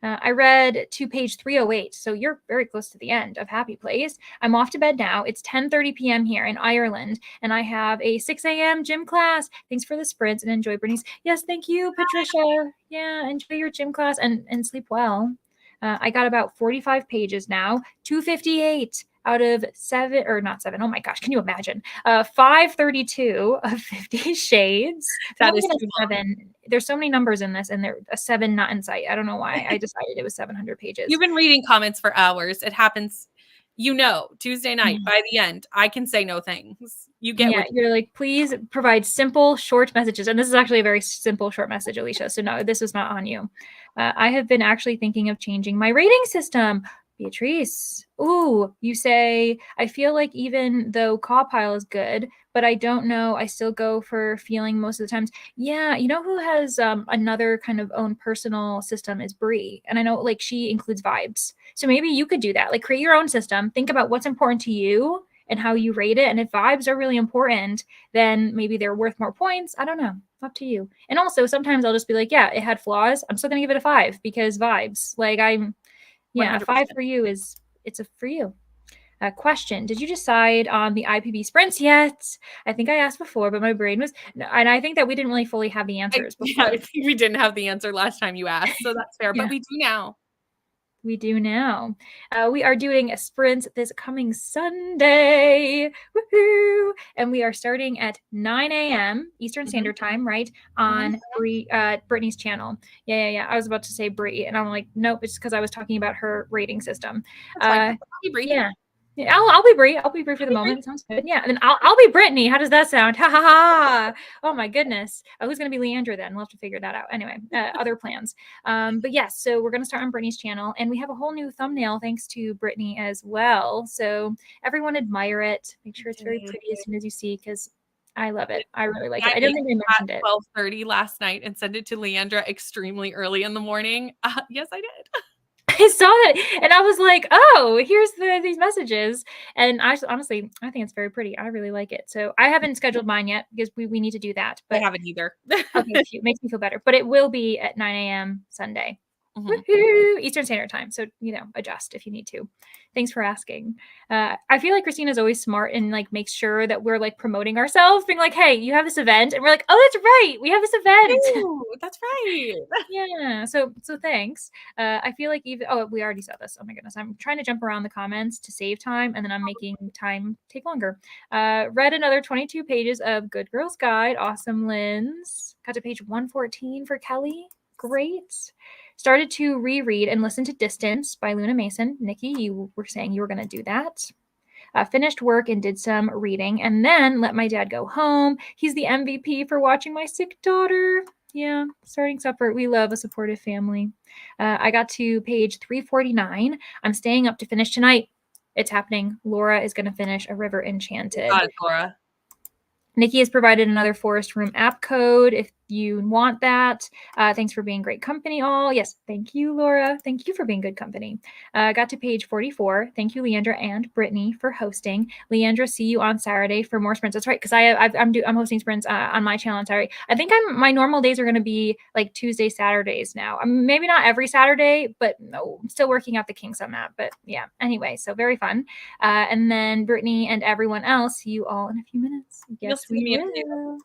I read to page 308, so you're very close to the end of Happy Place. I'm off to bed now. It's 10:30 p.m. here in Ireland, and I have a 6 a.m. gym class. Thanks for the sprints and enjoy Brittany's. Yes, thank you, Patricia. Yeah, enjoy your gym class and sleep well. I got about 45 pages now, 258 out of 7, or not 7. Oh my gosh, can you imagine? 532 of 50 Shades. That is 7. There's so many numbers in this, and there's a 7 not in sight. I don't know why. I decided it was 700 pages. You've been reading comments for hours. It happens, Tuesday night. By the end, I can say no things. You get you're like, please provide simple, short messages. And this is actually a very simple, short message, Alicia. So no, this is not on you. I have been actually thinking of changing my rating system. Beatrice, ooh, you say, I feel like even though Caw Pile is good, but I don't know, I still go for feeling most of the times. Yeah, you know who has another kind of own personal system is Brie. And I know like she includes vibes. So maybe you could do that. Like create your own system, think about what's important to you and how you rate it. And if vibes are really important, then maybe they're worth more points. I don't know. Up to you. And also sometimes I'll just be like, yeah, it had flaws. I'm still gonna give it a 5 because vibes. Like yeah, 100%. 5 for you it's for you. Question: did you decide on the IPB sprints yet? I think I asked before, but my brain was, and I think that we didn't really fully have the answers before. Yeah, I think we didn't have the answer last time you asked, so that's fair. But we do now. We do now. We are doing a sprint this coming Sunday. Woohoo! And we are starting at 9 a.m. Eastern Standard Time, right? On Brittany's channel. Yeah. I was about to say Brie, and I'm like, nope, it's because I was talking about her rating system. Yeah. I'll be Brie. I'll be Brie for the moment. It sounds good. Yeah, and then I'll be Brittany. How does that sound? Ha ha ha! Oh my goodness. Who's gonna be Leandra then? We'll have to figure that out. Anyway, other plans. But yes, so we're gonna start on Brittany's channel, and we have a whole new thumbnail thanks to Brittany as well. So everyone admire it. Make sure it's very pretty as soon as you see, because I love it. I really like it. I don't think I mentioned it. 12:30 last night and sent it to Leandra extremely early in the morning. Yes, I did. I saw that and I was like, oh, here's these messages. And honestly, I think it's very pretty. I really like it. So I haven't scheduled mine yet because we need to do that. But I haven't either. Okay, it makes me feel better. But it will be at 9 a.m. Sunday. Woohoo! Eastern Standard Time. So, adjust if you need to. Thanks for asking. I feel like Christina's always smart and like makes sure that we're like promoting ourselves, being like, hey, you have this event. And we're like, oh, that's right. We have this event. Ooh, that's right. Yeah. So thanks. I feel like we already saw this. Oh my goodness. I'm trying to jump around the comments to save time, and then I'm making time take longer. Read another 22 pages of Good Girls Guide. Awesome, Linz. Got to page 114 for Kelly. Great. Started to reread and listen to Distance by Luna Mason. Nikki, you were saying you were going to do that. Finished work and did some reading, and then let my dad go home. He's the MVP for watching my sick daughter. Yeah, starting supper. We love a supportive family. I got to page 349. I'm staying up to finish tonight. It's happening. Laura is going to finish A River Enchanted. God, Laura. Nikki has provided another Forest Room app code if you want that. Thanks for being great company, all. Yes, thank you, Laura. Thank you for being good company. Got to page 44. Thank you, Leandra and Brittany, for hosting. Leandra, see you on Saturday for more sprints. That's right, because I'm hosting sprints on my channel on Saturday. I think my normal days are going to be like Tuesday, Saturdays now. Maybe not every Saturday, but no, I'm still working out the kinks on that. But yeah, anyway, so very fun. And then Brittany and everyone else, see you all in a few minutes. Yes, we will.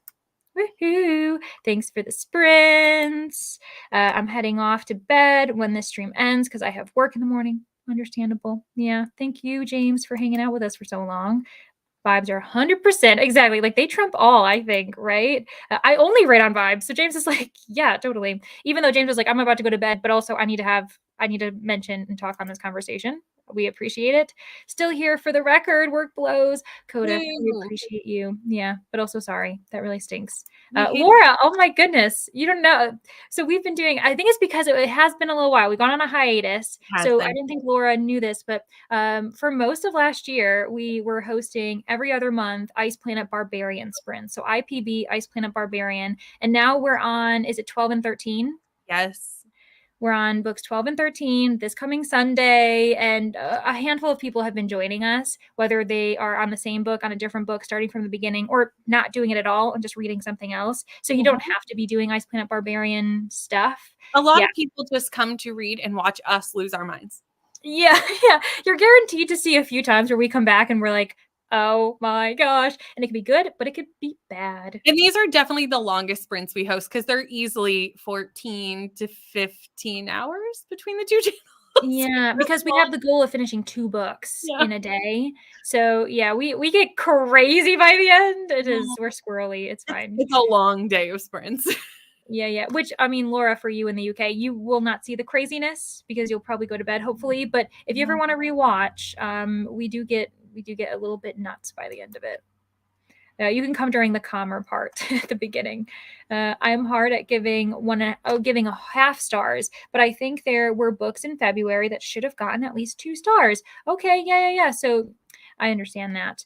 Woohoo! Thanks for the sprints. I'm heading off to bed when this stream ends because I have work in the morning. Understandable. Yeah. Thank you, James, for hanging out with us for so long. Vibes are 100%. Exactly. Like they trump all, I think, right? I only rate on vibes. So James is like, yeah, totally. Even though James was like, I'm about to go to bed, but also I need to mention and talk on this conversation. We appreciate it. Still here for the record. Work blows. Coda, we Woo. appreciate you. Yeah, but also sorry. That really stinks. We hate Laura, oh my goodness. You don't know. So we've been doing, I think it's because it has been a little while. We've gone on a hiatus. So I didn't think Laura knew this, but for most of last year, we were hosting every other month Ice Planet Barbarian sprints. So IPB, Ice Planet Barbarian. And now we're on, is it 12 and 13? Yes. We're on books 12 and 13 this coming Sunday, and a handful of people have been joining us, whether they are on the same book, on a different book, starting from the beginning, or not doing it at all and just reading something else. So you don't have to be doing Ice Planet Barbarian stuff. A lot of people just come to read and watch us lose our minds. Yeah. You're guaranteed to see a few times where we come back and we're like, oh my gosh. And it could be good, but it could be bad. And these are definitely the longest sprints we host because they're easily 14 to 15 hours between the two channels. Yeah, because we have the goal of finishing 2 books in a day. So yeah, we get crazy by the end. We're squirrely. It's fine. It's a long day of sprints. Yeah. Which, I mean, Laura, for you in the UK, you will not see the craziness because you'll probably go to bed, hopefully. But if you ever want to rewatch, we do get a little bit nuts by the end of it. You can come during the calmer part at the beginning. I'm hard at giving a half stars, but I think there were books in February that should have gotten at least 2 stars. Okay, yeah. So I understand that.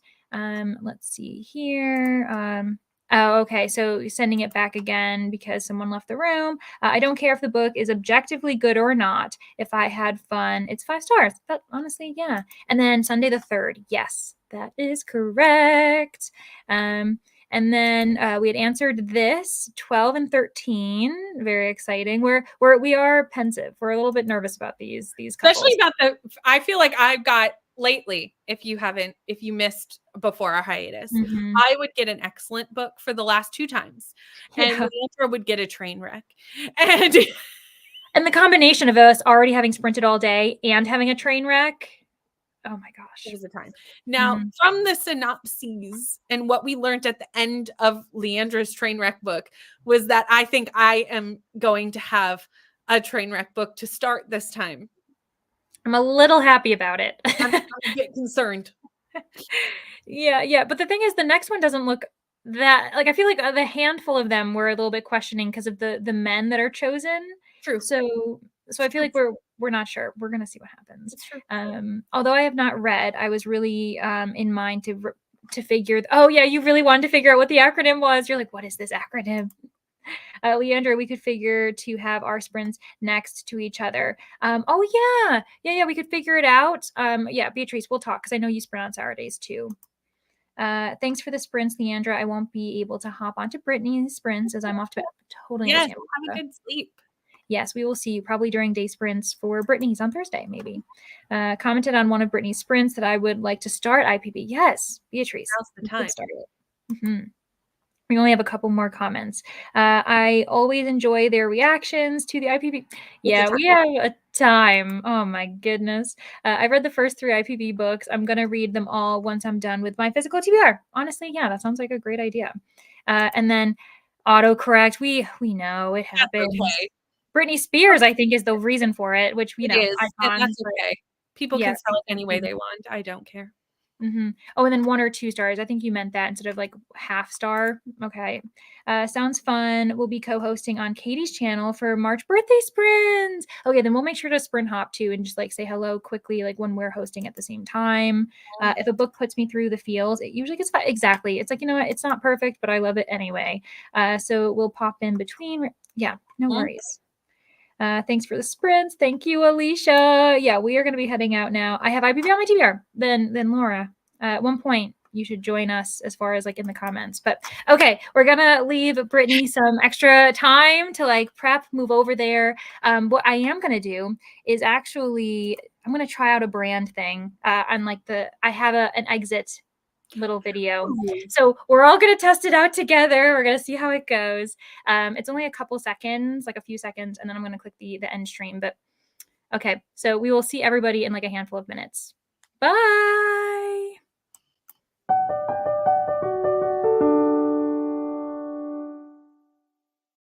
Let's see here. Oh, okay. So sending it back again because someone left the room. I don't care if the book is objectively good or not. If I had fun, it's 5 stars. That honestly, yeah. And then Sunday the 3rd. Yes, that is correct. And then we had answered this 12 and 13. Very exciting. We are pensive. We're a little bit nervous about these couples. Especially about I feel like I've got lately, if you missed before our hiatus, I would get an excellent book for the last 2 times. And Leandra would get a train wreck. And the combination of us already having sprinted all day and having a train wreck. Oh my gosh. It was a time. Now, from the synopses and what we learned at the end of Leandra's train wreck book was that I think I am going to have a train wreck book to start this time. I'm a little happy about it. I'm a bit concerned. Yeah. But the thing is, the next one doesn't look that, like, I feel like the handful of them were a little bit questioning because of the men that are chosen. True. So I feel like we're not sure. We're gonna see what happens. Although I have not read, I was really in mind to figure. Oh yeah, you really wanted to figure out what the acronym was. You're like, what is this acronym? Leandra, we could figure to have our sprints next to each other. Oh yeah, we could figure it out. Yeah, Beatrice, we'll talk because I know you sprint on Saturdays too. Thanks for the sprints, Leandra. I won't be able to hop onto Brittany's sprints as I'm off to bed. Totally understand. Have a good sleep. Yes, we will see you probably during day sprints for Brittany's on Thursday, maybe. Commented on one of Brittany's sprints that I would like to start IPB. Yes, Beatrice. Now's the time. Start it. We only have a couple more comments. I always enjoy their reactions to the IPB. Yeah, we have a time. Oh my goodness. I read the first 3 IPB books. I'm going to read them all once I'm done with my physical TBR. Honestly, yeah, that sounds like a great idea. And then autocorrect. We know it happens. Okay. Britney Spears, I think, is the reason for it, which we know. Is, and that's okay. People can spell it any way they want. I don't care. Oh, and then 1 or 2 stars. I think you meant that instead of like half star. Okay. Sounds fun. We'll be co-hosting on Katie's channel for March birthday sprints. Okay, then we'll make sure to sprint hop too and just like say hello quickly, like when we're hosting at the same time. If a book puts me through the feels, it usually gets fine. Exactly. It's like, you know what? It's not perfect, but I love it anyway. So we'll pop in between. Yeah, no worries. Thanks for the sprints. Thank you, Alicia. Yeah, we are going to be heading out now. I have IPB on my TBR. Then Laura, at one point, you should join us as far as like in the comments. But okay, we're going to leave Brittany some extra time to like prep, move over there. What I am going to do is actually, I'm going to try out a brand thing on like I have an exit little video. So we're all going to test it out together. We're going to see how it goes. It's only a couple seconds, like a few seconds, and then I'm going to click the end stream. But okay, so we will see everybody in like a handful of minutes. Bye.